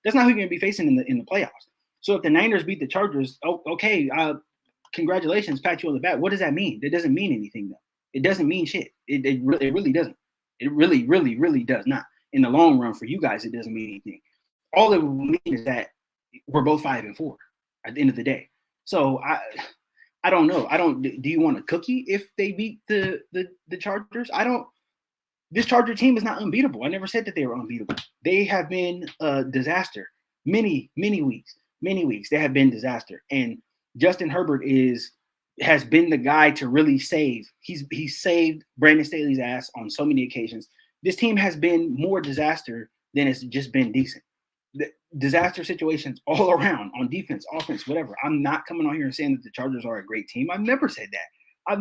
that's not who you're going to be facing in the playoffs. So if the Niners beat the Chargers, okay, congratulations, pat you on the back. What does that mean? It doesn't mean anything though. It doesn't mean shit. It really doesn't. It really, really, really does not. In the long run, for you guys, it doesn't mean anything. All it will mean is that we're both 5-4 at the end of the day. So I don't know. Do you want a cookie if they beat the Chargers? I don't. This Charger team is not unbeatable. I never said that they were unbeatable. They have been a disaster. Many weeks. They have been disaster. And Justin Herbert has been the guy to really save. He's saved Brandon Staley's ass on so many occasions. This team has been more disaster than it's just been decent. The disaster situations all around on defense, offense, whatever. I'm not coming on here and saying that the Chargers are a great team. I've never said that.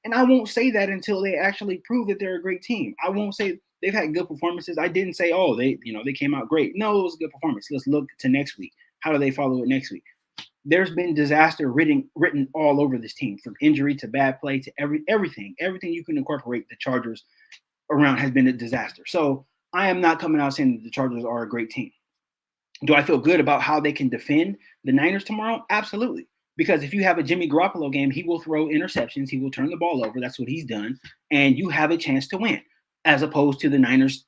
And I won't say that until they actually prove that they're a great team. I won't say they've had good performances. I didn't say, they came out great. No, it was a good performance. Let's look to next week. How do they follow it next week? There's been disaster written all over this team, from injury to bad play to everything you can incorporate the Chargers around has been a disaster. So I am not coming out saying that the Chargers are a great team. Do I feel good about how they can defend the Niners tomorrow? Absolutely. Because if you have a Jimmy Garoppolo game, he will throw interceptions. He will turn the ball over. That's what he's done. And you have a chance to win, as opposed to the Niners,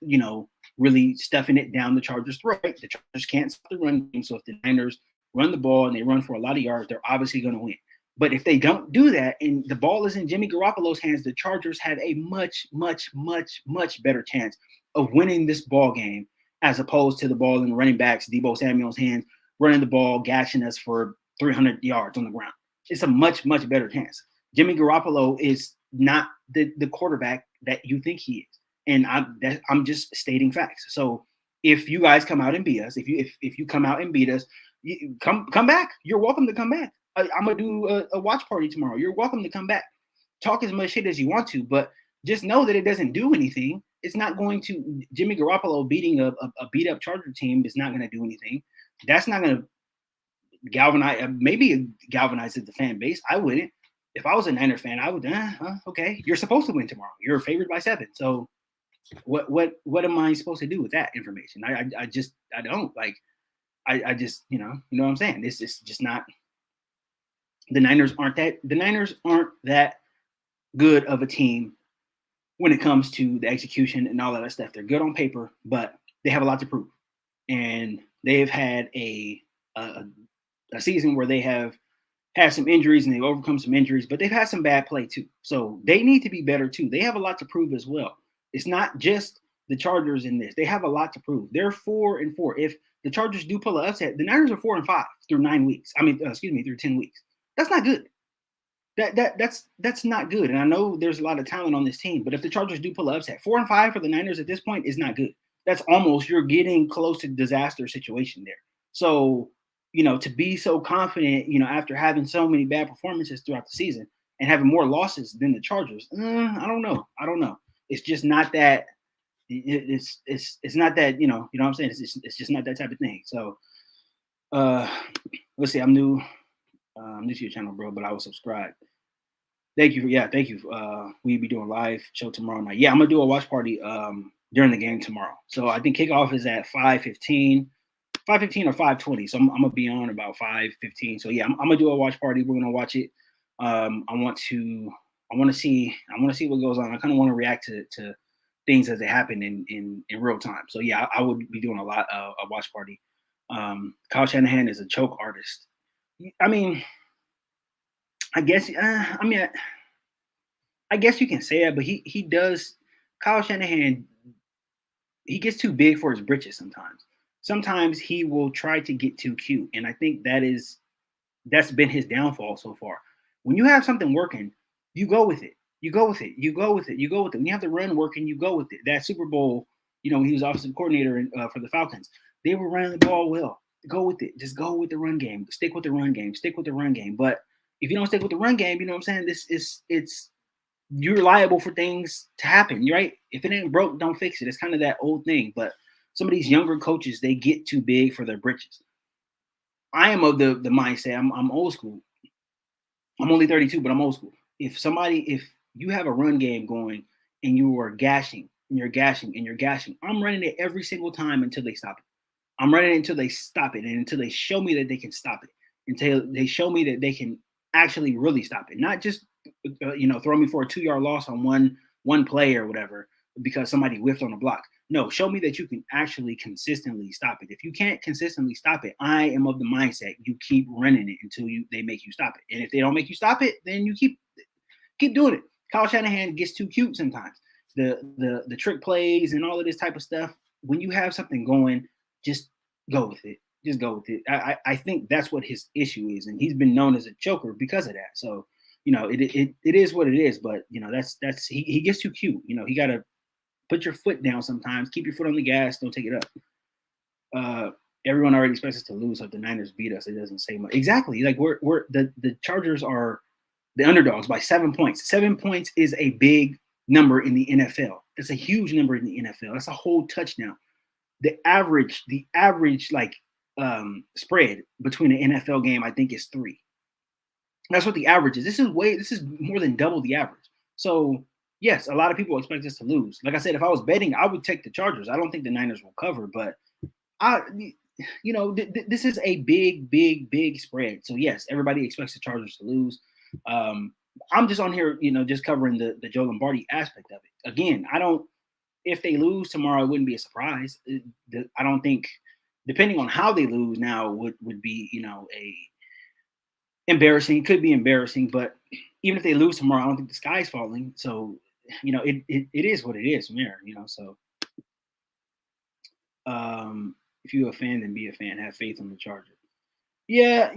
really stuffing it down the Chargers' throat. The Chargers can't stop the run game. So if the Niners run the ball and they run for a lot of yards, they're obviously going to win. But if they don't do that and the ball is in Jimmy Garoppolo's hands, the Chargers have a much, much, much, much better chance of winning this ball game, as opposed to the ball in running backs, Deebo Samuel's hands, running the ball, gashing us for 300 yards on the ground. It's a much, much better chance. Jimmy Garoppolo is not the quarterback that you think he is. And I'm just stating facts. So if you guys come out and beat us, if you come out and beat us, come back. You're welcome to come back. I'm going to do a watch party tomorrow. You're welcome to come back. Talk as much shit as you want to, but just know that it doesn't do anything. It's not going to – Jimmy Garoppolo beating a beat-up Charger team is not going to do anything. That's not going to galvanize – maybe galvanizes the fan base. I wouldn't. If I was a Niner fan, I would okay, you're supposed to win tomorrow. You're favored by 7. So what am I supposed to do with that information? I don't. Like, I just, you know what I'm saying? This is just not – the Niners aren't that good of a team when it comes to the execution and all that stuff. They're good on paper, but they have a lot to prove. And they've had a season where they have had some injuries and they've overcome some injuries, but they've had some bad play too. So they need to be better too. They have a lot to prove as well. It's not just the Chargers in this. They have a lot to prove. They're 4-4. If the Chargers do pull an upset, the Niners are 4-5 through 9 weeks. Through 10 weeks. That's not good. That's not good. And I know there's a lot of talent on this team, but if the Chargers do pull an upset, 4-5 for the Niners at this point is not good. That's almost, you're getting close to disaster situation there. So, to be so confident, after having so many bad performances throughout the season and having more losses than the Chargers, I don't know. It's just not that. It's not that. You know what I'm saying. It's just not that type of thing. So, let's see. I'm new to your channel, bro, but I will subscribe. Thank you. Yeah, thank you. We'll be doing live show tomorrow night. Yeah, I'm gonna do a watch party during the game tomorrow. So I think kickoff is at 5:15 or 5:20. So I'm gonna be on about 5:15. So yeah, I'm gonna do a watch party. We're gonna watch it. I want to see what goes on. I kind of want to react to things as they happen in real time. So yeah, I would be doing a watch party. Kyle Shanahan is a choke artist. I mean, I guess you can say that, but he does. Kyle Shanahan, he gets too big for his britches sometimes. Sometimes he will try to get too cute, and I think that's been his downfall so far. When you have something working, you go with it. You go with it. When you have the run working, you go with it. That Super Bowl, when he was offensive coordinator for the Falcons, they were running the ball well. Go with it. Just go with the run game. Stick with the run game. But if you don't stick with the run game, you know what I'm saying? You're liable for things to happen, right? If it ain't broke, don't fix it. It's kind of that old thing. But some of these younger coaches, they get too big for their britches. I am of the mindset. I'm old school. I'm only 32, but I'm old school. If you have a run game going and you are gashing and you're gashing and you're gashing, I'm running it every single time until they stop it. I'm running it until they stop it and until they show me that they can stop it. Until they show me that they can actually really stop it. Not just, throw me for a 2-yard loss on one play or whatever because somebody whiffed on a block. No, show me that you can actually consistently stop it. If you can't consistently stop it, I am of the mindset you keep running it until they make you stop it. And if they don't make you stop it, then you keep doing it. Kyle Shanahan gets too cute sometimes. The trick plays and all of this type of stuff. When you have something going, just go with it. Just go with it. I think that's what his issue is, and he's been known as a choker because of that. So, it is what it is. But that's he gets too cute. He got to put your foot down sometimes. Keep your foot on the gas. Don't take it up. Everyone already expects us to lose. So if the Niners beat us, it doesn't say much. Exactly. Like the Chargers are the underdogs by 7 points. 7 points is a big number in the NFL. It's a huge number in the NFL. That's a whole touchdown. The average spread between an NFL game, I think, is 3. That's what the average is. This is more than double the average. So yes, a lot of people expect us to lose. Like I said, if I was betting, I would take the Chargers. I don't think the Niners will cover, but this is a big spread. So yes, everybody expects the Chargers to lose. I'm just on here, just covering the Joe Lombardi aspect of it. Again, if they lose tomorrow, it wouldn't be a surprise. I don't think, depending on how they lose now, would be, a embarrassing. It could be embarrassing, but even if they lose tomorrow, I don't think the sky's falling. So, it is what it is from there, So, if you're a fan, then be a fan. Have faith in the Chargers. Yeah,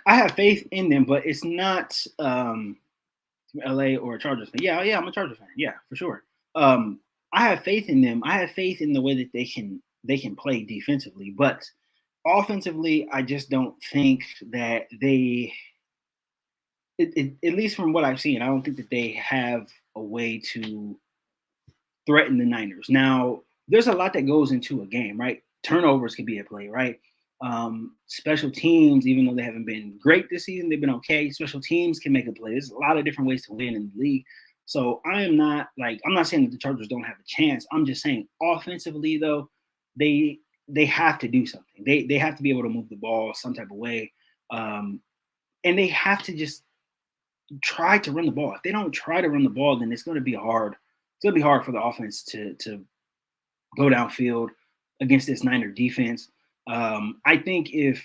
I have faith in them, but it's not LA or a Chargers fan. Yeah, I'm a Chargers fan. Yeah, for sure. I have faith in them. I have faith in the way that they can play defensively, but offensively, I just don't think that at least from what I've seen, I don't think that they have a way to threaten the Niners. Now, there's a lot that goes into a game, right? Turnovers could be at play, right? Special teams, even though they haven't been great this season, they've been okay. Special teams can make a play. There's a lot of different ways to win in the league. So I'm not saying that the Chargers don't have a chance. I'm just saying offensively, though, they have to do something. They have to be able to move the ball some type of way. And they have to just try to run the ball. If they don't try to run the ball, then it's going to be hard. It's going to be hard for the offense to go downfield against this Niner defense. I think if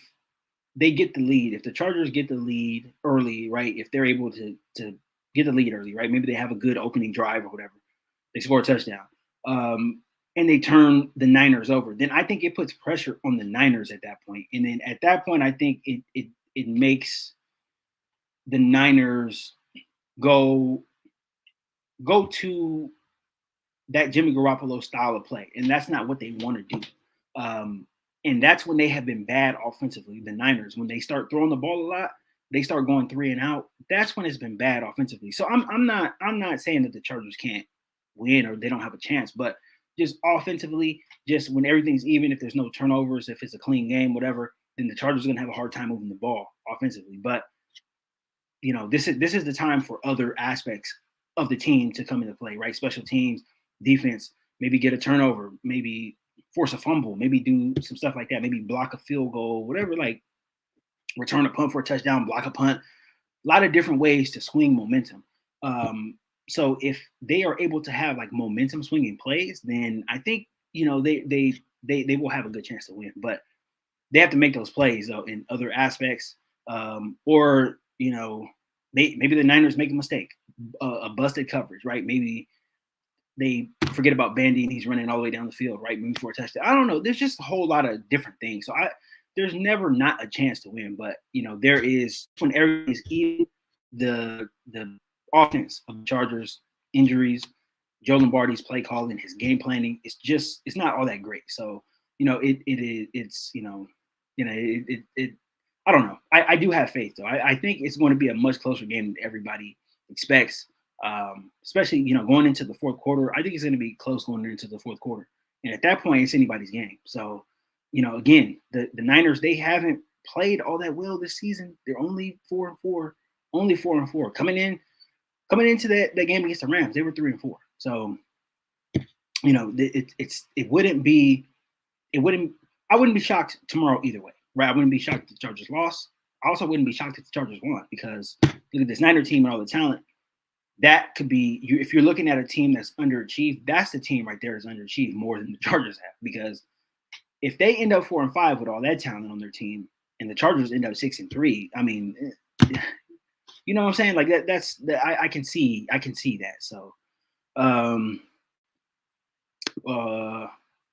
they get the lead, if the Chargers get the lead early, right? If they're able to get the lead early, right? Maybe they have a good opening drive or whatever. They score a touchdown. And they turn the Niners over, then I think it puts pressure on the Niners at that point. And then at that point, I think it makes the Niners go to that Jimmy Garoppolo style of play, and that's not what they want to do. And that's when they have been bad offensively. The Niners, when they start throwing the ball a lot, they start going 3 and out. That's when it's been bad offensively. So I'm not saying that the Chargers can't win or they don't have a chance, but just offensively, just when everything's even, if there's no turnovers, if it's a clean game, whatever, then the Chargers are gonna have a hard time moving the ball offensively. But this is the time for other aspects of the team to come into play, right? Special teams, defense, maybe get a turnover, maybe force a fumble, maybe do some stuff like that, maybe block a field goal, whatever, like return a punt for a touchdown, block a punt, a lot of different ways to swing momentum. So if they are able to have like momentum swinging plays, then I think, they will have a good chance to win, but they have to make those plays though in other aspects. Or maybe the Niners make a mistake, a busted coverage, right? Maybe they forget about Bandy and he's running all the way down the field, right? Moving for a touchdown. I don't know. There's just a whole lot of different things. So there's never not a chance to win, but there is, when everything's even, the offense of the Chargers, injuries, Joe Lombardi's play calling, his game planning, it's not all that great. So I don't know. I do have faith, though. I think it's going to be a much closer game than everybody expects, especially, going into the fourth quarter. I think it's going to be close going into the fourth quarter. And at that point, it's anybody's game. So, again, the Niners, they haven't played all that well this season. They're only 4-4, only 4-4. Coming into that game against the Rams, they were 3-4. So, I wouldn't be shocked tomorrow either way. Right, I wouldn't be shocked if the Chargers lost. I also wouldn't be shocked if the Chargers won, because look at this Niner team and all the talent. That could be you. If you're looking at a team that's underachieved, that's the team right there that's underachieved more than the Chargers have. Because if they end up 4-5 with all that talent on their team, and the Chargers end up 6-3, I mean, you know what I'm saying? Like I can see that. So,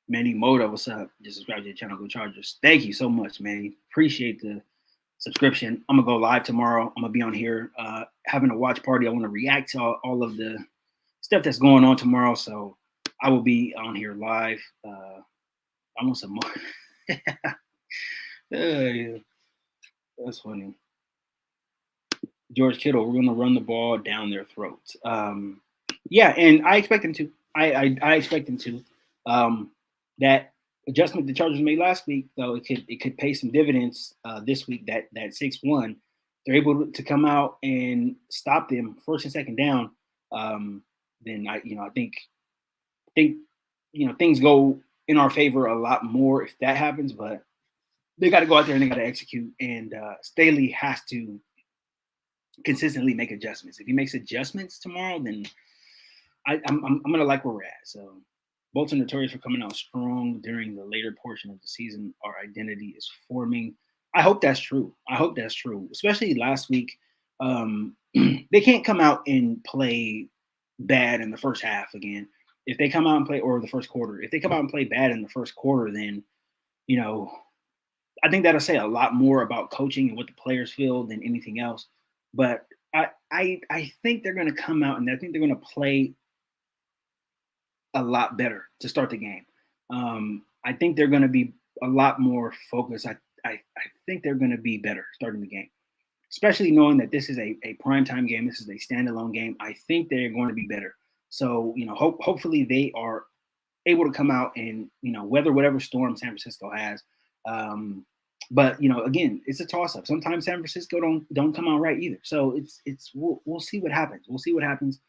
Manny Moda, what's up? Just subscribe to the channel, go Chargers. Thank you so much, Manny. Appreciate the subscription. I'm gonna go live tomorrow. I'm gonna be on here having a watch party. I want to react to all of the stuff that's going on tomorrow. So I will be on here live. I want some more. Yeah. That's funny. George Kittle, we're gonna run the ball down their throats. Yeah, and I expect them to. I expect them to. That adjustment the Chargers made last week, though, it could pay some dividends this week. That 6-1, they're able to come out and stop them first and second down. Then I think things go in our favor a lot more if that happens. But they got to go out there and they got to execute. And Staley has to consistently make adjustments. If he makes adjustments tomorrow, then I'm gonna like where we're at. So. Bolts are notorious for coming out strong during the later portion of the season. Our identity is forming. I hope that's true. Especially last week. They can't come out and play bad in the first half again. If they come out and play, or the first quarter, if they come out and play bad in the first quarter, then, I think that'll say a lot more about coaching and what the players feel than anything else. But I think they're going to come out and I think they're going to play a lot better to start the game. I think they're going to be a lot more focused. I think they're going to be better starting the game, especially knowing that this is a primetime game. This is a standalone game. I think they're going to be better. So, hopefully they are able to come out and, weather whatever storm San Francisco has. But again, it's a toss-up. Sometimes San Francisco don't come out right either. So we'll see what happens. We'll see what happens.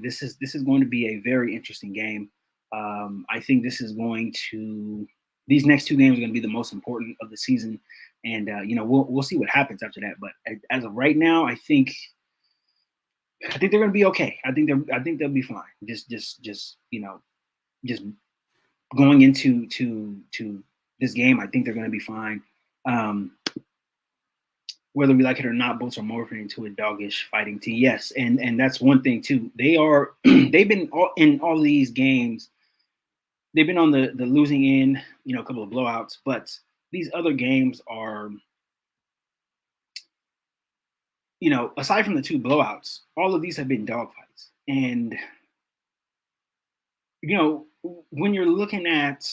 This is going to be a very interesting game. I think these next two games are going to be the most important of the season, and we'll see what happens after that. But as of right now, I think they're going to be okay. I think they'll be fine. Just going into this game, I think they're going to be fine. Whether we like it or not, both are morphing into a doggish fighting team. Yes, and that's one thing too. They've been in all these games. They've been on the losing end, a couple of blowouts, but these other games are, aside from the two blowouts, all of these have been dogfights. And, when you're looking at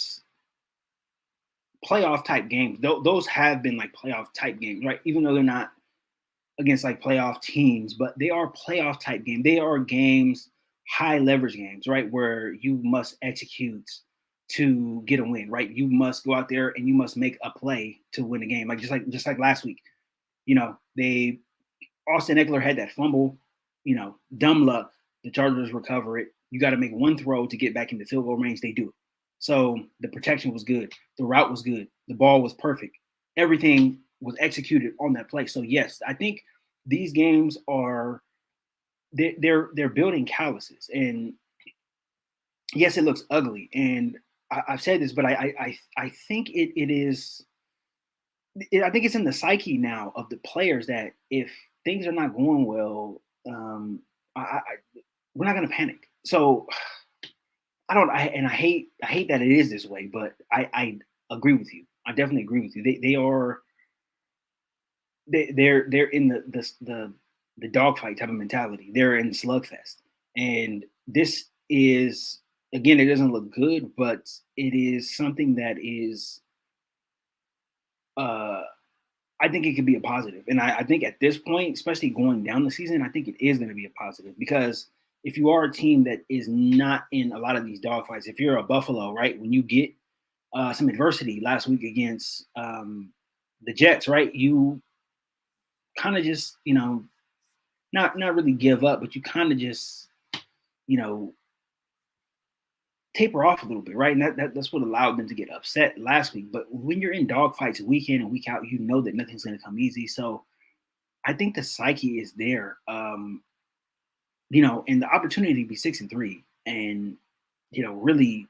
playoff type games, those have been like playoff type games, right? Even though they're not against like playoff teams, but they are playoff type games. They are games, high leverage games, right? Where you must execute to get a win, right? You must go out there and you must make a play to win the game. Just like last week, Austin Eckler had that fumble, dumb luck. The Chargers recover it. You got to make one throw to get back into field goal range. They do it. So the protection was good. The route was good. The ball was perfect. Everything was executed on that play. So yes, I think these games they're building calluses. And yes, it looks ugly. And I've said this, but I think it is. I think it's in the psyche now of the players that if things are not going well, we're not going to panic. So I hate that it is this way, but I agree with you. I definitely agree with you. They're in the dogfight type of mentality. They're in slugfest, and this is, again, it doesn't look good, but it is something that is. I think it could be a positive, and I think at this point, especially going down the season, I think it is going to be a positive because if you are a team that is not in a lot of these dogfights, if you're a Buffalo, right, when you get some adversity last week against the Jets, right, you kind of just, not really give up, but you kind of just, taper off a little bit, right? And that's what allowed them to get upset last week. But when you're in dogfights week in and week out, you know that nothing's going to come easy. So I think the psyche is there. And the opportunity to be 6-3 and, really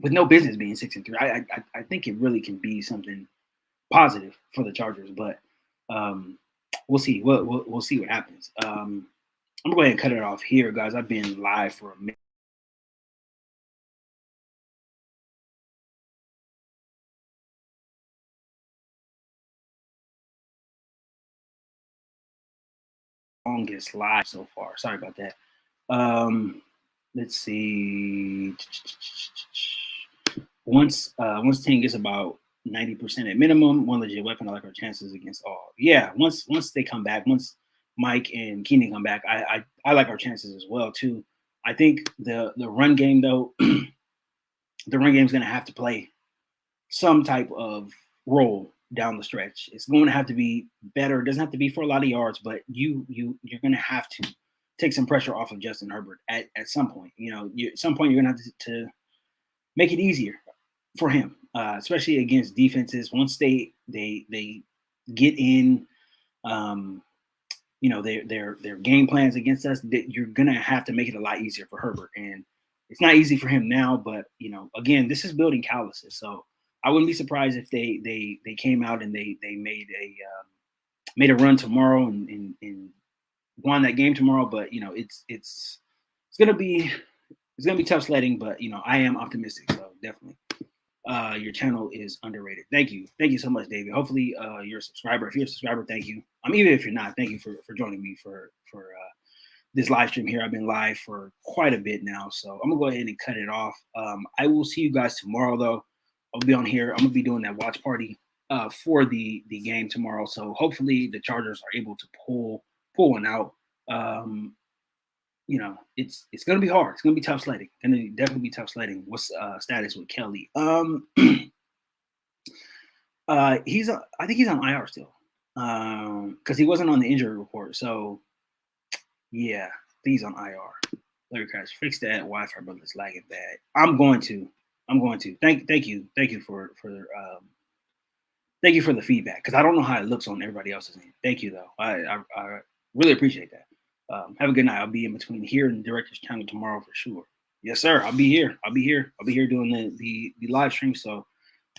with no business being 6-3, I think it really can be something positive for the Chargers, but we'll see. We'll see what happens. I'm going to go ahead and cut it off here, guys. I've been live for a minute. Longest live so far. Sorry about that. Let's see. Once team gets about 90% at minimum, one legit weapon, I like our chances against all. Yeah, once they come back, once Mike and Keenan come back, I like our chances as well too. I think the run game though, the run game is going to have to play some type of role down the stretch. It's going to have to be better. It doesn't have to be for a lot of yards, but you're going to have to take some pressure off of Justin Herbert at some point. At some point you're going to have to make it easier for him, especially against defenses. Once they get in, their game plans against us, you're going to have to make it a lot easier for Herbert. And it's not easy for him now, but again, this is building calluses. So I wouldn't be surprised if they came out and they made a run tomorrow and won that game tomorrow. But it's gonna be tough sledding. But I am optimistic. So definitely. Your channel is underrated. Thank you so much, David. Hopefully, you're a subscriber. If you're a subscriber, thank you. Even if you're not, thank you for joining me for this live stream here. I've been live for quite a bit now, so I'm gonna go ahead and cut it off. I will see you guys tomorrow, though. I'll be on here. I'm gonna be doing that watch party for the game tomorrow. So hopefully the Chargers are able to pull one out. It's gonna be hard. It's gonna be tough sledding. Gonna definitely be tough sledding. What's status with Kelly? I think he's on IR still. Because he wasn't on the injury report. So yeah, I think he's on IR. Larry Crash, fix that Wi-Fi, brother. It's lagging bad. I'm going to. Thank you for the feedback, because I don't know how it looks on everybody else's end. Thank you, though. I really appreciate that. Have a good night. I'll be in between here and the director's channel tomorrow for sure. Yes, sir. I'll be here. I'll be here doing the live stream. So,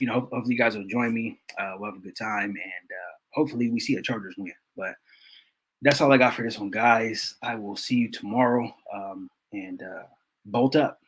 hopefully you guys will join me. We'll have a good time, and hopefully we see a Chargers win. But that's all I got for this one, guys. I will see you tomorrow, and bolt up.